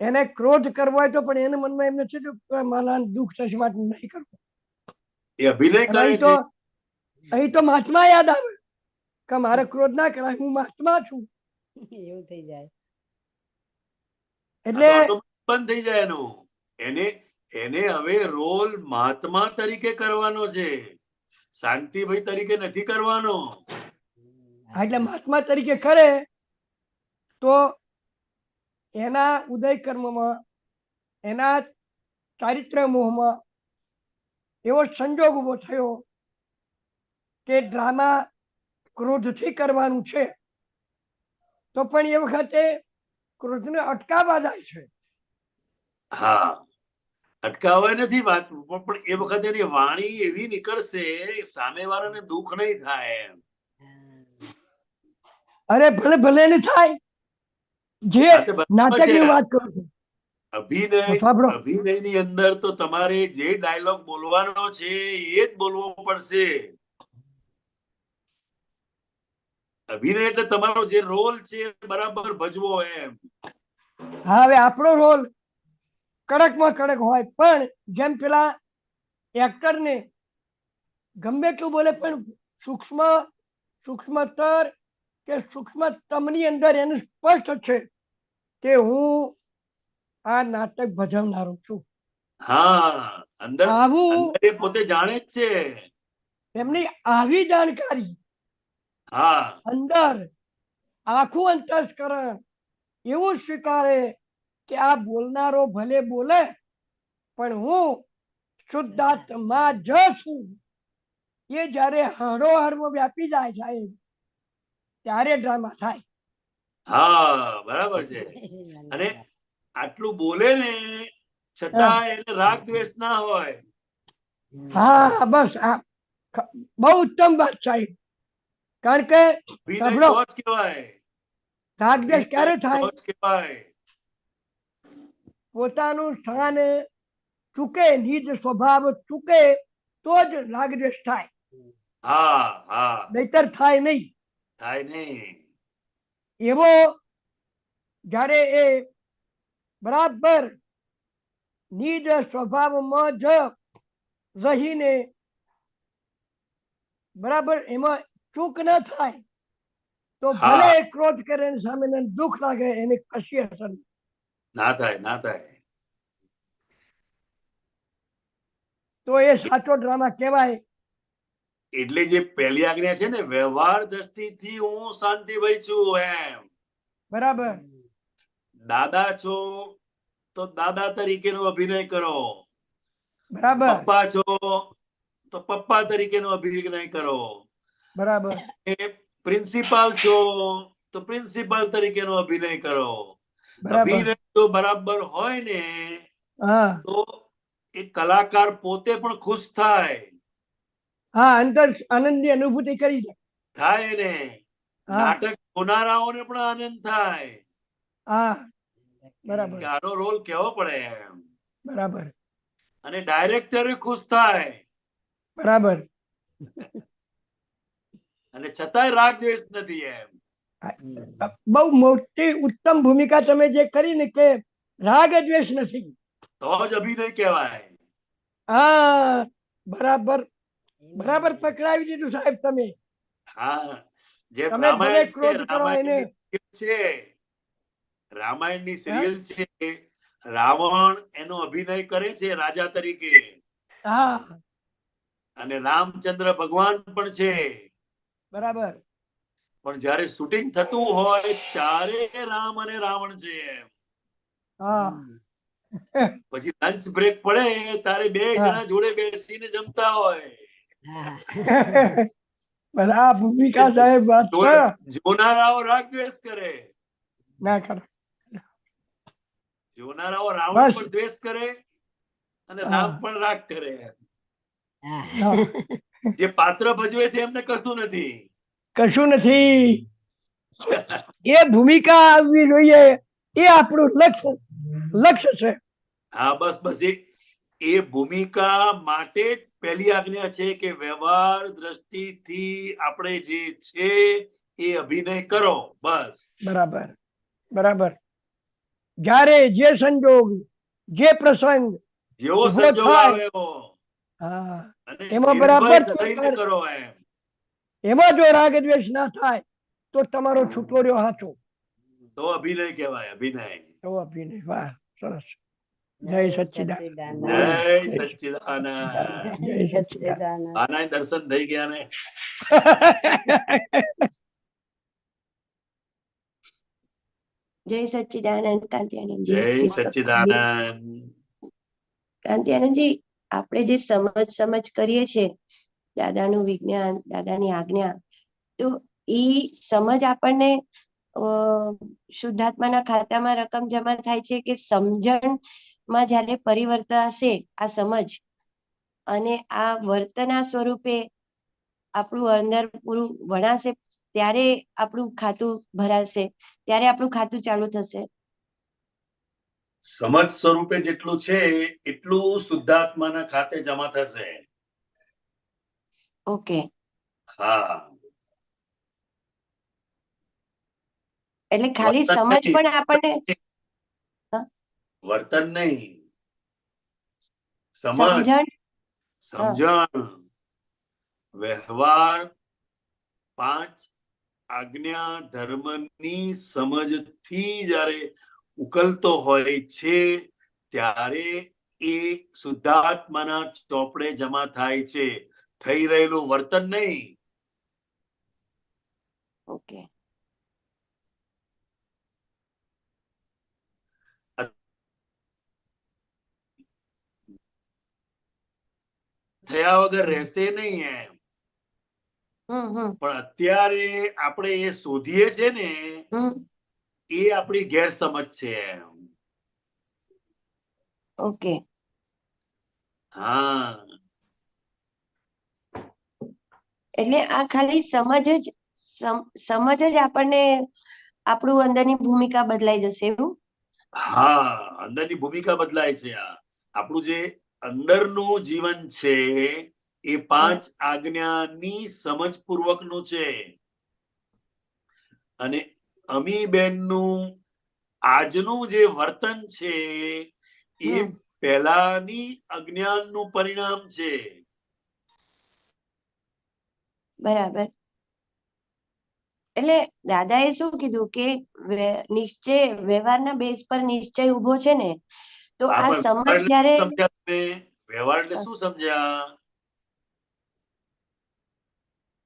એને ક્રોધ કરવો હોય તો પણ એના મનમાં એમ નથી કે મારા દુઃખ થશે માટે નહીં કરવું. એ અભિનય કરે છે. અહીં તો મહાત્મા યાદ આવે કે મારે ક્રોધ ના કરાય, હું મહાત્મા છું. એવું થઈ જાય એટલે બંધ થઈ જાય એનું. એને હવે રોલ મહાત્મા તરીકે કરવાનો છે, શાંતિભાઈ તરીકે નથી કરવાનો. એટલે મહાત્મા તરીકે કરે તો એના ઉદય કર્મમાં, એના ચારિત્ર મોહમાં એવો સંજોગ ઉભો થયો કે ડ્રામા ક્રોધથી કરવાનું છે, તો પણ એ વખતે ક્રોધને અટકાવવા જાય છે. હા, અટકાવવા નથી વાત, પણ એ વખતે એની વાણી એવી નીકળશે સામેવાળાને દુઃખ નહીં થાય એમ. અરે ભલે ભલે ને થાય. જે નાટકની વાત કરું છું, સાંભળો અભિનયની અંદર તો તમારે જે ડાયલોગ બોલવાનો છે એ જ બોલવો પડશે. અભિનય એટલે તમારો જે રોલ છે બરાબર ભજવો એમ. હા હવે આપણો રોલ કડકમાં કડક હોય પણ જેમ પેલા એક્ટરને ગમે એટલું બોલે પણ સૂક્ષ્મતર કે સૂક્ષ્મતમની અંદર એનું સ્પષ્ટ છે કે હું આ નાટક ભજવનારો છું. હા, અંદર આવું એ પોતે જાણે જ છે. એમની આવી જાણકારી હા, અંદર આખું અંતસ્કરણ એવું સ્વીકારે કે આ બોલનારો ભલે બોલે પણ હું શુદ્ધાત્મા જ છું. એ જ્યારે હરોહરમાં વ્યાપી જાય સાહેબ ત્યારે ડ્રામા થાય. હા, બરાબર છે. અને આટલું બોલે ને છતાં એને રાગ દ્વેષ ના હોય. હા બસ આ બહુ ઉત્તમ વાત સાહેબ. કારણ કે અભિનય સાંભળો તો જ કહેવાય. રાગદ્વેષ ક્યારે અભિનય થાય? તો જ કહેવાય. પોતાનું સ્થાન ચૂકે, નિજ સ્વભાવ ચૂકે તો જ રાગદ્વેષ થાય, હા, હા, નહીતર થાય નહીં. થાય નહીં. એવો જ્યારે એ બરાબર નિજ સ્વભાવમાં જ રહીને બરાબર એમાં ચૂક ન થાય તો ભલે હા, ક્રોધ કરે ને સામે દુઃખ લાગે એને કશી અસર નહીં. ના થાય, ના થાય. તો એ સાચો ડ્રામા કહેવાય. એટલે જે પહેલી આજ્ઞા છે ને, વ્યવહાર દ્રષ્ટિથી હું શાંતિભાઈ છું એમ. બરાબર દાદા છો તો દાદા તરીકેનો અભિનય કરો. બરાબર પપ્પા છો તો પપ્પા તરીકેનો અભિનય કરો. બરાબર પ્રિન્સિપાલ છો તો પ્રિન્સિપાલ તરીકેનો અભિનય કરો. બરાબર અભિનય જો બરાબર હોય ને હા તો એ કલાકાર પોતે પણ ખુશ થાય. હા અંદર આનંદની અનુભૂતિ કરી છે. થાય ને હા નાટક જોનારાઓને પણ આનંદ થાય હા બરાબર કે આનો રોલ કેવો પડે એમ. બરાબર અને ડાયરેક્ટર ખુશ થાય. બરાબર અને છતાંય રાગ દ્વેષ નથી એમ. બહુ મોટી ઉત્તમ ભૂમિકા તમે જે કરી ને કે રાગ દ્વેષ નથી. તો જ અભિનય કહેવાય. હા બરાબર બરાબર પકડાવી દીધું સાહેબ તમે. હા, જેમ તમે ભલે રામાયણ છે, ક્રોધ કરો એને રામાયણની હા સિરિયલ છે, રાવણ એનો અભિનય કરે છે રાજા તરીકે. હા અને રામચંદ્ર ભગવાન પણ છે. બરાબર પણ જયારે શૂટિંગ થતું હોય ત્યારે રામ અને રાવણ છે એમ. હા પછી લંચ બ્રેક પડે ત્યારે બે હા જણા જોડે બેસીને જમતા હોય. બરાબર ભૂમિકા સાહેબ વાત છે. જોનારાઓ રાગ દ્વેષ કરે. ના કરે જોનારાઓ રાવણ બસ પણ દ્વેષ કરે અને હા રામ પણ રાગ કરે. હા. જે પાત્ર ભજવે છે એમને કશું નથી. કશું નથી. એ ભૂમિકા આવવી જોઈએ એ આપણું લક્ષ્ય છે. હા બસ બસ એ ભૂમિકા માટે જ પહેલી આજ્ઞા છે કે વ્યવહાર દ્રષ્ટિથી આપણે જે છે એ અભિનય કરો. બસ બરાબર બરાબર જ્યારે જે સંજોગ જે પ્રસંગ જેવો ઉભો સંજોગ થાય આવે એવો હા અને એમાં નિર્ભય બરાબર થઈને કરો એમ. એમાં જો રાગ દ્વેષ ના થાય તો તમારો છૂટોર્યો હાચો. તો અભિનય કહેવાય. અભિનય. તો અભિનય વાહ સરસ. જય સચ્ચિદાનંદ જય સચ્ચિદાનંદ. જય સચ્ચિદાનંદ. આના દર્શન થઈ ગયા ને. જય સચ્ચિદાનંદ કાંતિયાનંદજી. જય સચ્ચિદાનંદ. કાંતિયાનંદજી આપણે જે સમજ કરીએ છીએ દાદાનું વિજ્ઞાન દાદાની આજ્ઞા તો એ સમજ આપણને શુદ્ધાત્માના ખાતામાં રકમ જમા થાય છે કે સમજણમાં જ્યારે પરિવર્તન હશે આ સમજ અને આ વર્તના સ્વરૂપે આપણું અંદર પૂરું વણાશે ત્યારે આપણું ખાતું ભરાશે ત્યારે આપણું ખાતું ચાલુ થશે. સમજ સ્વરૂપે જેટલું છે એટલું શુદ્ધાત્માના ખાતે જમા થશે. ઓકે, હા, એટલે ખાલી વર્તન સમજ નહીં, પણ આપણને વર્તન નહીં, સમજ, સમજણ. સમજણ, વ્યવહાર, 5 આજ્ઞા ધર્મની સમજથી જ્યારે ઉકલતો હોય છે ત્યારે એ શુદ્ધાત્માના ચોપડે જમા થાય છે. થઈ રહેલું વર્તન નહીં. ઓકે, થયા વગર રહેશે નહીં એમ. પણ અત્યારે આપણે એ શોધીએ છે ને એ આપણી ગેરસમજ છે એમ. ઓકે, હા, એટલે આ ખાલી સમજ જ આપણને આપણું અંદરની ભૂમિકા બદલાઈ જશે એવું. હા, અંદરની ભૂમિકા બદલાય છે. આપણું જે અંદરનું જીવન છે એ 5 આજ્ઞાની સમજપૂર્વકનું છે. અને અમીબેનનું આજનું જે વર્તન છે એ પહેલાની અજ્ઞાનનું પરિણામ છે. બરાબર. એટલે દાદાએ શું કીધું કે નિશ્ચય વ્યવહારના બેઝ પર નિશ્ચય ઉભો છે ને, તો આ સમજ જ્યારે વ્યવહાર એટલે શું સમજ્યા?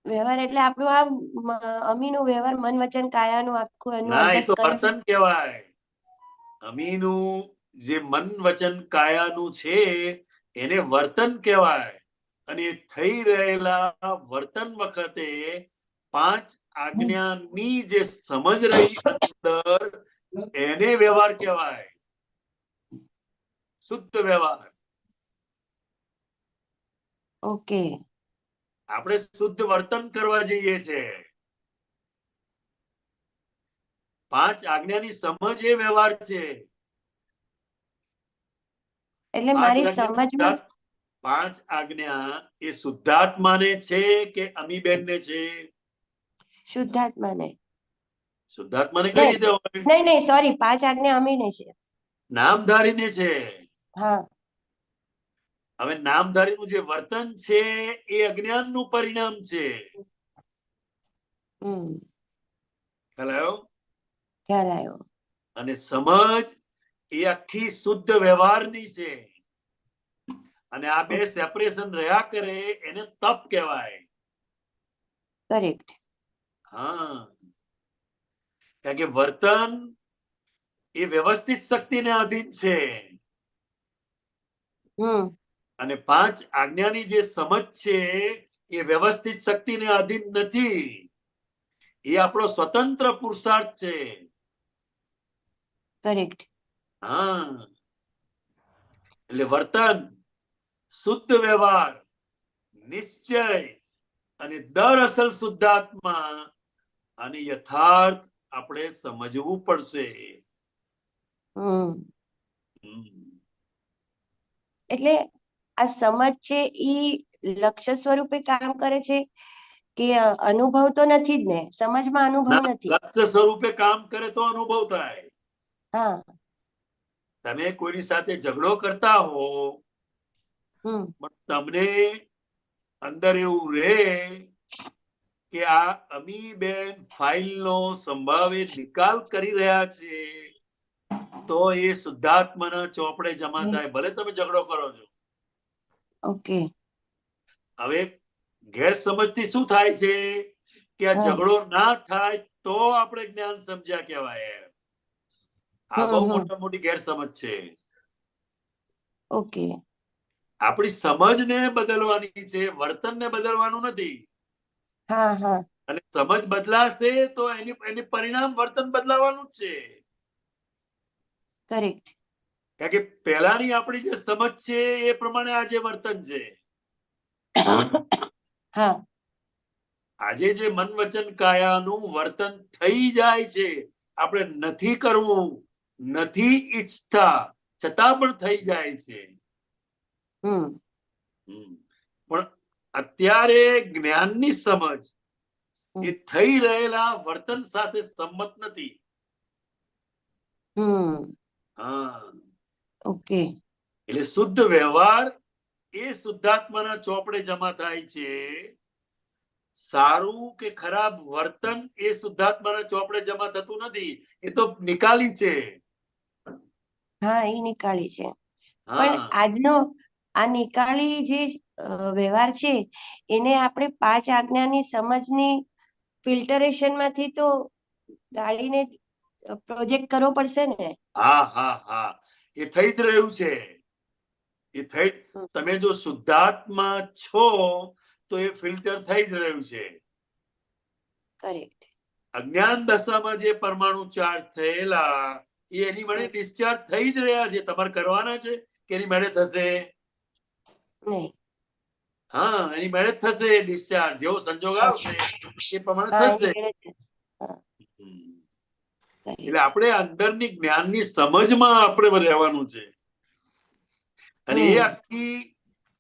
વ્યવહાર એટલે આપણું આ અમીનું વ્યવહાર મન વચન કાયાનું આખું એનું ના, એ તો અંતસ્કરણ. વર્તન કહેવાય. અમીનું જે મન વચન કાયાનું છે એને વર્તન કહેવાય. અને થઈ રહેલા વર્તન વખતે 5 આજ્ઞાની જે સમજ રહી અંદર એને વ્યવહાર કહેવાય. શુદ્ધ વ્યવહાર. ઓકે, આપણે શુદ્ધ વર્તન કરવા જઈએ છે. 5 આજ્ઞાની સમજ એ વ્યવહાર છે. એટલે મારી સમજમાં 5 આજ્ઞા એ શુદ્ધાત્માને છે કે અમીબેનને છે? શુદ્ધાત્માને. શુદ્ધાત્માને કઈ રીતે હોય? નહીં, સોરી, 5 આજ્ઞા અમીને છે. નામધારીને છે. હા, હવે નામધારીનું જે વર્તન છે એ અજ્ઞાનનું પરિણામ છે. ખ્યાલ આવ્યો. અને સમજ એ આખી શુદ્ધ વ્યવહારની છે. અને આ બે સેપરેશન રહ્યા કરે એને તપ કહેવાય. કરેક્ટ. હા, કારણ કે વર્તન એ વ્યવસ્થિત શક્તિને આધીન છે. અને 5 આજ્ઞાની જે સમજ છે એ વ્યવસ્થિત શક્તિને આધીન નથી. એ આપણો સ્વતંત્ર પુરુષાર્થ છે. કરેક્ટ. હા, એટલે વર્તન, શુદ્ધ વ્યવહાર, નિશ્ચય અને દર અસલ શુદ્ધાત્મા અને યથાર્થ આપણે સમજવું પડશે. એટલે આ સમજ છે ઈ લક્ષ્ય સ્વરૂપે કામ કરે છે કે અનુભવ તો નથી જ ને? સમજમાં અનુભવ નથી. લક્ષ્ય સ્વરૂપે કામ કરે તો અનુભવ થાય. હા, તમે કોઈની સાથે ઝઘડો કરતા હો પણ તમને અંદર એવું રહે કે આ અમીબેન ફાઇલનો સંભાવે નિકાલ કરી રહ્યા છે તો એ શુદ્ધાત્માના ચોપડે જમા થાય, ભલે તમે ઝઘડો કરો છો. ઓકે. હવે ગેરસમજથી શું થાય છે કે આ ઝઘડો ના થાય તો આપણે જ્ઞાન સમજ્યા કહેવાય. આ બહુ મોટી ગેરસમજ છે. ઓકે. આપણી સમજને બદલવાની છે, વર્તનને બદલવાનું નથી. હા, હા. અને સમજ બદલાશે તો એની પરિણામ વર્તન બદલાવાનું જ છે. કરેક્ટ. કારણ કે પહેલાની આપણી જે સમજ છે એ પ્રમાણે આજે વર્તન છે. હા, આજે જે મન વચન કાયાનું વર્તન થઈ જાય છે, આપણે નથી કરવું નથી ઈચ્છતા છતાં પણ થઈ જાય છે. હમ પણ અત્યારે જ્ઞાનની સમજ એ થઈ રહેલા વર્તન સાથે સંમત નથી. હા, ઓકે. એટલે શુદ્ધ વ્યવહાર એ શુદ્ધાત્માના ચોપડે જમા થાય છે. સારું કે ખરાબ વર્તન એ શુદ્ધાત્માના ચોપડે જમા થતું નથી. એ તો નિકાલી છે. હા, એ નિકાળી છે. હા, પણ આજનો આ નિકાળી જે વ્યવહાર છે એને આપણે 5 આજ્ઞાની સમજની ફિલ્ટરેશન માંથી તો ગાળીને પ્રોજેક્ટ કરવો પડશે ને. હા હા હા, એ થઈ જ રહ્યું છે. એ થઈ, તમે જો શુદ્ધાત્મા છો તો એ ફિલ્ટર થઈ જ રહ્યું છે. કરેક્ટ. અજ્ઞાન દશામાં જે પરમાણુ ચાર્જ થયેલા એ એની માટે ડિસ્ચાર્જ થઈ જ રહ્યા છે. તમારે કરવાના છે કે એની મેળે થશે? નહીં. હા, એની મેળે જ થશે ડિસ્ચાર્જ. જેવો સંજોગ આવશે એ પ્રમાણે હા, થશે. એની મેળે જ થશે. હા, એટલે આપણે અંદરની જ્ઞાનની સમજમાં આપણે રહેવાનું છે. અને એ આખી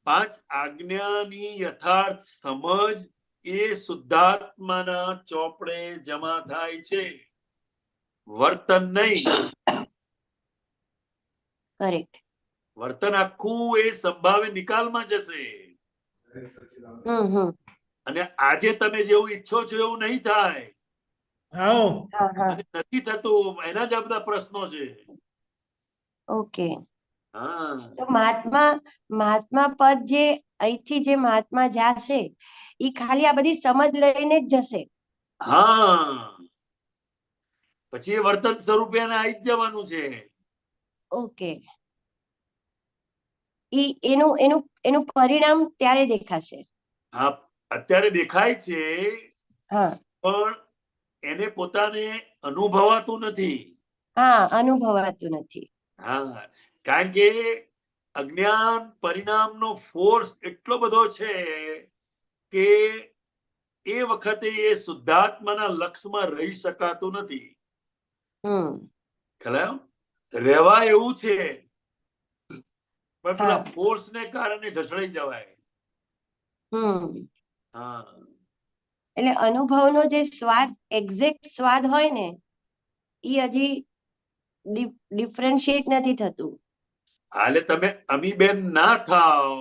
5 આજ્ઞાની યથાર્થ સમજ એ શુદ્ધાત્માના ચોપડે જમા થાય છે, વર્તન નહીં. કરેક્ટ. વર્તન આખું એ સંભાવે નિકાલમાં જશે. અને આજે તમે જેવું ઈચ્છો છો એવું નહીં થાય. અને નથી થતું, એના જ આ બધા પ્રશ્નો છે. ઓકે. હા, તો મહાત્મા પદ જે અહીંથી જે મહાત્મા જશે એ ખાલી આ બધી સમજ લઈને જ જશે. હા, પછી એ વર્તન સ્વરૂપે એને આવી જ જવાનું છે. ઓકે. એનું એનું એનું પરિણામ ત્યારે દેખાશે. હા, અત્યારે દેખાય છે. હા, પણ એને પોતાને અનુભવાતું નથી. હા, અનુભવાતું નથી. હા, કારણ કે અજ્ઞાન પરિણામનો ફોર્સ એટલો બધો છે કે એ વખતે એ શુદ્ધાત્માના લક્ષમાં રહી શકાતું નથી. ખ્યાલ આવ્યો? રહેવા એવું છે પણ પેલા ફોર્સ ને કારણે ઢસડાઈ જવાય. હા, એટલે અનુભવનો જે સ્વાદ, એક્ઝેક્ટ સ્વાદ હોય ને એ હજી ડિફરન્શિએટ નથી થતું. હાલે તમે અમીબેન ના થાવ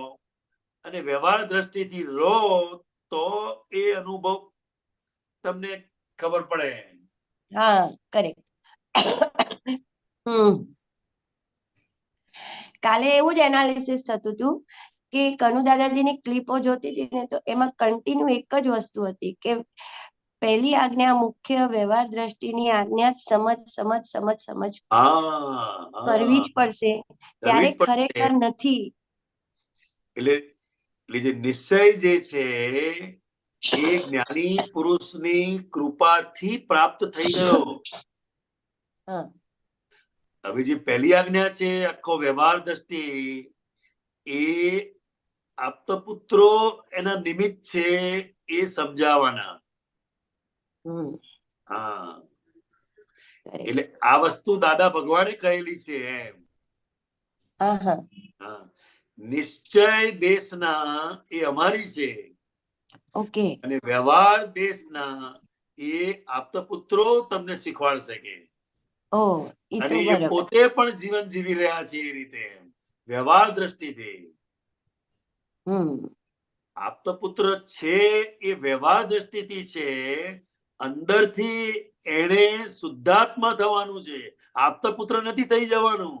અને વ્યવહાર દ્રષ્ટિથી લો તો એ અનુભવ તમને ખબર પડે. હા, કરેક્ટ. કાલે એવું જ એનાલિસિસ થતું હતું કે કનુ દાદાજીની ક્લિપો જોતી હતી ને તો એમાં કન્ટિન્યુ એક જ વસ્તુ હતી કે પહેલી આજ્ઞા મુખ્ય વ્યવહાર દ્રષ્ટિની આજ્ઞા સમજ સમજ સમજ સમજ કરવી જ પડશે, ત્યારે ખરેખર નથી. એટલે જે નિશ્ચય જે છે એ જ્ઞાની પુરુષની કૃપાથી પ્રાપ્ત થઈ ગયો. હવે જે પહેલી આજ્ઞા છે આખો વ્યવહાર દ્રષ્ટિ એ આપતપુત્રો એના નિમિત્ત છે એ સમજાવવાના. હા, એટલે આ વસ્તુ દાદા ભગવાને કહેલી છે એમ. હા, નિશ્ચય દેશના એ અમારી છે. ઓકે. અને વ્યવહાર દેશના એ આપતપુત્રો તમને શીખવાડશે કે. અને એ પોતે પણ જીવન જીવી રહ્યા છે એ રીતે વ્યવહાર દ્રષ્ટિથી. આપતપુત્ર છે એ વ્યવહાર દ્રષ્ટિથી છે, અંદરથી એને શુદ્ધાત્મા થવાનું છે. આપતપુત્ર નથી થઈ જવાનું.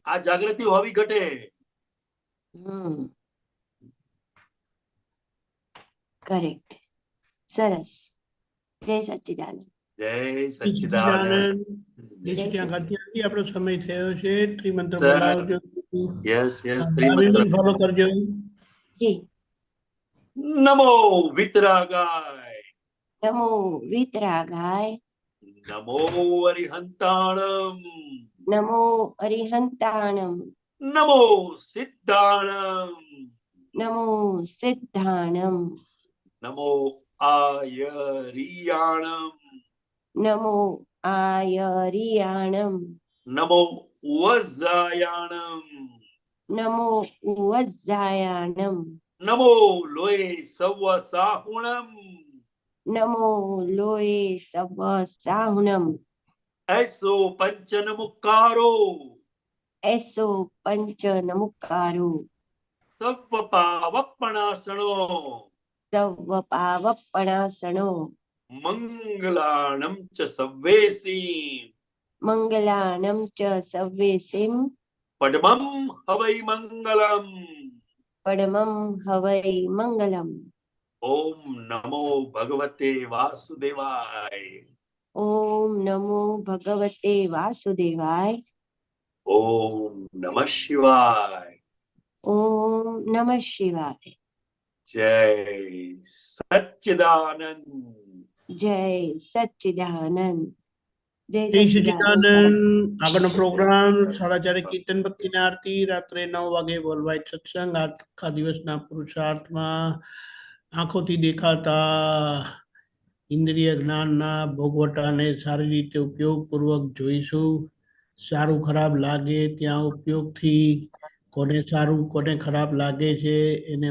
આ જાગૃતિ હોવી ઘટે. કરેક્ટ. સરસ. જય સચ્ચિદાનંદ. જય સચ્ચિદાનંદ. અત્યારથી આપણો સમય થયો છે. ત્રિમંત્ર બોલાવજો. યસ યસ, ત્રિમંત્ર ફોલો કરજો. નમો વિતરાગાય. નમો વિતરાગાય. નમો અરિહંતાણમ. નમો અરિહંતાણમ. નમો સિદ્ધાણમ. નમો સિદ્ધાણમ. નમો આયરિયાણમ. નમો આયરિયાણમ નમો વજ્જાયાણમ નમો ઉવજ્જાયાણમ નમો લોય સવ સાહુણમ નમો લોય સવ સાહુણમ એસો પંચન મુક્કારો એસો પંચ નમુકારો સવ પાવપણાસણો સવ પાવપણાસણો મંગલાણમ ચ સવ્વેસી મંગલાણમ ચ સવ્વેસિમ પડમમ હવૈ મંગલમ પડમમ હવૈ મંગલમ ઓમ નમો ભગવતે વાસુદેવાય ઓમ નમો ભગવતે વાસુદેવાય ઓમ નમઃ શિવાય ઓમ નમઃ શિવાય જય સચ્ચિદાનંદ જય સચ્ચિદાનંદ જય જય સચ્ચિદાનંદ સચ્ચિદાનંદ આગળનો પ્રોગ્રામ 4:30 કીર્તન ભક્તિની આરતી, રાત્રે 9 વાગે વર્લ્ડ સત્સંગ. આખા દિવસના પુરુષાર્થમાં આંખોથી દેખાતા ઇન્દ્રિય જ્ઞાનના ભોગવટાને સારી રીતે ઉપયોગપૂર્વક જોઈશું. સારું ખરાબ લાગે ત્યાં ઉપયોગથી કોને સારું કોને ખરાબ લાગે છે એને